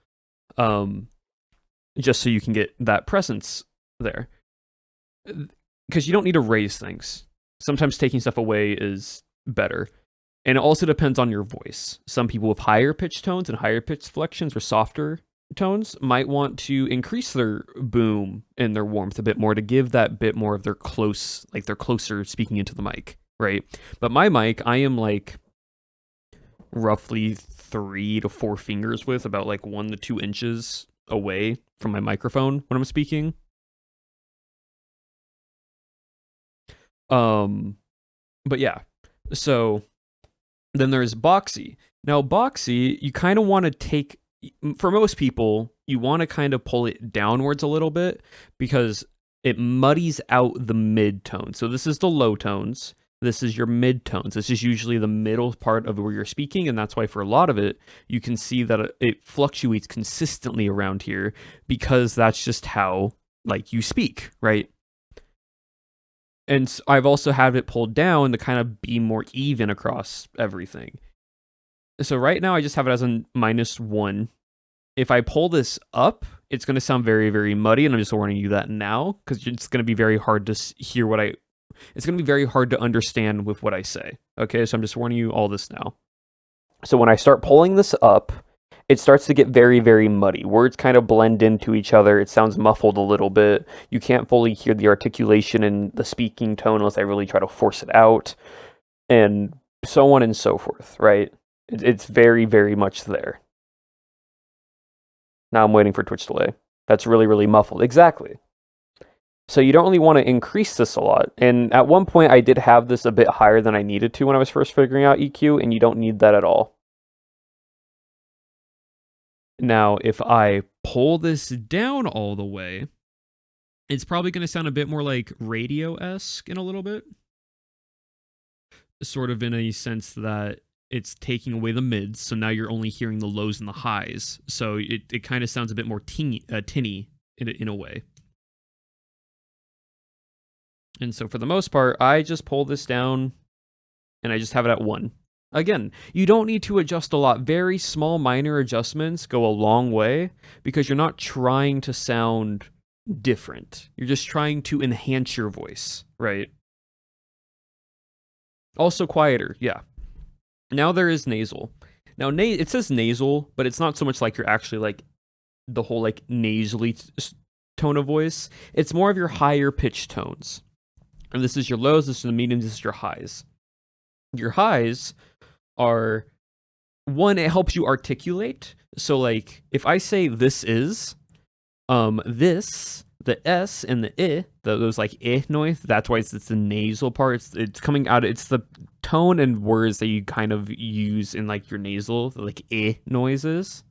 Just so you can get that presence there. Because you don't need to raise things. Sometimes taking stuff away is better. And it also depends on your voice. Some people with higher pitch tones and higher pitch flexions or softer tones might want to increase their boom and their warmth a bit more to give that bit more of their close, like they're closer speaking into the mic, right? But my mic, I am like roughly 3 to 4 fingers with, about like 1 to 2 inches away from my microphone when I'm speaking. But yeah, so then there's boxy. Now boxy, you kind of want to take, for most people, you want to kind of pull it downwards a little bit because it muddies out the mid tone. So this is the low tones. This is your mid tones. This is usually the middle part of where you're speaking, and that's why for a lot of it, you can see that it fluctuates consistently around here because that's just how like you speak, right? And I've also had it pulled down to kind of be more even across everything. So right now I just have it as a -1. If I pull this up, it's going to sound very, very muddy, and I'm just warning you that now, because it's going to be very hard to hear it's going to be very hard to understand with what I say. Okay, so I'm just warning you all this now. So when I start pulling this up, it starts to get very, very muddy. Words kind of blend into each other. It sounds muffled a little bit. You can't fully hear the articulation in the speaking tone unless I really try to force it out, and so on and so forth, right? It's very, very much there. Now I'm waiting for Twitch delay. That's really, really muffled. Exactly. So you don't really want to increase this a lot. And at one point, I did have this a bit higher than I needed to when I was first figuring out EQ, and you don't need that at all. Now, if I pull this down all the way, it's probably going to sound a bit more like radio-esque in a little bit. Sort of in a sense that it's taking away the mids, so now you're only hearing the lows and the highs. So it kind of sounds a bit more tinny in a way. And so for the most part, I just pull this down and I just have it at 1. Again, you don't need to adjust a lot. Very small minor adjustments go a long way because you're not trying to sound different. You're just trying to enhance your voice, right? Also quieter, yeah. Now there is nasal. Now it says nasal, but it's not so much like you're actually like the whole like nasally tone of voice. It's more of your higher pitched tones. And this is your lows, this is the mediums, this is your highs. Your highs are, one, it helps you articulate. So like if I say this is, this, the S and the I, those like I noise, that's why it's the nasal part. It's coming out, it's the tone and words that you kind of use in like your nasal, like I noises.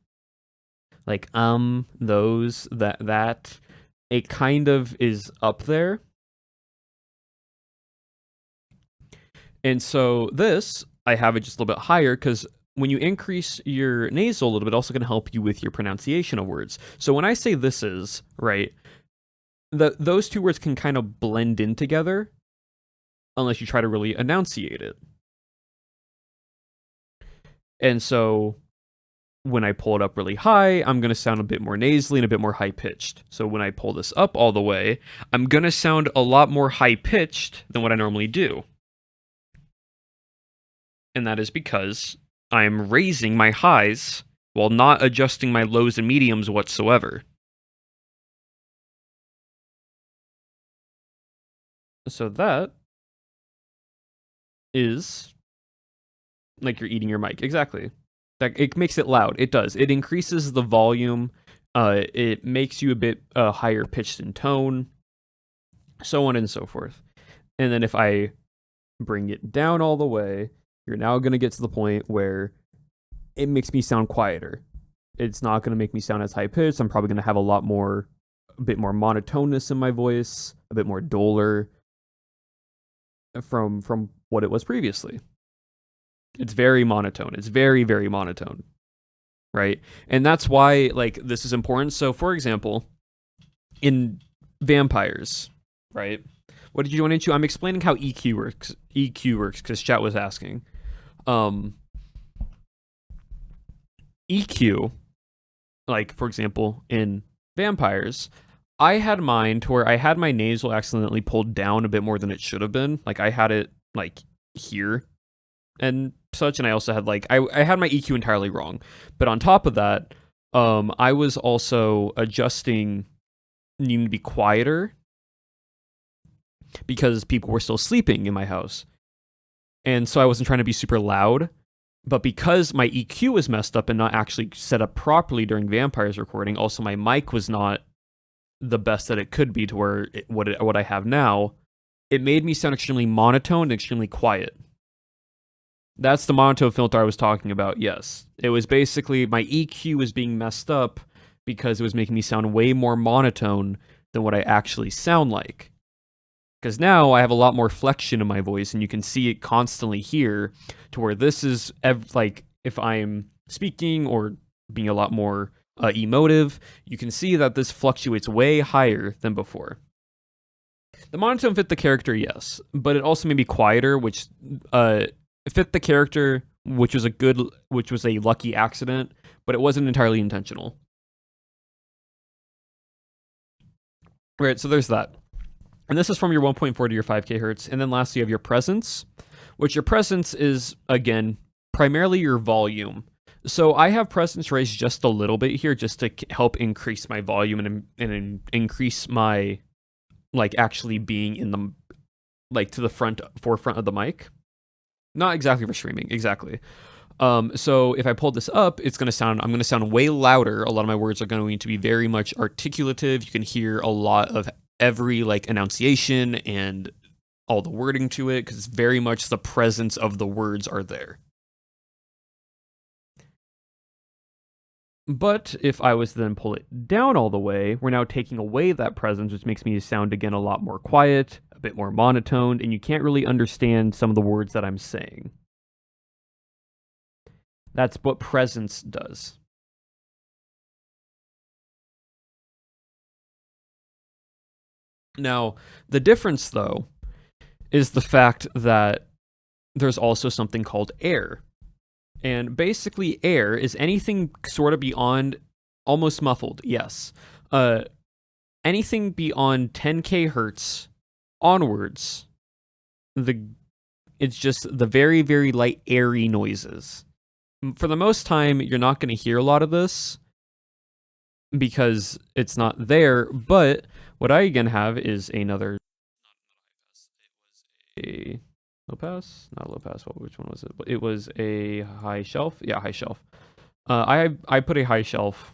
Like those, that. It kind of is up there. And so this, I have it just a little bit higher because when you increase your nasal a little bit, also going to help you with your pronunciation of words. So when I say this is, right, those two words can kind of blend in together unless you try to really enunciate it. And so when I pull it up really high, I'm going to sound a bit more nasally and a bit more high-pitched. So when I pull this up all the way, I'm going to sound a lot more high-pitched than what I normally do. And that is because I'm raising my highs while not adjusting my lows and mediums whatsoever. So that is like you're eating your mic. Exactly. That it makes it loud. It does. It increases the volume. It makes you a bit higher pitched in tone, so on and so forth. And then if I bring it down all the way, you're now going to get to the point where it makes me sound quieter. It's not going to make me sound as high pitched. I'm probably going to have a bit more monotoneness in my voice, a bit more duller from what it was previously. It's very monotone. It's very, very monotone, right? And that's why, like, this is important. So, for example, in vampires, right? What did you want into? I'm explaining how EQ works. EQ works because chat was asking. EQ, like, for example, in vampires, I had mine to where I had my nasal accidentally pulled down a bit more than it should have been. Like, I had it, like, here and such, and I also had, like, I had my EQ entirely wrong. But on top of that, I was also adjusting needing to be quieter because people were still sleeping in my house. And so I wasn't trying to be super loud. But because my EQ was messed up and not actually set up properly during Vampires recording, also my mic was not the best that it could be to where what I have now, it made me sound extremely monotone and extremely quiet. That's the monotone filter I was talking about, yes. It was basically my EQ was being messed up because it was making me sound way more monotone than what I actually sound like. Because now I have a lot more flexion in my voice, and you can see it constantly here, to where this is, like, if I'm speaking or being a lot more emotive, you can see that this fluctuates way higher than before. The monotone fit the character, yes, but it also made me quieter, which fit the character, which was a lucky accident, but it wasn't entirely intentional. Right, so there's that. And this is from your 1.4 to your 5K hertz. And then lastly, you have your presence, which your presence is, again, primarily your volume. So I have presence raised just a little bit here just to help increase my volume and increase my, like, actually being in the, like, to the forefront of the mic. Not exactly for streaming, exactly. So if I pull this up, I'm going to sound way louder. A lot of my words are going to be very much articulative. You can hear a lot of every, like, enunciation and all the wording to it, because it's very much the presence of the words are there. But if I was to then pull it down all the way, we're now taking away that presence, which makes me sound, again, a lot more quiet, a bit more monotoned, and you can't really understand some of the words that I'm saying. That's what presence does. Now, the difference, though, is the fact that there's also something called air. And basically, air is anything sort of beyond, almost muffled, yes. Anything beyond 10K hertz onwards, it's just the very, very light, airy noises. For the most time, you're not going to hear a lot of this because it's not there, but what I again have is another a low pass, not low pass. Which one was it? It was a high shelf. Yeah, high shelf. I put a high shelf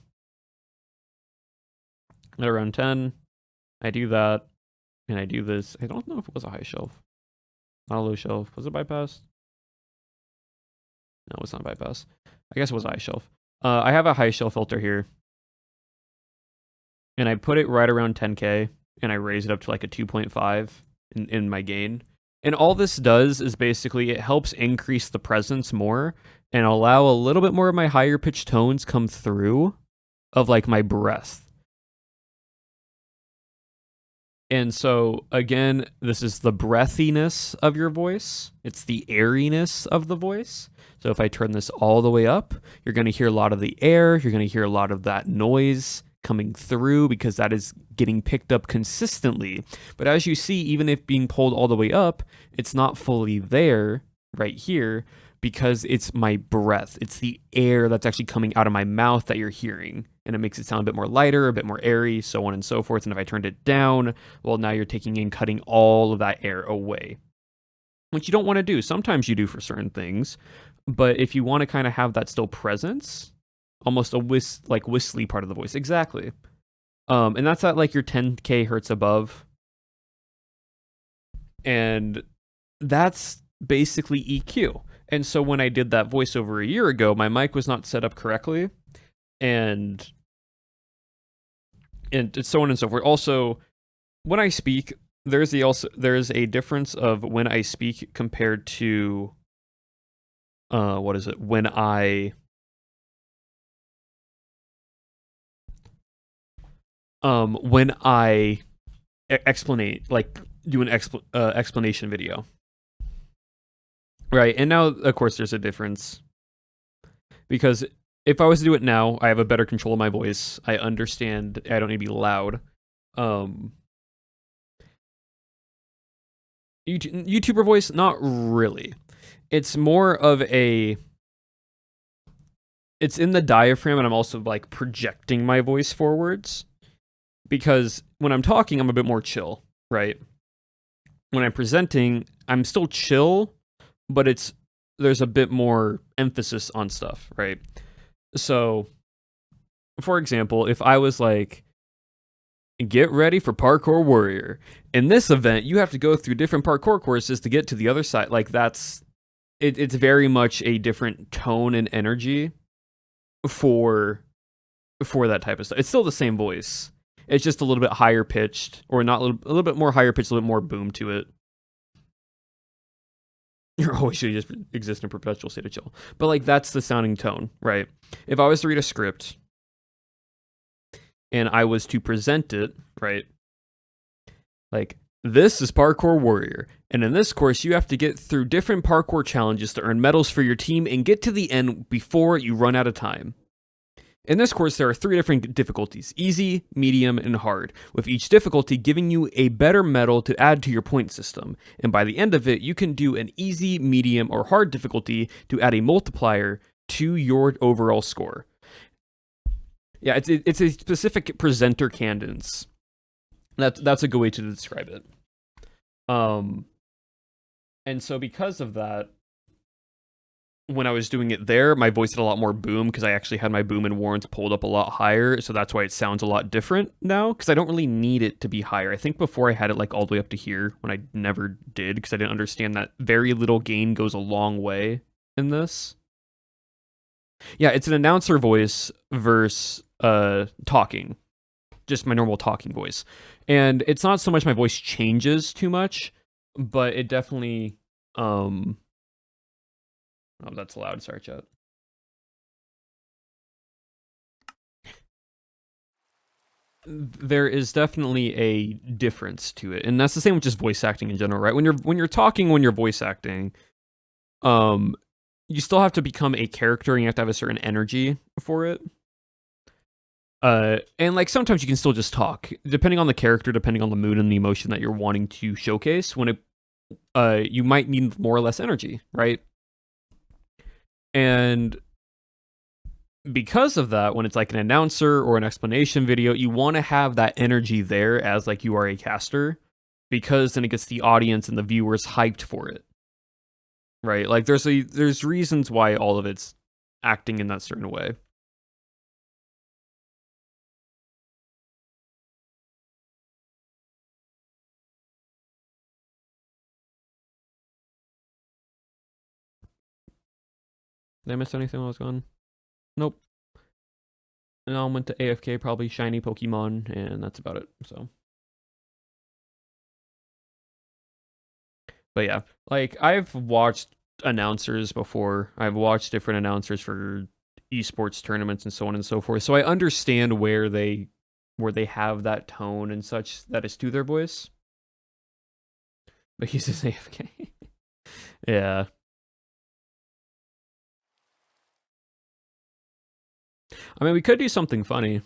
at around 10. I do that, and I do this. I don't know if it was a high shelf, not a low shelf. Was it bypass? No, it's not bypass. I guess it was a high shelf. I have a high shelf filter here, and I put it right around 10K, and I raise it up to like a 2.5 in my gain. And all this does is basically it helps increase the presence more and allow a little bit more of my higher pitched tones come through of, like, my breath. And so, again, this is the breathiness of your voice. It's the airiness of the voice. So if I turn this all the way up, you're going to hear a lot of the air. You're going to hear a lot of that noise coming through because that is getting picked up consistently. But as you see, even if being pulled all the way up, it's not fully there right here because it's my breath. It's the air that's actually coming out of my mouth that you're hearing. And it makes it sound a bit more lighter, a bit more airy, so on and so forth. And if I turned it down, well, now you're taking in, cutting all of that air away, which you don't want to do. Sometimes you do for certain things, but if you want to kind of have that still presence, almost a whistly part of the voice, exactly. And that's at like your 10K hertz above, and that's basically EQ. And so when I did that voiceover a year ago, my mic was not set up correctly, and so on and so forth. Also, when I speak, there's a difference of when I speak compared to when I explanate, like do an explanation video, right? And now of course there's a difference because if I was to do it now, I have a better control of my voice. I understand I don't need to be loud. YouTuber voice, not really. It's more of it's in the diaphragm, and I'm also like projecting my voice forwards because when I'm talking, I'm a bit more chill, right? When I'm presenting, I'm still chill, but there's a bit more emphasis on stuff, right? So, for example, if I was like, get ready for Parkour Warrior. In this event, you have to go through different parkour courses to get to the other side. Like it's very much a different tone and energy for that type of stuff. It's still the same voice. It's just a little bit higher pitched, or not a little bit more higher pitched, a little bit more boom to it. You're always should just exist in a perpetual state of chill. But like that's the sounding tone, right? If I was to read a script and I was to present it, right? Like, this is Parkour Warrior, and in this course you have to get through different parkour challenges to earn medals for your team and get to the end before you run out of time. In this course, there are 3 different difficulties: easy, medium, and hard, with each difficulty giving you a better medal to add to your point system. And by the end of it, you can do an easy, medium, or hard difficulty to add a multiplier to your overall score. Yeah, it's a specific presenter cadence. That's a good way to describe it. And so because of that, when I was doing it there, my voice had a lot more boom because I actually had my boom and warrants pulled up a lot higher. So that's why it sounds a lot different now, because I don't really need it to be higher. I think before I had it like all the way up to here when I never did because I didn't understand that very little gain goes a long way in this. Yeah, it's an announcer voice versus talking. Just my normal talking voice. And it's not so much my voice changes too much, but it definitely oh, that's loud. Sorry, chat. There is definitely a difference to it, and that's the same with just voice acting in general, right? When you're talking, when you're voice acting, you still have to become a character, and you have to have a certain energy for it. And like sometimes you can still just talk, depending on the character, depending on the mood and the emotion that you're wanting to showcase. When you might need more or less energy, right? And because of that, when it's like an announcer or an explanation video, you want to have that energy there as like you are a caster, because then it gets the audience and the viewers hyped for it, right? Like there's reasons why all of it's acting in that certain way. Did I miss anything while I was gone? Nope. And I went to AFK, probably shiny Pokemon, and that's about it. So, but yeah, like I've watched announcers before. I've watched different announcers for esports tournaments and so on and so forth. So I understand where they where they have that tone and such that is to their voice. But he's just AFK. Yeah. I mean, we could do something funny.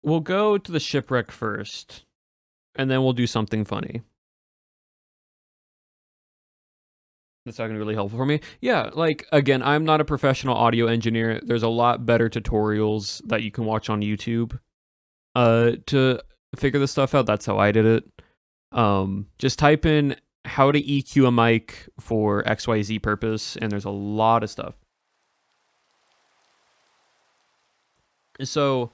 We'll go to the shipwreck first, and then we'll do something funny. That's not going to be really helpful for me. Yeah, like, again, I'm not a professional audio engineer. There's a lot better tutorials that you can watch on YouTube to figure this stuff out. That's how I did it. Just type in how to EQ a mic for XYZ purpose, and there's a lot of stuff. So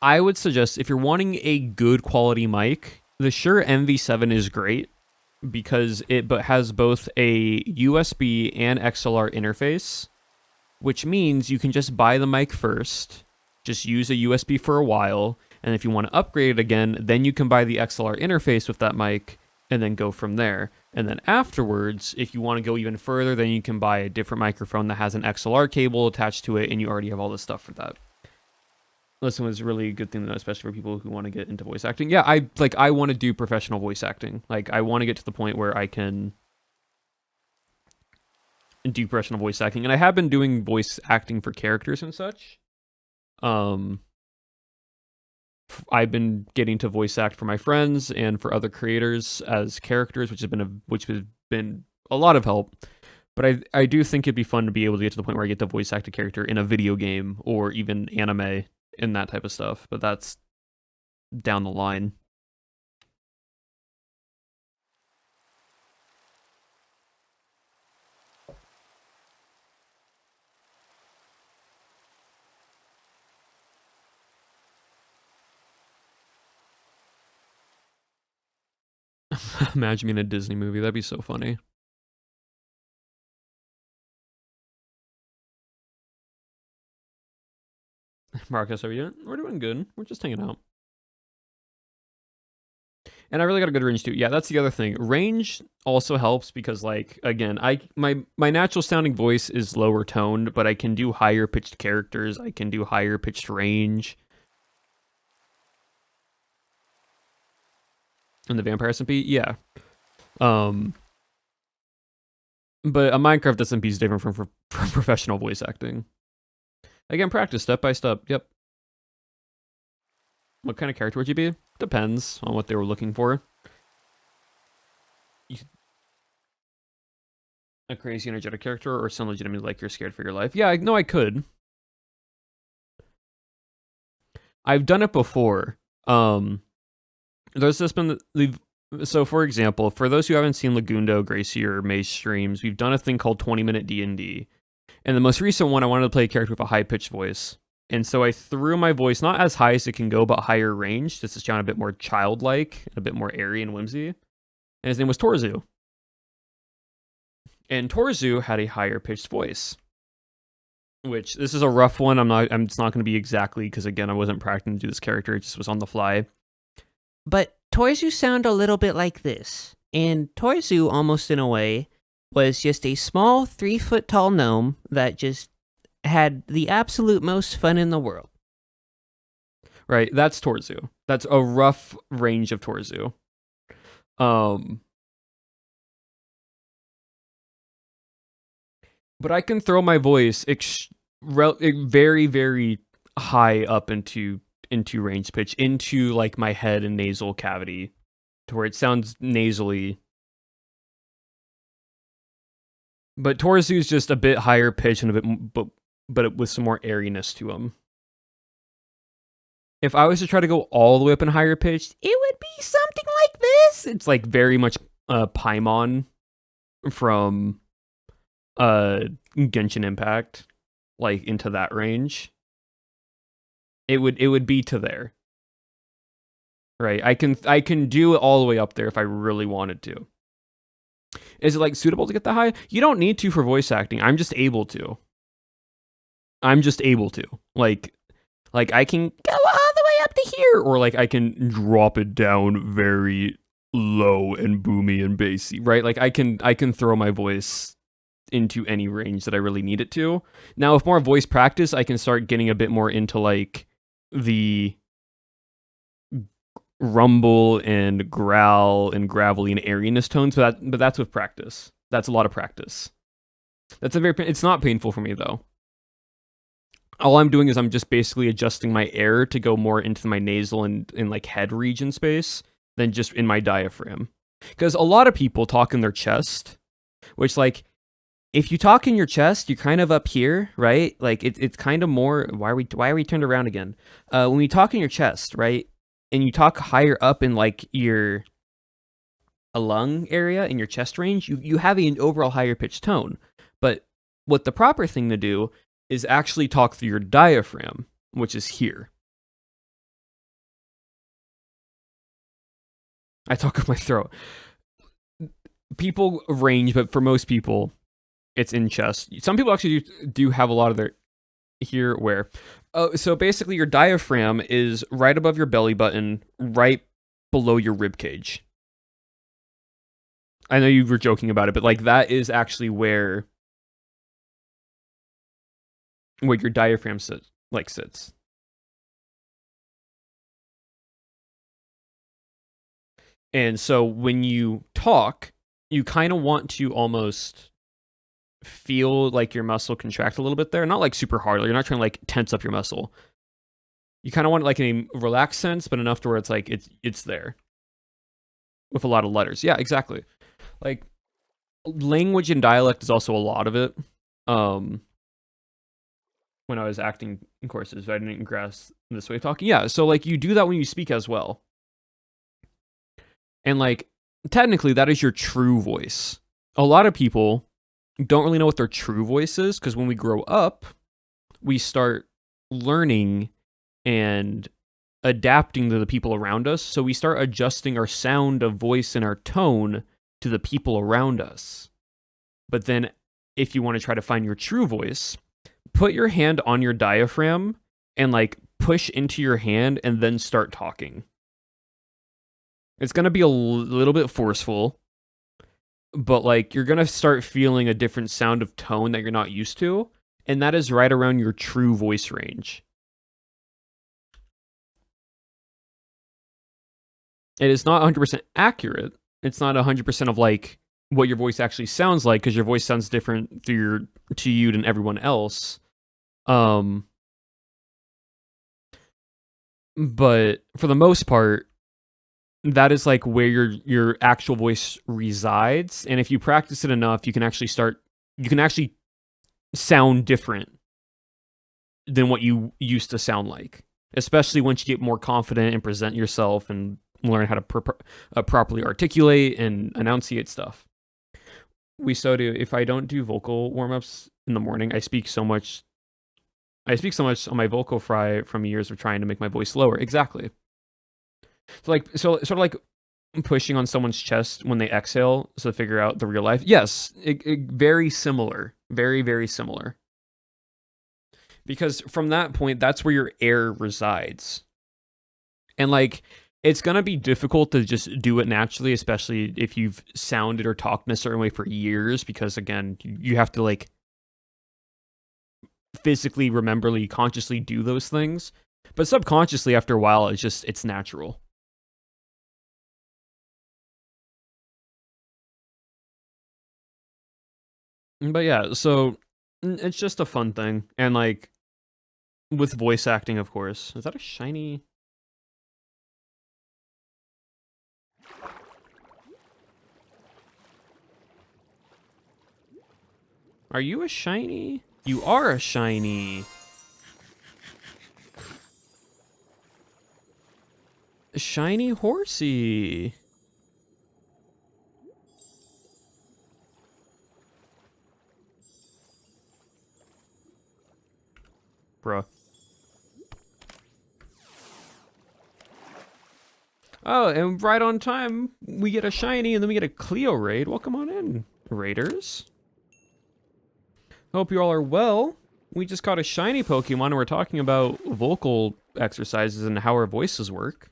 I would suggest, if you're wanting a good quality mic, the Shure MV7 is great because it has both a USB and XLR interface, which means you can just buy the mic first, just use a USB for a while, and if you want to upgrade it again, then you can buy the XLR interface with that mic and then go from there. And then afterwards, if you want to go even further, then you can buy a different microphone that has an XLR cable attached to it, and you already have all the stuff for that. Listen, was a really good thing to know, especially for people who want to get into voice acting. Yeah, I want to do professional voice acting. Like, I want to get to the point where I can do professional voice acting, and I have been doing voice acting for characters and such. I've been getting to voice act for my friends and for other creators as characters, which has been a lot of help. But I do think it'd be fun to be able to get to the point where I get to voice act a character in a video game or even anime and that type of stuff. But that's down the line. Imagine me in a Disney movie. That'd be so funny. Marcus, how are you doing? We're doing good. We're just hanging out. And I really got a good range too. Yeah, that's the other thing. Range also helps because, like, again, my natural sounding voice is lower toned, but I can do higher pitched characters. I can do higher pitched range. And the Vampire SMP, yeah. But a Minecraft SMP is different from professional voice acting. Again, practice step by step. Yep. What kind of character would you be? Depends on what they were looking for. A crazy energetic character or some legitimately like you're scared for your life? Yeah, no, I could. I've done it before. There's just been so for example, for those who haven't seen Lagundo, Gracie, or May's streams, we've done a thing called 20-minute D&D. And the most recent one, I wanted to play a character with a high-pitched voice. And so I threw my voice not as high as it can go, but higher range, just to sound a bit more childlike, a bit more airy and whimsy. And his name was Torzu. And Torzu had a higher pitched voice. Which, this is a rough one. It's not going to be exactly, because again, I wasn't practicing to do this character, it just was on the fly. But Torzu sound a little bit like this. And Torzu, almost in a way, was just a small 3-foot-tall gnome that just had the absolute most fun in the world. Right, that's Torzu. That's a rough range of Torzu. But I can throw my voice very, very high up into range pitch, into like my head and nasal cavity, to where it sounds nasally. But Torzu's just a bit higher pitch and a bit, but with some more airiness to him. If I was to try to go all the way up in higher pitched, it would be something like this. It's like very much Paimon from Genshin Impact, like into that range. It would be to there. Right? I can do it all the way up there if I really wanted to. Is it like suitable to get that high? You don't need to for voice acting. I'm just able to. Like I can go all the way up to here, or like I can drop it down very low and boomy and bassy, right? Like I can throw my voice into any range that I really need it to. Now, with more voice practice, I can start getting a bit more into like the rumble and growl and gravelly and airiness tones, but that's with practice. That's a lot of practice. It's not painful for me though. All I'm doing is I'm just basically adjusting my air to go more into my nasal and in like head region space than just in my diaphragm. Because a lot of people talk in their chest, which like if you talk in your chest, you're kind of up here, right? Like it's kind of more. Why are we turned around again? When you talk in your chest, right, and you talk higher up in like your a lung area in your chest range, you have an overall higher pitched tone. But what the proper thing to do is actually talk through your diaphragm, which is here. I talk with my throat. People range, but for most people, it's in chest. Some people actually do have a lot of their here where. So basically your diaphragm is right above your belly button, right below your rib cage. I know you were joking about it, but like that is actually where your diaphragm sits. And so when you talk, you kind of want to almost feel like your muscle contract a little bit there. Not like super hard. You're not trying to like tense up your muscle. You kind of want it like in a relaxed sense, but enough to where it's like it's there. With a lot of letters. Yeah, exactly. Like language and dialect is also a lot of it. When I was acting in courses, I didn't grasp this way of talking. Yeah, so like you do that when you speak as well. And like technically that is your true voice. A lot of people don't really know what their true voice is because when we grow up, we start learning and adapting to the people around us. So we start adjusting our sound of voice and our tone to the people around us. But then if you want to try to find your true voice, put your hand on your diaphragm and like push into your hand and then start talking. It's going to be a little bit forceful, but like you're going to start feeling a different sound of tone that you're not used to, and that is right around your true voice range. It is not 100% accurate. It's not 100% of like what your voice actually sounds like because your voice sounds different to you than everyone else. But for the most part, that is like where your actual voice resides, and if you practice it enough, you can actually sound different than what you used to sound like, especially once you get more confident and present yourself and learn how to properly articulate and enunciate stuff. If I don't do vocal warm-ups in the morning, I speak so much on my vocal fry from years of trying to make my voice lower. Exactly. So sort of like pushing on someone's chest when they exhale so to figure out the real life. Yes, very similar. Very, very similar. Because from that point, that's where your air resides. And like, it's going to be difficult to just do it naturally, especially if you've sounded or talked in a certain way for years, because again, you have to like physically, consciously do those things. But subconsciously, after a while, it's natural. But yeah, so it's just a fun thing. And like with voice acting, of course. Is that a shiny? Are you a shiny? You are a shiny. Shiny horsey. Bruh. Oh, and right on time, we get a shiny, and then we get a Cleo raid. Welcome on in, raiders. Hope you all are well. We just caught a shiny Pokemon, and we're talking about vocal exercises and how our voices work.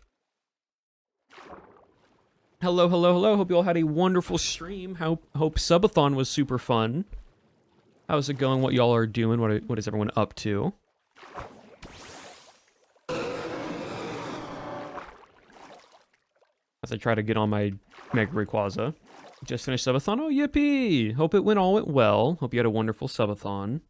Hello, hello, hello. Hope you all had a wonderful stream. Hope Subathon was super fun. How's it going? What y'all are doing? What is everyone up to? As I try to get on my Mega Rayquaza. Just finished Subathon. Oh, yippee! Hope it all went well. Hope you had a wonderful Subathon.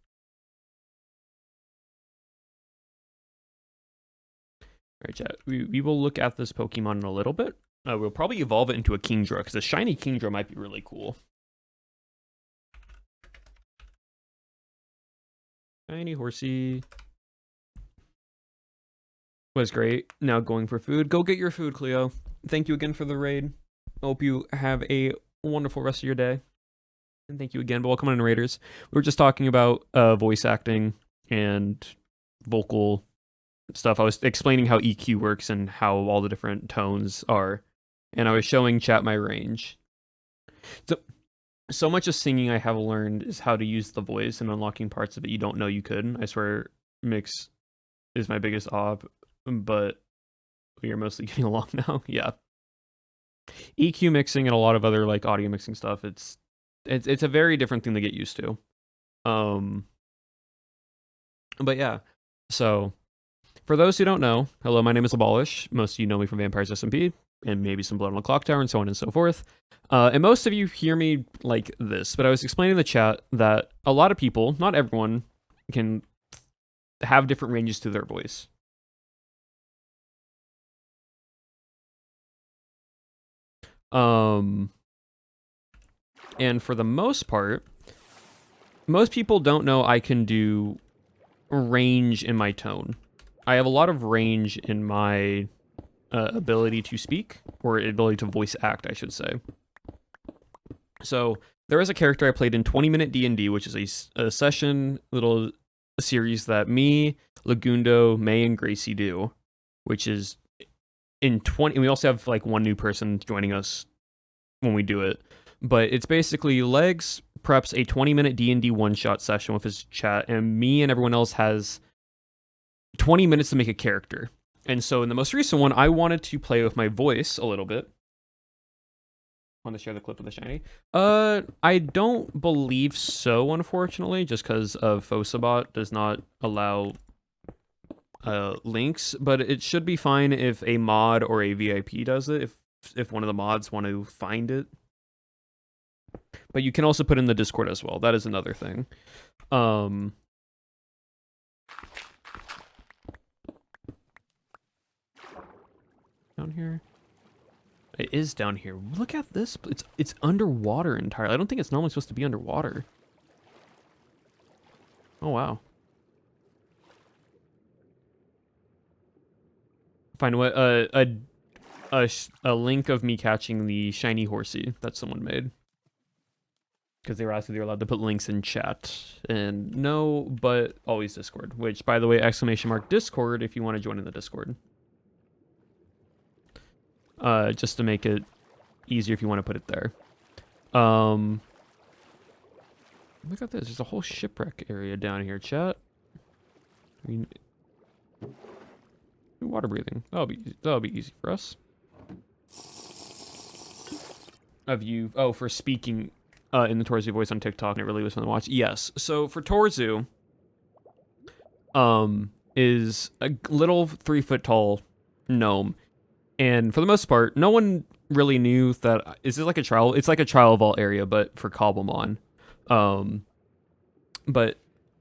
Alright, chat. We will look at this Pokemon in a little bit. We'll probably evolve it into a Kingdra, because a shiny Kingdra might be really cool. Shiny horsey. Was great. Now going for food. Go get your food, Cleo. Thank you again for the raid. Hope you have a wonderful rest of your day. And thank you again. But welcome on, Raiders. We were just talking about voice acting and vocal stuff. I was explaining how EQ works and how all the different tones are. And I was showing chat my range. So much of singing I have learned is how to use the voice and unlocking parts of it you don't know you could. I swear mix is my biggest op, but we are mostly getting along now. Yeah. EQ mixing and a lot of other like audio mixing stuff, it's a very different thing to get used to. But yeah. So for those who don't know, hello, my name is Abolish. Most of you know me from Vampires SMP and maybe some Blood on the Clock Tower and so on and so forth. And most of you hear me like this, but I was explaining in the chat that a lot of people, not everyone, can have different ranges to their voice. And for the most part, most people don't know I can do range in my tone. I have a lot of range in my ability to speak, or ability to voice act, I should say. So there is a character I played in 20-minute D&D, which is a session little series that me, Lagundo, May, and Gracie do, which is in 20. And we also have like one new person joining us when we do it. But it's basically Legs preps a 20-minute D&D one-shot session with his chat, and me and everyone else has 20 minutes to make a character. And so in the most recent one, I wanted to play with my voice a little bit. Want to share the clip of the shiny? I don't believe so, unfortunately, just because of Fosabot does not allow links, but it should be fine if a mod or a VIP does it, if one of the mods want to find it. But you can also put in the Discord as well. That is another thing. Down here. It is down here. Look at this. It's underwater entirely. I don't think it's normally supposed to be underwater. Oh, wow. Find what a link of me catching the shiny horsey that someone made. Because they were asked if they were allowed to put links in chat. And no, but always Discord. Which, by the way, ! Discord if you want to join in the Discord. Just to make it easier if you want to put it there. Look at this. There's a whole shipwreck area down here, chat. I mean, water breathing. That'll be easy for us. For speaking in the Torzu voice on TikTok, and it really was fun to watch. Yes. So for Torzu, is a little 3-foot tall gnome. And for the most part, no one really knew that. Is this like a trial? It's like a trial of all area, but for Cobblemon. But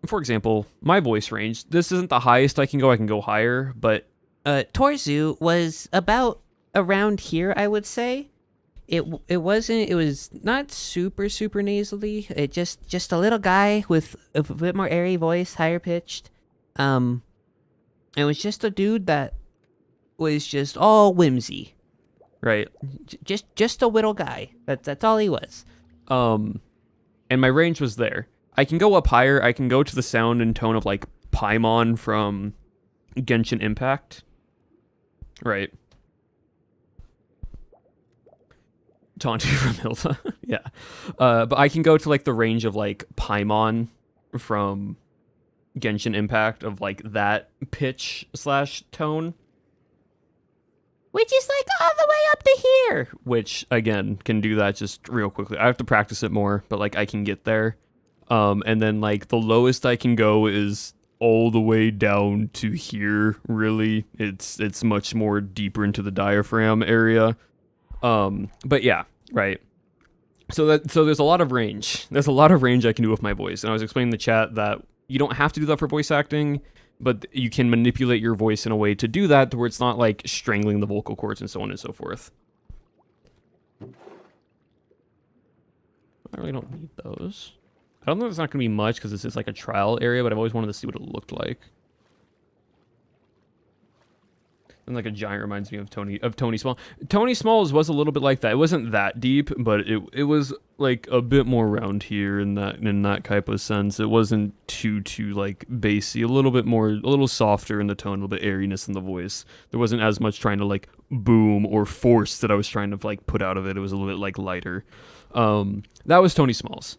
for example, my voice range. This isn't the highest I can go. I can go higher, but Torzu was about around here, I would say. It was not super nasally. It just a little guy with a bit more airy voice, higher pitched. It was just a dude that was just all whimsy. right. Just a little guy. That's all he was. And my range was there. I can go up higher. I can go to the sound and tone of like Paimon from Genshin Impact. Right. Taunty from Hilda. Yeah. But I can go to like the range of like Paimon from Genshin Impact, of like that pitch / tone. which is like all the way up to here. which again can do that just real quickly. I have to practice it more, but like I can get there. And then like the lowest I can go is all the way down to here. Really, it's much more deeper into the diaphragm area. But yeah, right. So there's a lot of range. There's a lot of range I can do with my voice, and I was explaining in the chat that you don't have to do that for voice acting, but you can manipulate your voice in a way to do that to where it's not like strangling the vocal cords and so on and so forth. I really don't need those. I don't know if there's not going to be much because this is like a trial area, but I've always wanted to see what it looked like. And like a giant reminds me of Tony Small. Tony Smalls was a little bit like that. It wasn't that deep, but it was like a bit more round here in that type of sense. It wasn't too like bassy. A little softer in the tone, a little bit airiness in the voice. There wasn't as much trying to like boom or force that I was trying to like put out of it. It was a little bit like lighter. That was Tony Smalls.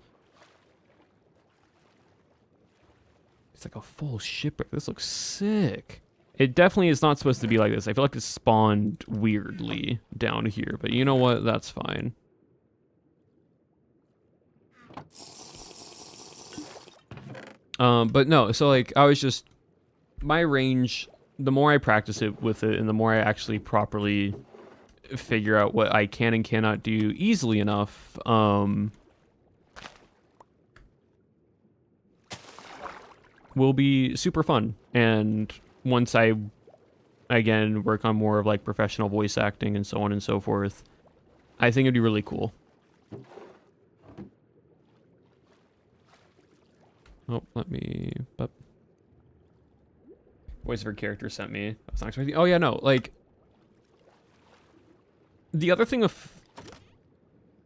It's like a full shipwreck. This looks sick. It definitely is not supposed to be like this. I feel like it spawned weirdly down here, but you know what? That's fine. But no, so like I was just, my range, the more I practice it with it and the more I actually properly figure out what I can and cannot do easily enough, will be super fun. And once I, again, work on more of like professional voice acting and so on and so forth, I think it'd be really cool. Oh, let me... Voice of her character sent me. I was not expecting... Oh, yeah, no, like... The other thing of...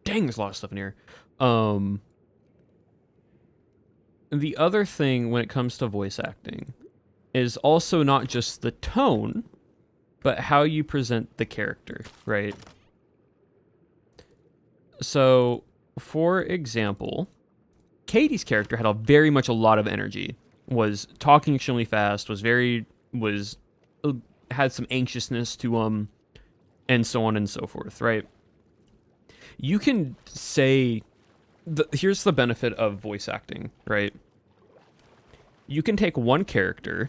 Dang, there's a lot of stuff in here. The other thing when it comes to voice acting is also not just the tone, but how you present the character, right? So, for example, Katie's character had very much a lot of energy, was talking extremely fast, had some anxiousness to and so on and so forth, right? You can say, here's the benefit of voice acting, right? You can take one character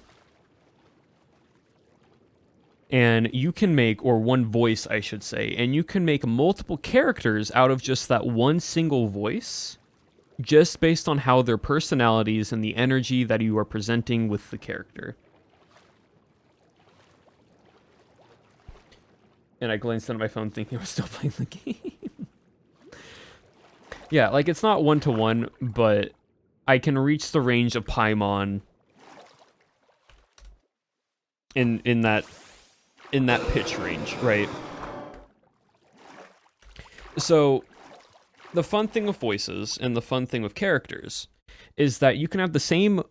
and you can make, or one voice, I should say, and you can make multiple characters out of just that one single voice, just based on how their personalities and the energy that you are presenting with the character. And I glanced down at my phone thinking I was still playing the game. Yeah, like it's not one-to-one, but I can reach the range of Paimon in that pitch range, right? So the fun thing with voices and the fun thing with characters is that you can have the same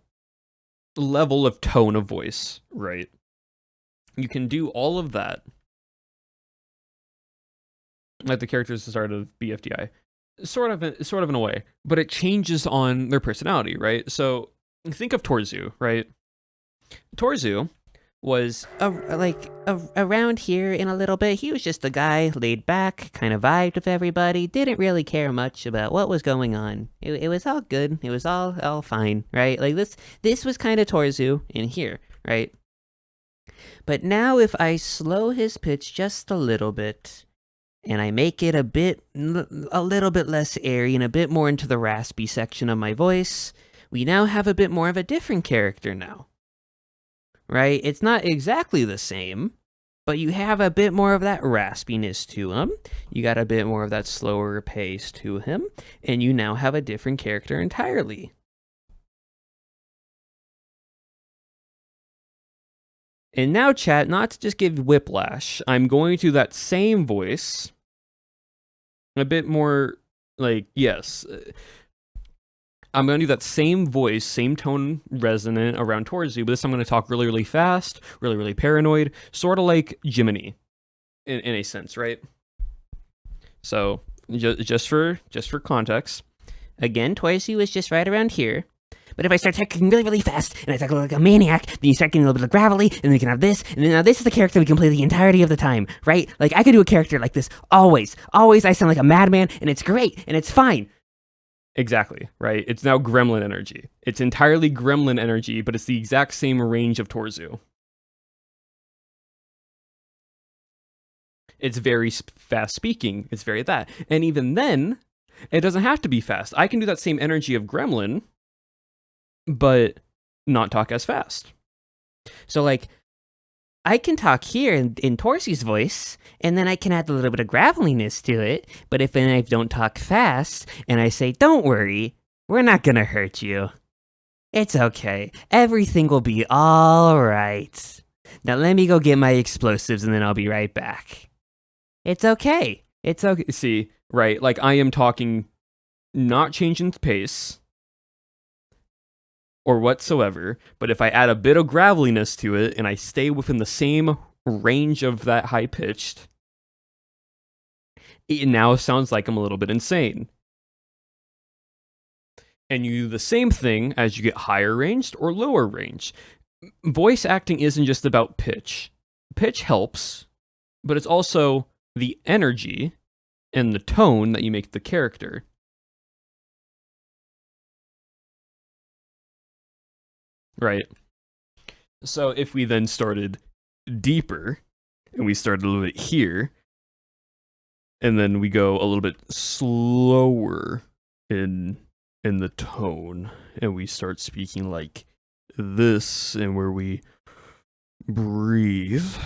level of tone of voice, right? You can do all of that, like the characters at the start of BFDI, sort of in a way, but it changes on their personality, right? So think of Torzu, right? Torzu was around here in a little bit. He was just a guy laid back, kind of vibed with everybody, didn't really care much about what was going on. It was all good. It was all fine, right? Like this was kind of Torzu in here, right? But now if I slow his pitch just a little bit, and I make it a little bit less airy and a bit more into the raspy section of my voice, we now have a bit more of a different character now. Right? It's not exactly the same, but you have a bit more of that raspiness to him. You got a bit more of that slower pace to him, and you now have a different character entirely. And now, chat, not to just give whiplash, I'm going to that same voice, a bit more, like, yes, I'm going to do that same voice, same tone resonant around Torzu, but this time I'm going to talk really, really fast, really, really paranoid, sort of like Jiminy, in a sense, right? So, just for context. Again, Torzu was just right around here. But if I start talking really, really fast, and I talk like a maniac, then you start getting a little bit of gravelly, and then we can have this, and then now this is the character we can play the entirety of the time, right? Like, I could do a character like this always. Always I sound like a madman, and it's great, and it's fine. Exactly, right? It's now gremlin energy. It's entirely gremlin energy, but it's the exact same range of Torzu. It's very fast speaking. It's very that. And even then, it doesn't have to be fast. I can do that same energy of gremlin, but not talk as fast. So, like, I can talk here in Torsi's voice, and then I can add a little bit of graveliness to it, but if I don't talk fast, and I say, don't worry, we're not gonna hurt you. It's okay. Everything will be alright. Now let me go get my explosives, and then I'll be right back. It's okay. It's okay. See, right, like I am talking, not changing pace, or whatsoever, but if I add a bit of graveliness to it and I stay within the same range of that high pitched, it now sounds like I'm a little bit insane. And you do the same thing as you get higher ranged or lower range. Voice acting isn't just about pitch. Pitch helps, but it's also the energy and the tone that you make the character. Right. So if we then started deeper, and we started a little bit here, and then we go a little bit slower in the tone, and we start speaking like this, and where we breathe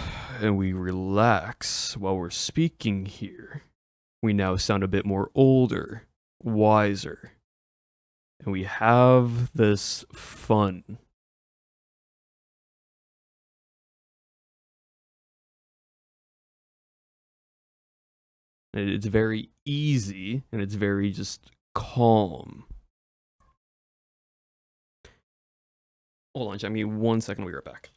and we relax while we're speaking here, we now sound a bit more older, wiser, and we have this fun. It's very easy, and it's very just calm. Hold on, Jim, give me 1 second, we'll be right back.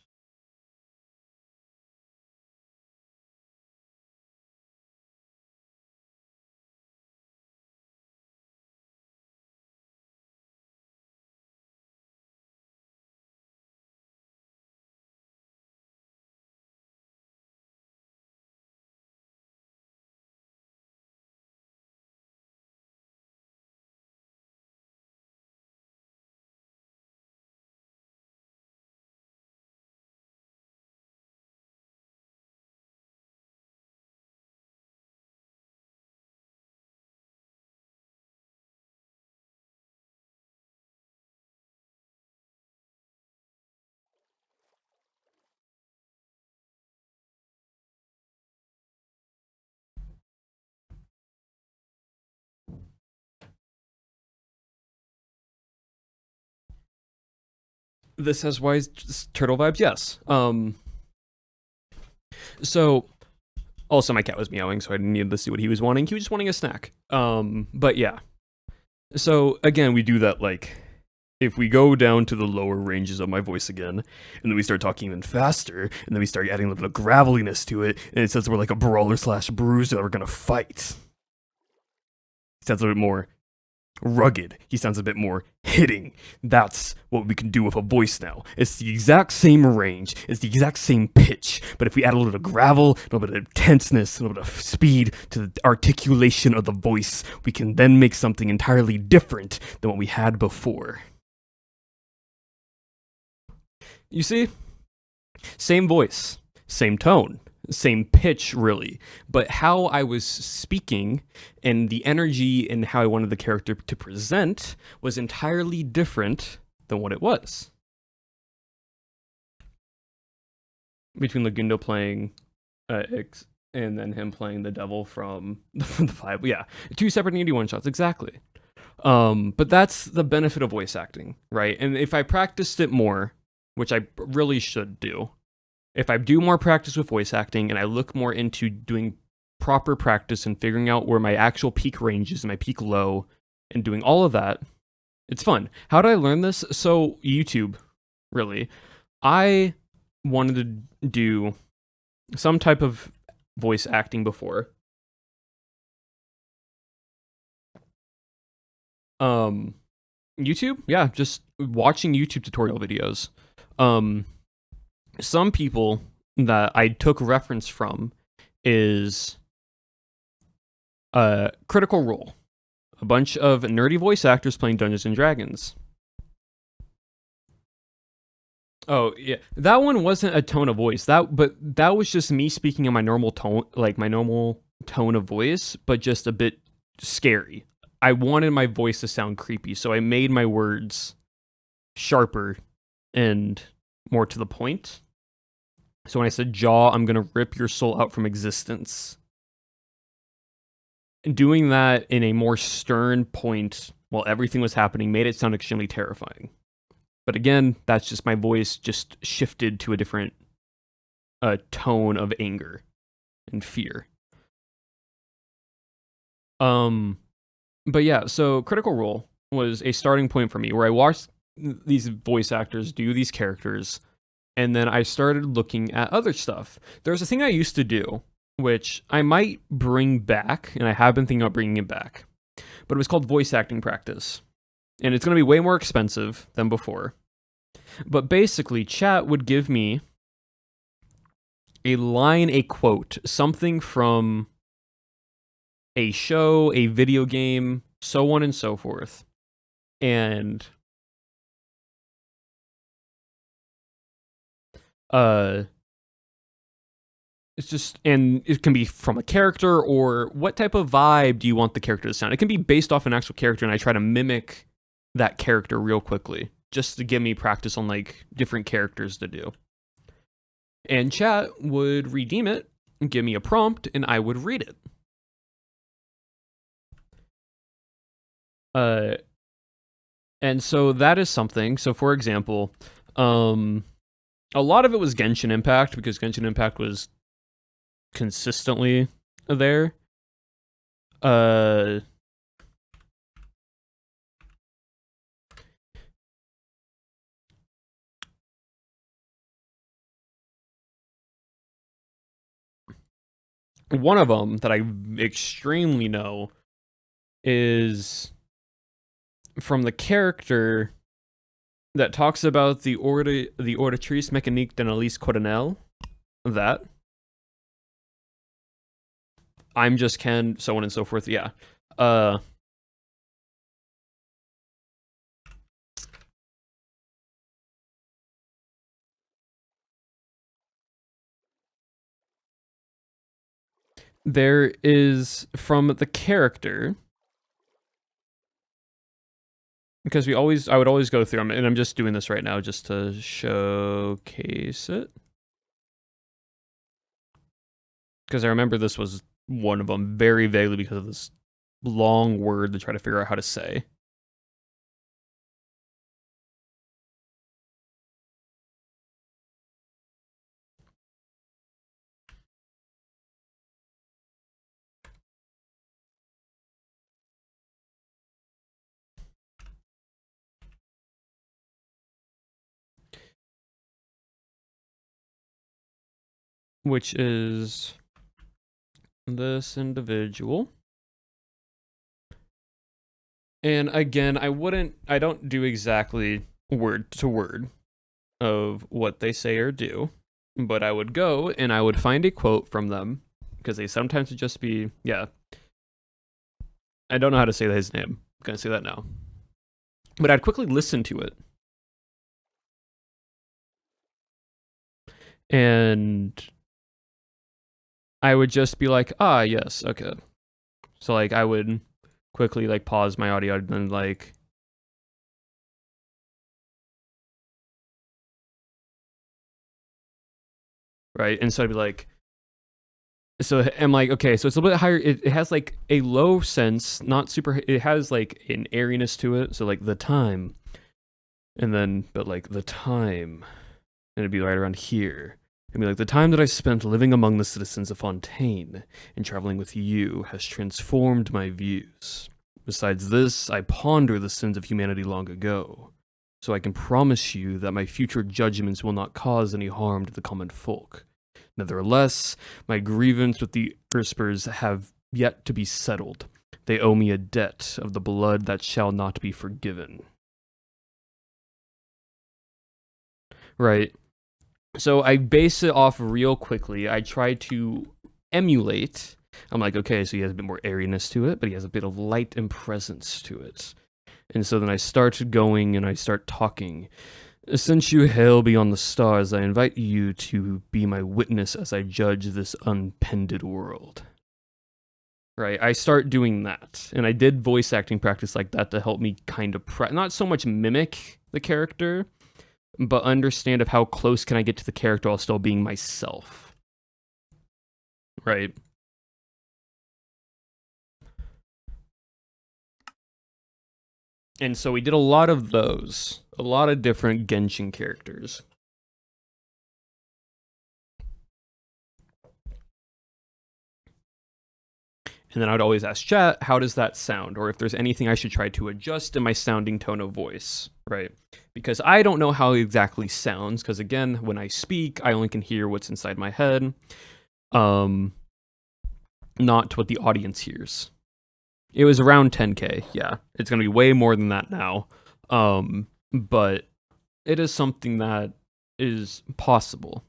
This has wise turtle vibes, yes. So, also my cat was meowing, so I needed to see what he was wanting. He was just wanting a snack. But yeah. So, again, we do that, like, if we go down to the lower ranges of my voice again, and then we start talking even faster, and then we start adding a little bit of graveliness to it, and it says we're like a brawler / bruiser that we're gonna fight. It sounds a little bit more rugged. He sounds a bit more hitting. That's what we can do with a voice now. It's the exact same range, it's the exact same pitch, but if we add a little bit of gravel, a little bit of tenseness, a little bit of speed to the articulation of the voice, we can then make something entirely different than what we had before. You see? Same voice, same tone, same pitch, really, but how I was speaking and the energy and how I wanted the character to present was entirely different than what it was. Between Lagundo playing Ix and then him playing the devil from the 5, yeah, 2 separate 81 shots, exactly. But that's the benefit of voice acting, right? And if I practiced it more, which I really should do, if I do more practice with voice acting and I look more into doing proper practice and figuring out where my actual peak range is and my peak low and doing all of that, it's fun. How did I learn this? So YouTube, really. I wanted to do some type of voice acting before. YouTube, yeah, just watching YouTube tutorial videos. Some people that I took reference from is Critical Role, a bunch of nerdy voice actors playing Dungeons and Dragons. Oh yeah, that one wasn't a tone of voice. But that was just me speaking in my normal tone, like my normal tone of voice, but just a bit scary. I wanted my voice to sound creepy, so I made my words sharper and more to the point. So when I said jaw, I'm gonna rip your soul out from existence. Doing that in a more stern point while everything was happening made it sound extremely terrifying. But again, that's just my voice just shifted to a different tone of anger and fear. But yeah, so Critical Role was a starting point for me where I watched these voice actors do these characters, and then I started looking at other stuff. There's a thing I used to do, which I might bring back, and I have been thinking about bringing it back, but it was called voice acting practice. And it's going to be way more expensive than before. But basically, chat would give me a line, a quote, something from a show, a video game, so on and so forth. And it's just, and it can be from a character, or what type of vibe do you want the character to sound? It can be based off an actual character, and I try to mimic that character real quickly, just to give me practice on like different characters to do. And chat would redeem it and give me a prompt, and I would read it. And so that is something. So for example, a lot of it was Genshin Impact, because Genshin Impact was consistently there. One of them that I extremely know is from the character that talks about the Auditrice Mécanique d'Analyse Coronel. That. I'm just Ken, so on and so forth, yeah. There is from the character, because I would always go through them, and I'm just doing this right now just to showcase it. Because I remember this was one of them very vaguely because of this long word to try to figure out how to say. Which is this individual. And again, I don't do exactly word to word of what they say or do, but I would go and I would find a quote from them, because they sometimes would just be, yeah. I don't know how to say his name. I'm going to say that now. But I'd quickly listen to it. And I would just be like, ah, yes, okay. So, like, I would quickly, like, pause my audio and then, like, right? And so I'd be like, so I'm like, okay, so it's a little bit higher. It has, like, a low sense, not super, it has, like, an airiness to it. So, like, the time. And then, but, like, the time. And it'd be right around here. I mean, like, the time that I spent living among the citizens of Fontaine and traveling with you has transformed my views. Besides this, I ponder the sins of humanity long ago, so I can promise you that my future judgments will not cause any harm to the common folk. Nevertheless, my grievance with the Urspers have yet to be settled. They owe me a debt of the blood that shall not be forgiven. right? So I base it off real quickly. I try to emulate. I'm like, okay, so he has a bit more airiness to it, but he has a bit of light and presence to it. And so then I start going and I start talking. Since you hail beyond the stars, I invite you to be my witness as I judge this unpended world. Right, I start doing that. And I did voice acting practice like that to help me kind of not so much mimic the character, but understand of how close can I get to the character while still being myself. Right. And so we did a lot of those. A lot of different Genshin characters. And then I would always ask chat, how does that sound? Or if there's anything I should try to adjust in my sounding tone of voice, right? Because I don't know how it exactly sounds, because again, when I speak, I only can hear what's inside my head, not what the audience hears. It was around 10K, yeah. It's going to be way more than that now. But it is something that is possible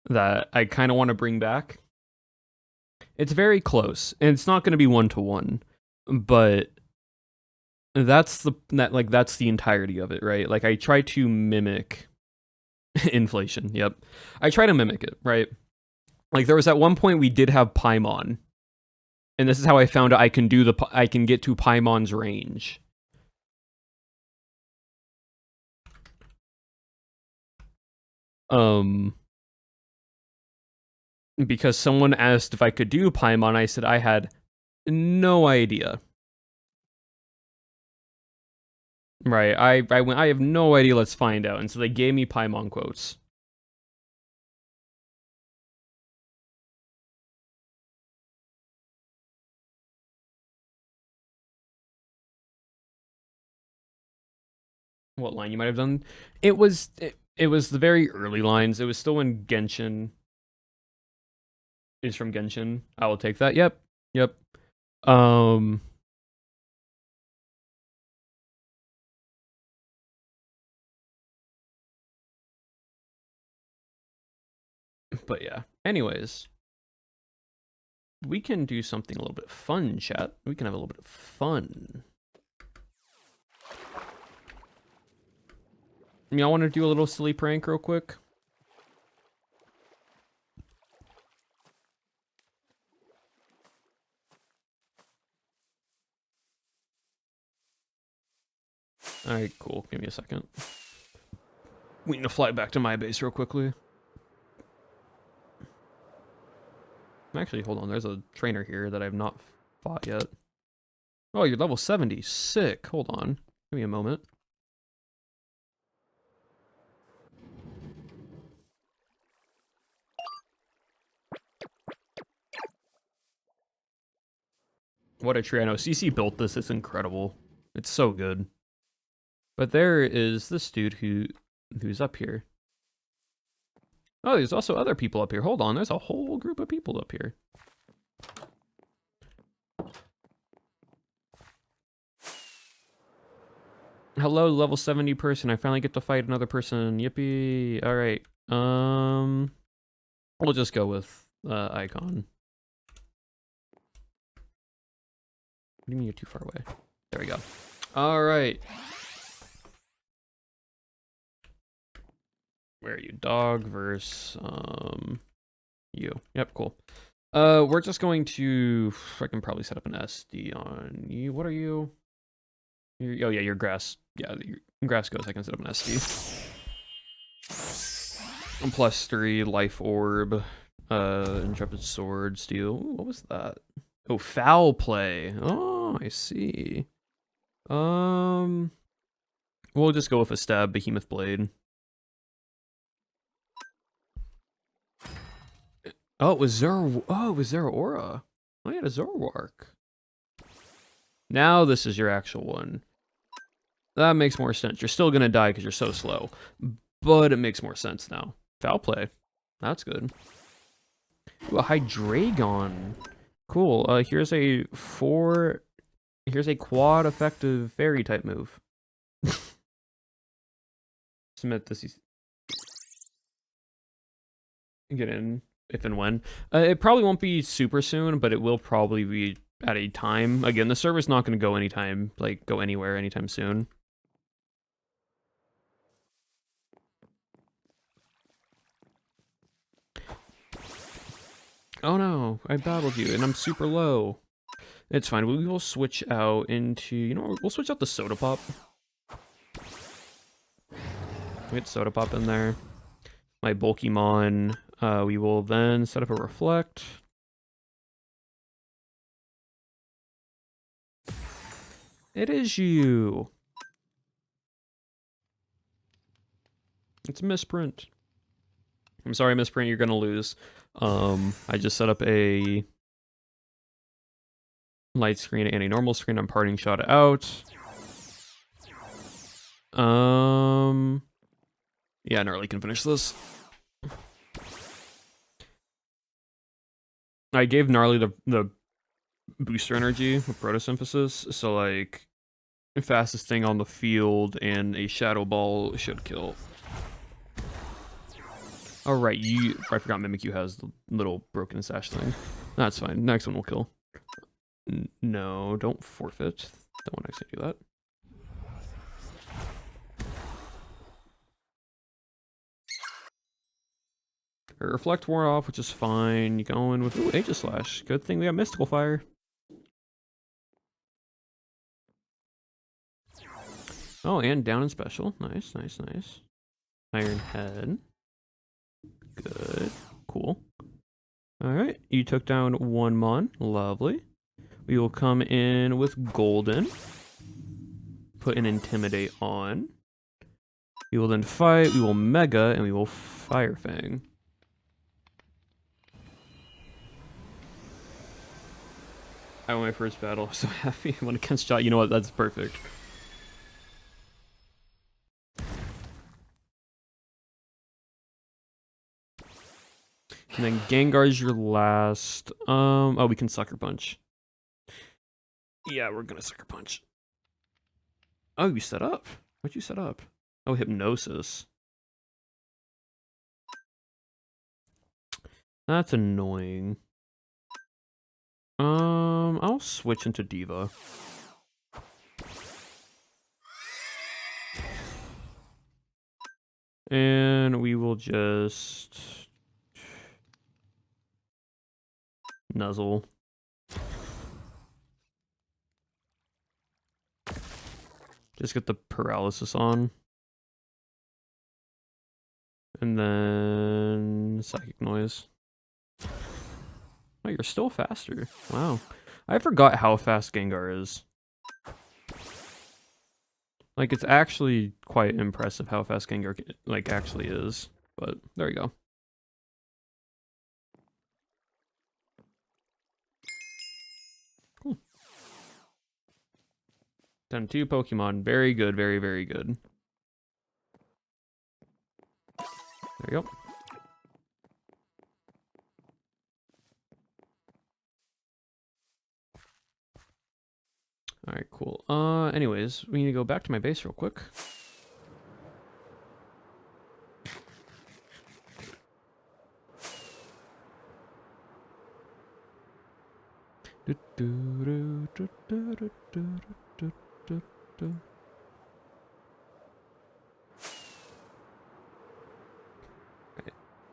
that I kind of want to bring back. It's very close, and it's not going to be 1-to-1, but that's the entirety of it, right? Like I try to mimic inflation. Yep, I try to mimic it, right? Like there was at one point we did have Paimon, and this is how I found out I can get to Paimon's range. Because someone asked if I could do Paimon, I said I had no idea. Right, I went, I have no idea, let's find out. And so they gave me Paimon quotes. What line you might have done? It was the very early lines. It was still in Genshin. Is from Genshin. I will take that. Yep. But yeah. Anyways, we can do something a little bit fun, chat. We can have a little bit of fun. I want to do a little silly prank real quick. Alright, cool. Give me a second. We need to fly back to my base real quickly. Actually, hold on. There's a trainer here that I've not fought yet. Oh, you're level 70. Sick. Hold on. Give me a moment. What a tree. I know. CC built this. It's incredible. It's so good. But there is this dude who's up here. Oh, there's also other people up here. Hold on. There's a whole group of people up here. Hello, level 70 person. I finally get to fight another person. Yippee. All right. We'll just go with Icon. What do you mean you're too far away? There we go. All right. Where are you? Dog versus you. Yep, cool. We're just going to. I can probably set up an SD on you. What are you? Oh yeah, you're grass. Yeah, your grass goes. I can set up an SD. And +3 life orb, intrepid sword, steel. Ooh, what was that? Oh, foul play. Oh, I see. We'll just go with a stab, behemoth blade. Oh, it was Zero. Oh, it was Zeraora. Oh, you had a Zoroark. Now this is your actual one. That makes more sense. You're still gonna die because you're so slow, but it makes more sense now. Foul play. That's good. Ooh, a Hydreigon. Cool. Here's a quad effective fairy type move. submit this. Get in if and when. It probably won't be super soon, but it will probably be at a time. Again, the server's not going to go anytime, like go anywhere anytime soon. Oh no, I battled you and I'm super low. It's fine. We will switch out into, you know, we'll switch out the soda pop. Get soda pop in there. My Bulkymon. We will then set up a reflect. It is you. It's misprint. I'm sorry, misprint. You're gonna lose. I just set up a light screen and a normal screen. I'm parting shot out. Yeah, Gnarly can finish this. I gave Gnarly the booster energy with photosynthesis, so like fastest thing on the field and a shadow ball should kill. Oh right, I forgot Mimikyu has the little broken sash thing. That's fine. Next one will kill. No, don't forfeit. Don't want to actually do that. Her reflect wore off, which is fine. You go in with Aegis Slash. Good thing we got Mystical Fire. Oh, and down in special. Nice, nice, nice. Iron Head. Good. Cool. Alright, you took down one Mon. Lovely. We will come in with Golden. Put an Intimidate on. We will then fight. We will Mega, and we will Fire Fang. I won my first battle. I'm so happy. I won against Shot. You know what? That's perfect. And then Gengar's your last. Oh, we can Sucker Punch. Yeah, we're gonna Sucker Punch. Oh, you set up? What'd you set up? Oh, Hypnosis. That's annoying. I'll switch into Diva. And we will just Nuzzle. Just get the paralysis on. And then Psychic Noise. Oh, you're still faster. Wow. I forgot how fast Gengar is. Like, it's actually quite impressive how fast Gengar, like, actually is. But, there you go. Cool. Done 2 Pokemon. Very good, very, very good. There you go. Alright, cool. Anyways, we need to go back to my base real quick.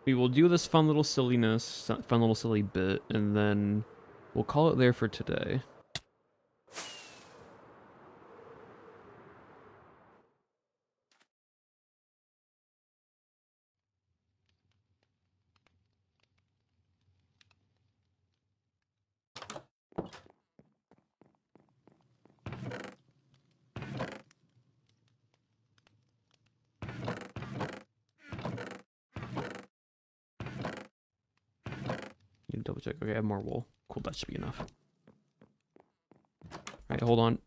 We will do this fun little silliness, fun little silly bit, and then we'll call it there for today. Need to double check. Okay, I have more wool. Cool, that should be enough. Alright, hold on.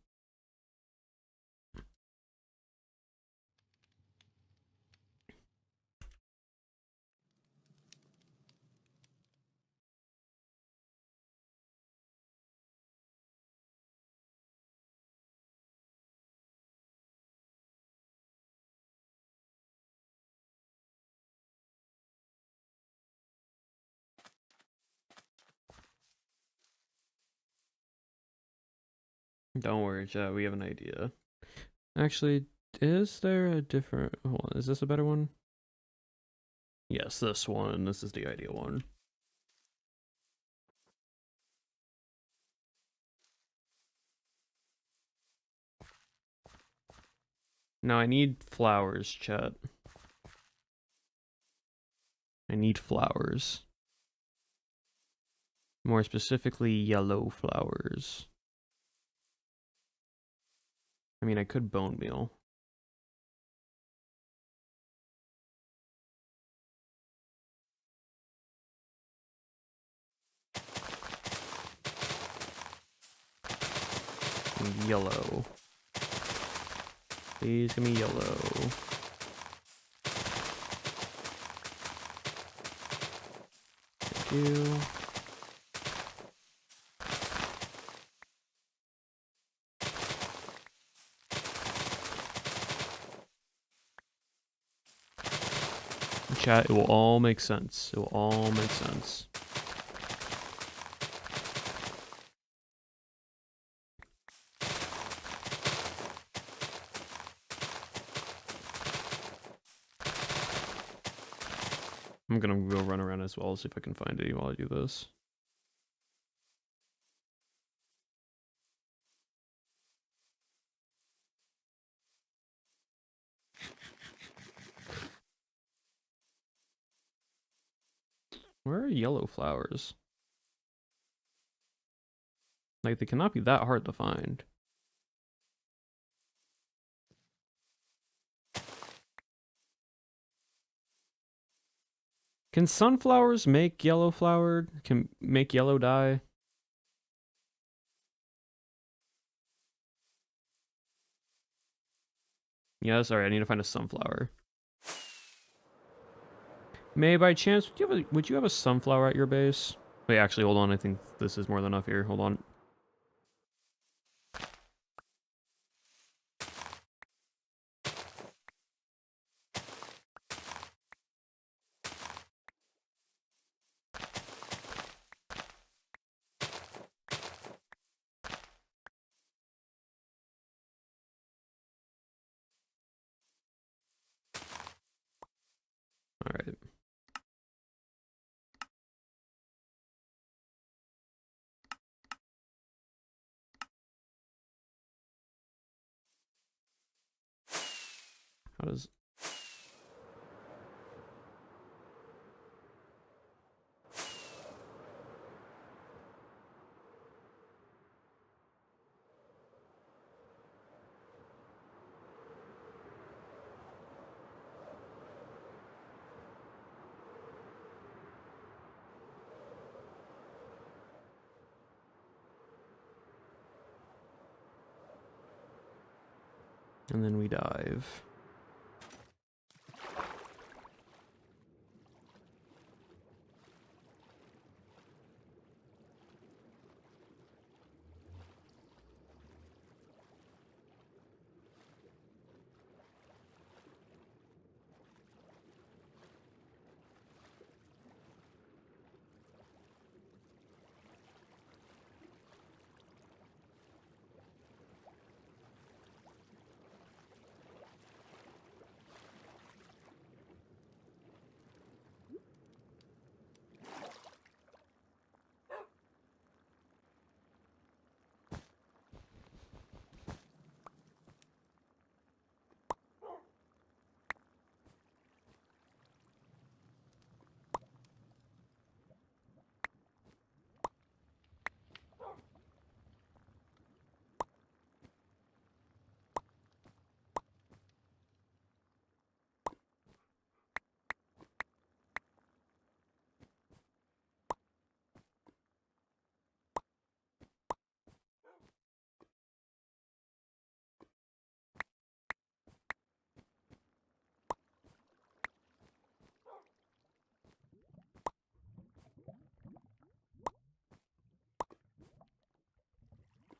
Don't worry, chat. We have an idea. Actually, is there a different... Hold on, is this a better one? Yes, this one. This is the ideal one. Now I need flowers, chat. I need flowers. More specifically, yellow flowers. I mean, I could bone meal. Yellow. Please give me yellow. Thank you. Chat, it will all make sense. It will all make sense. I'm gonna go run around as well, see if I can find any while I do this. Where are yellow flowers? Like, they cannot be that hard to find. Can sunflowers make yellow flower? Can make yellow dye? Yeah, sorry, I need to find a sunflower. May, by chance, would you have a sunflower at your base? Wait, actually, hold on. I think this is more than enough here. Hold on. All right. How does... And then we dive.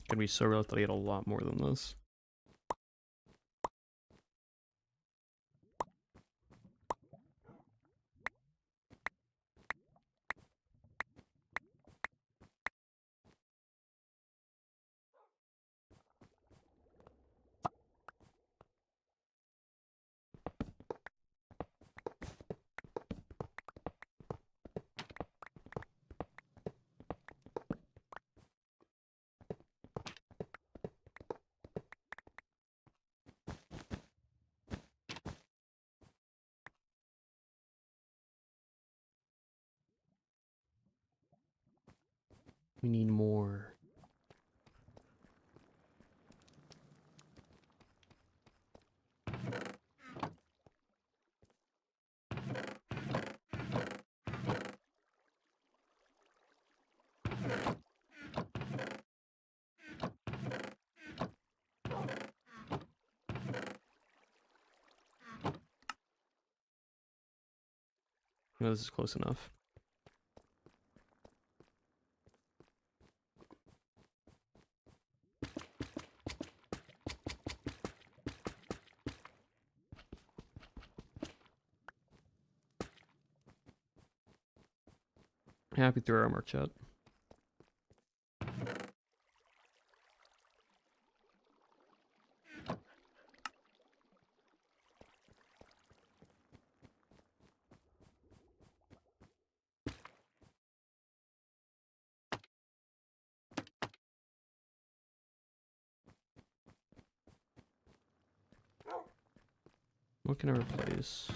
Gonna be so real that I get a lot more than this. We need more. No, this is close enough. Happy through armor chat. What can I replace?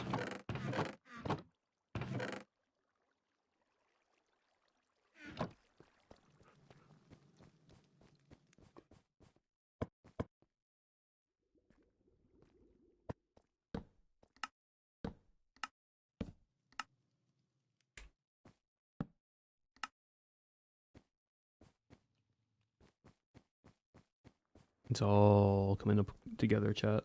It's all coming up together, chat.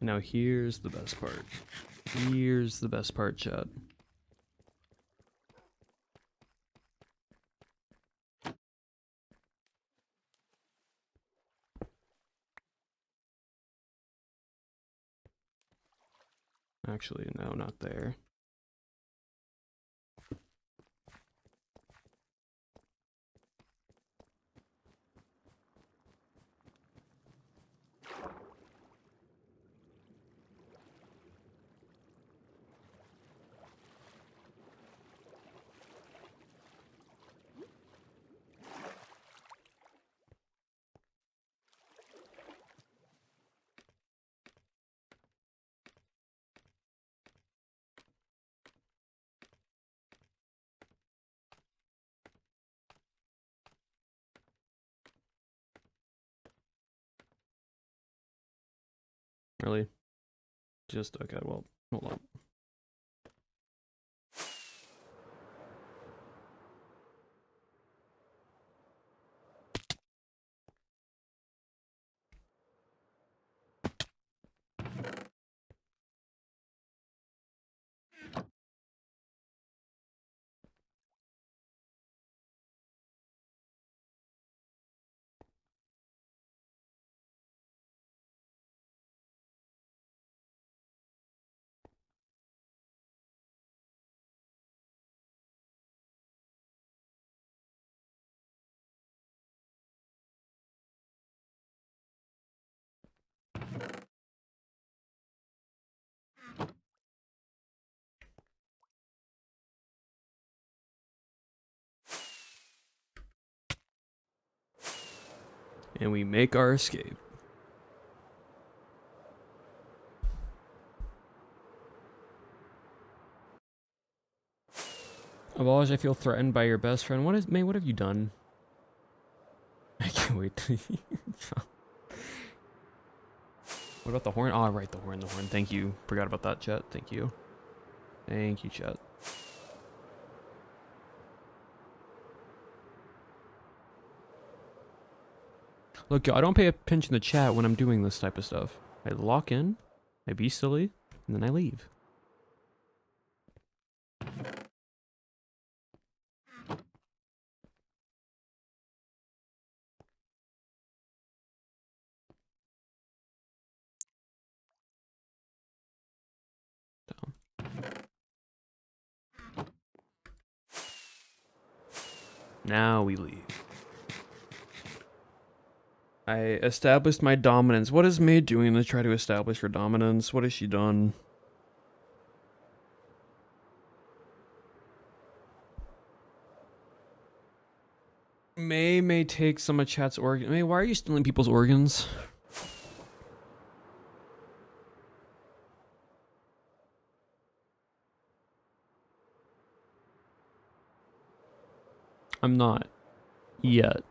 Now here's the best part. Here's the best part, chat. Actually, no, not there. Really? Just, okay, well, hold on. And we make our escape. Abalaj, I feel threatened by your best friend. May, what have you done? I can't wait to What about the horn? Oh, right, the horn. Thank you. Forgot about that, chat. Thank you. Thank you, chat. Look, yo, I don't pay attention to chat when I'm doing this type of stuff. I lock in, I be silly, and then I leave. Down. Now we leave. I established my dominance. What is May doing to try to establish her dominance? What has she done? May take some of chat's organs. May, why are you stealing people's organs? I'm not. Yet.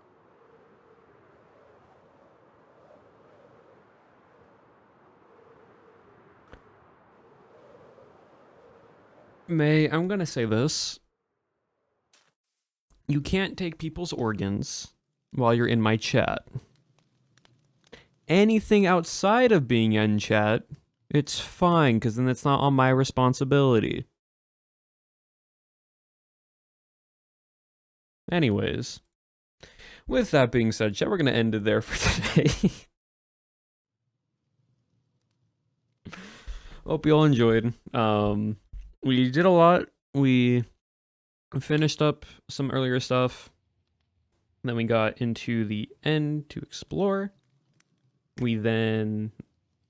May, I'm gonna say this. You can't take people's organs while you're in my chat. Anything outside of being in chat, it's fine, because then it's not on my responsibility. Anyways, with that being said, chat, we're gonna end it there for today. Hope you all enjoyed. We did a lot. We finished up some earlier stuff. Then we got into the end to explore. We then,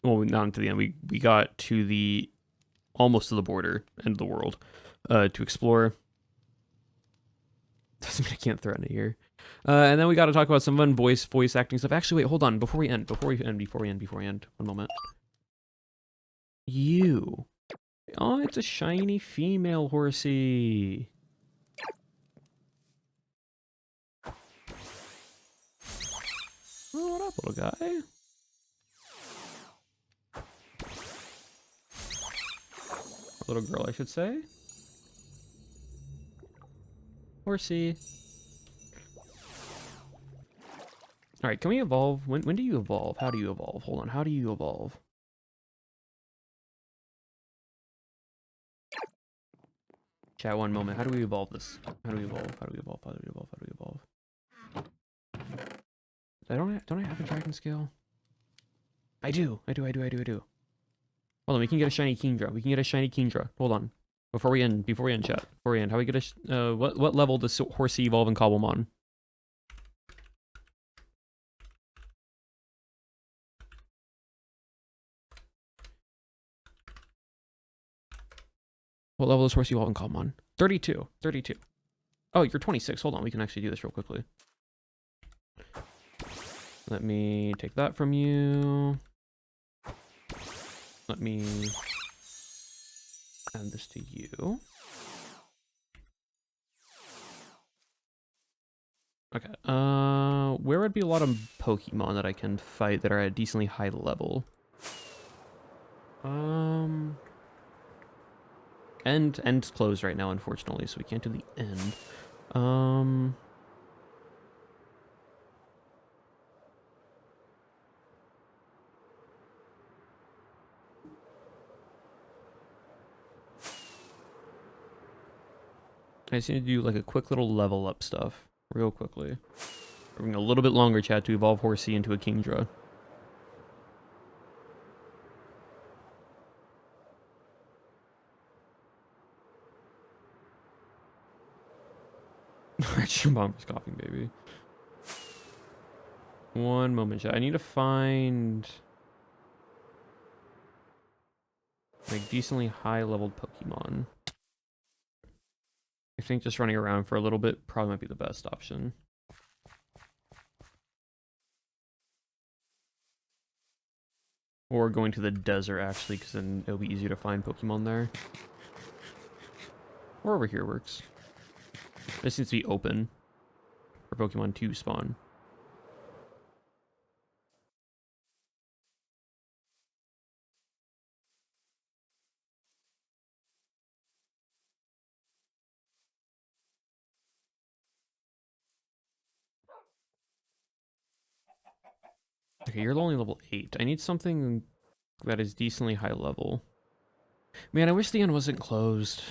well, not into the end. We got to the almost to the border, end of the world, to explore. Doesn't mean I can't threaten it here. And then we got to talk about some fun voice acting stuff. Actually, wait, hold on. Before we end, one moment. You. Oh, it's a shiny female horsey. Oh, what up, little guy? Little girl, I should say. Horsey. Alright, can we evolve? When do you evolve? How do you evolve? Hold on, how do you evolve? Chat, one moment. How do we evolve this? How do we evolve? How do we evolve? How do we evolve? How do we evolve? Don't I have a dragon scale? I do. Hold on, we can get a shiny Kingdra. Hold on. Before we end, chat. Before we end, how we get a what level does Horsey evolve in Cobblemon? What level does Horsey evolve in Cobblemon? 32. Oh, you're 26. Hold on, we can actually do this real quickly. Let me take that from you. Let me add this to you. Okay. Where would be a lot of Pokemon that I can fight that are at a decently high level? End's closed right now, unfortunately, so we can't do the end. I just need to do like a quick little level up stuff, real quickly. We're going a little bit longer, chat, to evolve Horsey into a Kingdra. Your mom's coughing, baby. One moment, chat. I need to find like decently high-leveled Pokemon. I think just running around for a little bit probably might be the best option. Or going to the desert, actually, because then it'll be easier to find Pokemon there. Or over here works. This seems to be open for Pokemon to spawn. Okay, you're only level 8. I need something that is decently high level. Man, I wish the end wasn't closed.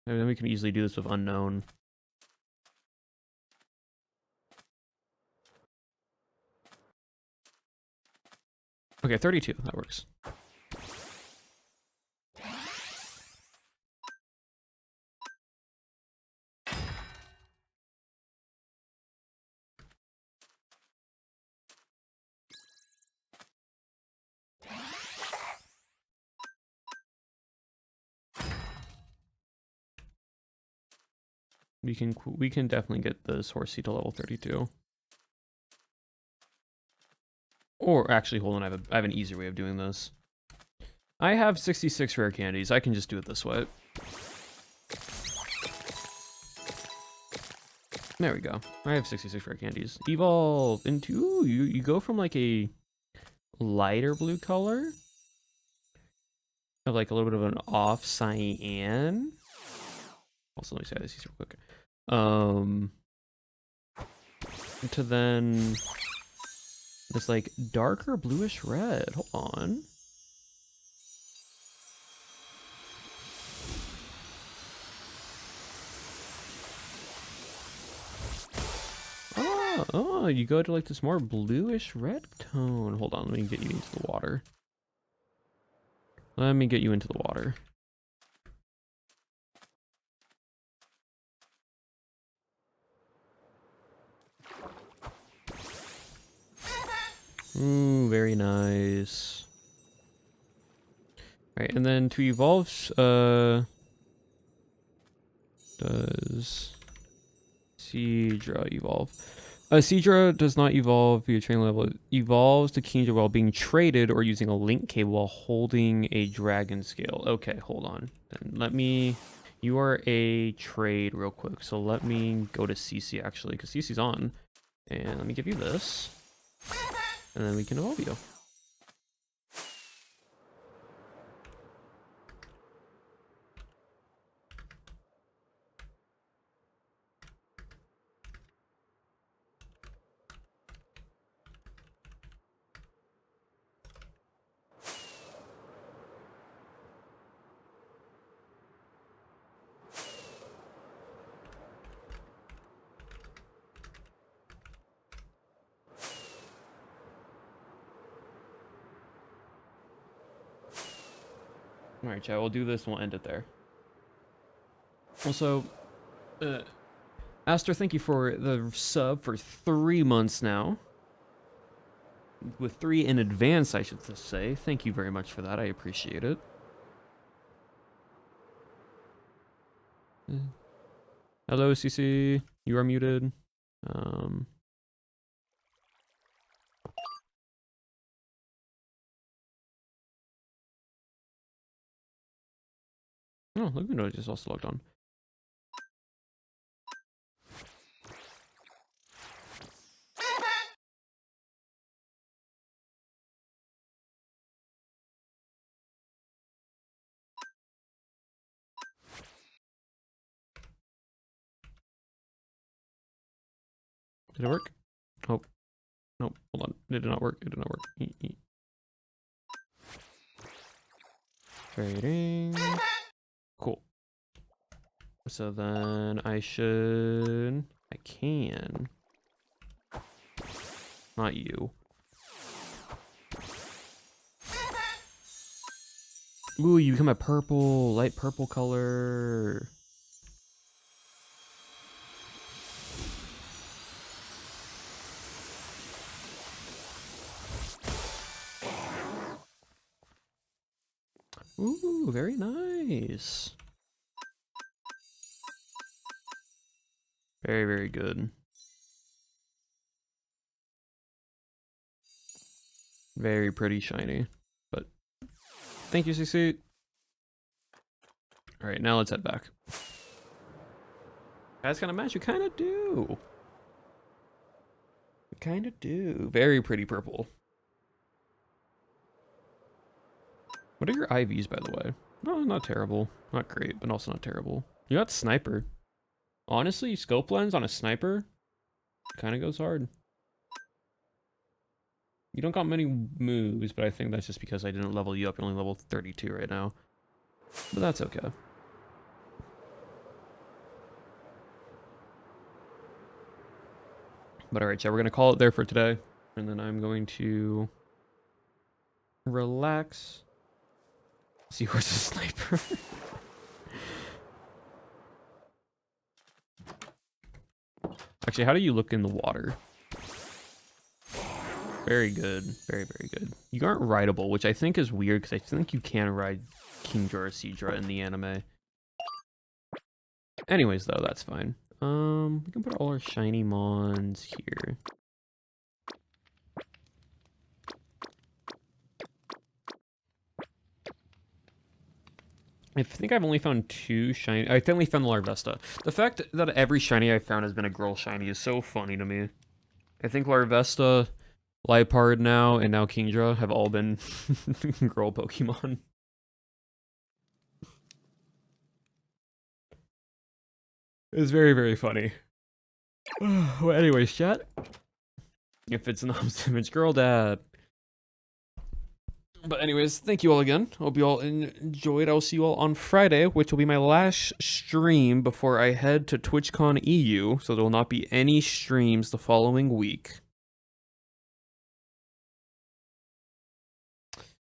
Then we can easily do this with unknown. Okay, 32. That works. We can definitely get this Horsey to level 32. Or actually, hold on, I have an easier way of doing this. I have 66 rare candies. I can just do it this way. There we go. I have 66 rare candies. Evolve into... Ooh, you go from like a lighter blue color. Have like a little bit of an off cyan. Also, let me say this real quick. To then this like darker bluish red. Hold on. Oh, you go to like this more bluish red tone. Hold on, let me get you into the water. Let me get you into the water. Ooh, very nice. Alright, and then to evolve, does Seadra evolve? Seadra does not evolve via training level. It evolves to Kingdra while being traded or using a link cable while holding a dragon scale. Okay, hold on. Then let me... You are a trade real quick, so let me go to CC actually, because CC's on. And let me give you this. And then we can evolve you. Alright, chat, we'll do this and we'll end it there. Also, Aster, thank you for the sub for 3 months now. With 3 in advance, I should say. Thank you very much for that. I appreciate it. Hello, CC. You are muted. Oh, look, no, just also logged on. Did it work? Oh, no, hold on. It did not work. It did not work. Trading. Cool. So then I can. Not you. Ooh, you become a purple, light purple color. Ooh, very nice. Very, very good. Very pretty shiny. Thank you, CC. All right, now let's head back. Guys, kind of match. You kind of do. You kind of do. Very pretty purple. What are your IVs, by the way? No, not terrible. Not great, but also not terrible. You got sniper. Honestly, scope lens on a sniper kind of goes hard. You don't got many moves, but I think that's just because I didn't level you up. You're only level 32 right now. But that's okay. But alright, chat, we're going to call it there for today. And then I'm going to relax. See where's the sniper. Actually, how do you look in the water? Very good. Very, very good. You aren't rideable, which I think is weird because I think you can ride Kingdra or Seadra in the anime. Anyways, though, that's fine. We can put all our shiny mons here. I think I've only found 2 shiny. I only found the Larvesta. The fact that every shiny I've found has been a girl shiny is so funny to me. I think Larvesta, Liepard now, and now Kingdra have all been girl Pokemon. It's very, very funny. Well, anyways, chat. If it's an image girl dad. But anyways, thank you all again. Hope you all enjoyed. I'll see you all on Friday, which will be my last stream before I head to TwitchCon EU. So there will not be any streams the following week.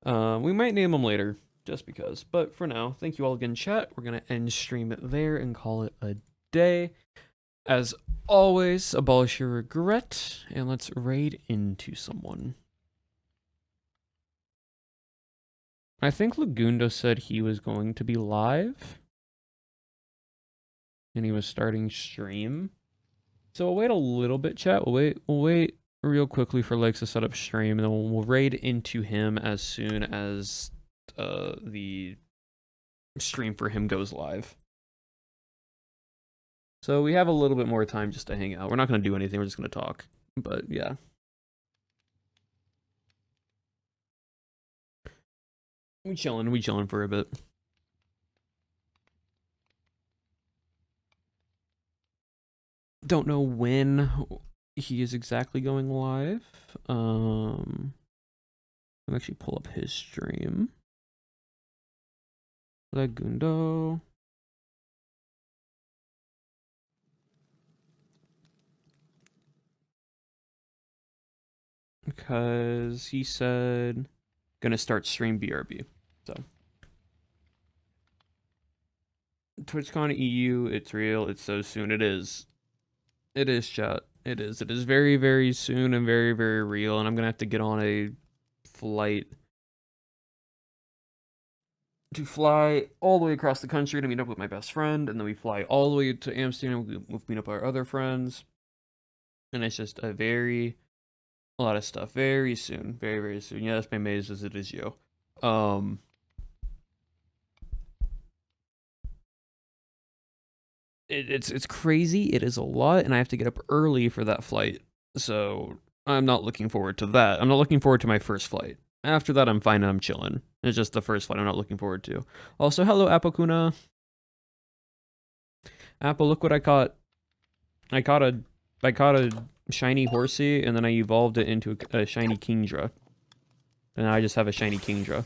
We might name them later, just because. But for now, thank you all again, chat. We're going to end stream there and call it a day. As always, abolish your regret, and let's raid into someone. I think Lagundo said he was going to be live. And he was starting stream. So we'll wait a little bit, chat. We'll wait real quickly for Lex to set up stream, and then we'll raid into him as soon as the stream for him goes live. So we have a little bit more time just to hang out. We're not going to do anything. We're just going to talk. But yeah. We chilling for a bit. Don't know when he is exactly going live. I'll actually pull up his stream. Lagundo. Because he said gonna start stream BRB. So TwitchCon EU, it's real, it's so soon. It is. It is, chat. It is. It is very, very soon and very, very real. And I'm gonna have to get on a flight to fly all the way across the country to meet up with my best friend, and then we fly all the way to Amsterdam. We'll meet up our other friends. And it's just a lot of stuff very soon, very, very soon. Yeah, that's my maze as it is, yo. It's crazy. It is a lot, and I have to get up early for that flight. So I'm not looking forward to that. I'm not looking forward to my first flight. After that, I'm fine and I'm chilling. It's just the first flight I'm not looking forward to. Also, hello, Apokuna. Apple, look what I caught. I caught a shiny horsey, and then I evolved it into a shiny Kingdra. And I just have a shiny Kingdra.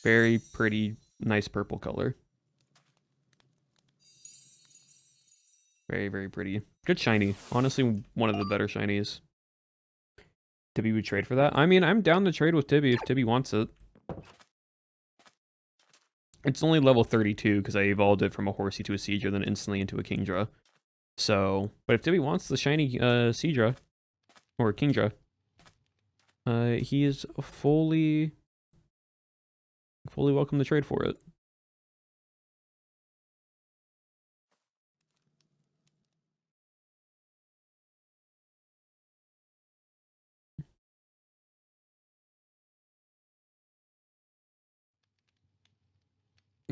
Very pretty, nice purple color. Very, very pretty. Good shiny. Honestly, one of the better shinies. Tibby would trade for that? I mean, I'm down to trade with Tibby if Tibby wants it. It's only level 32 because I evolved it from a horsey to a Seadra, then instantly into a Kingdra. So, but if Tibby wants the shiny Seadra, or Kingdra, he is fully welcome to trade for it.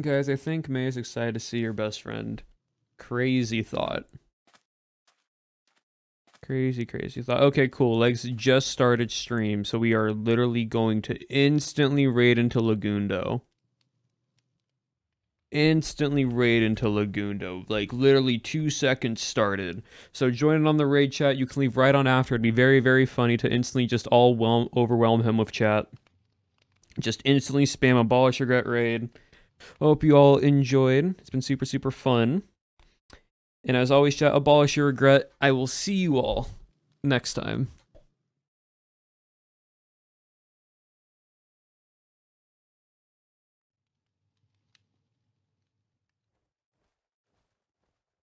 Guys, I think May is excited to see your best friend. Crazy thought. Crazy thought. Okay, cool. Legs just started stream, so we are literally going to instantly raid into Lagundo. Instantly raid into Lagundo. Like, literally 2 seconds started. So join in on the raid chat. You can leave right on after. It'd be very, very funny to instantly just overwhelm him with chat. Just instantly spam Abolish Regret raid. Hope you all enjoyed. It's been super, super fun. And as always, chat, abolish your regret. I will see you all next time.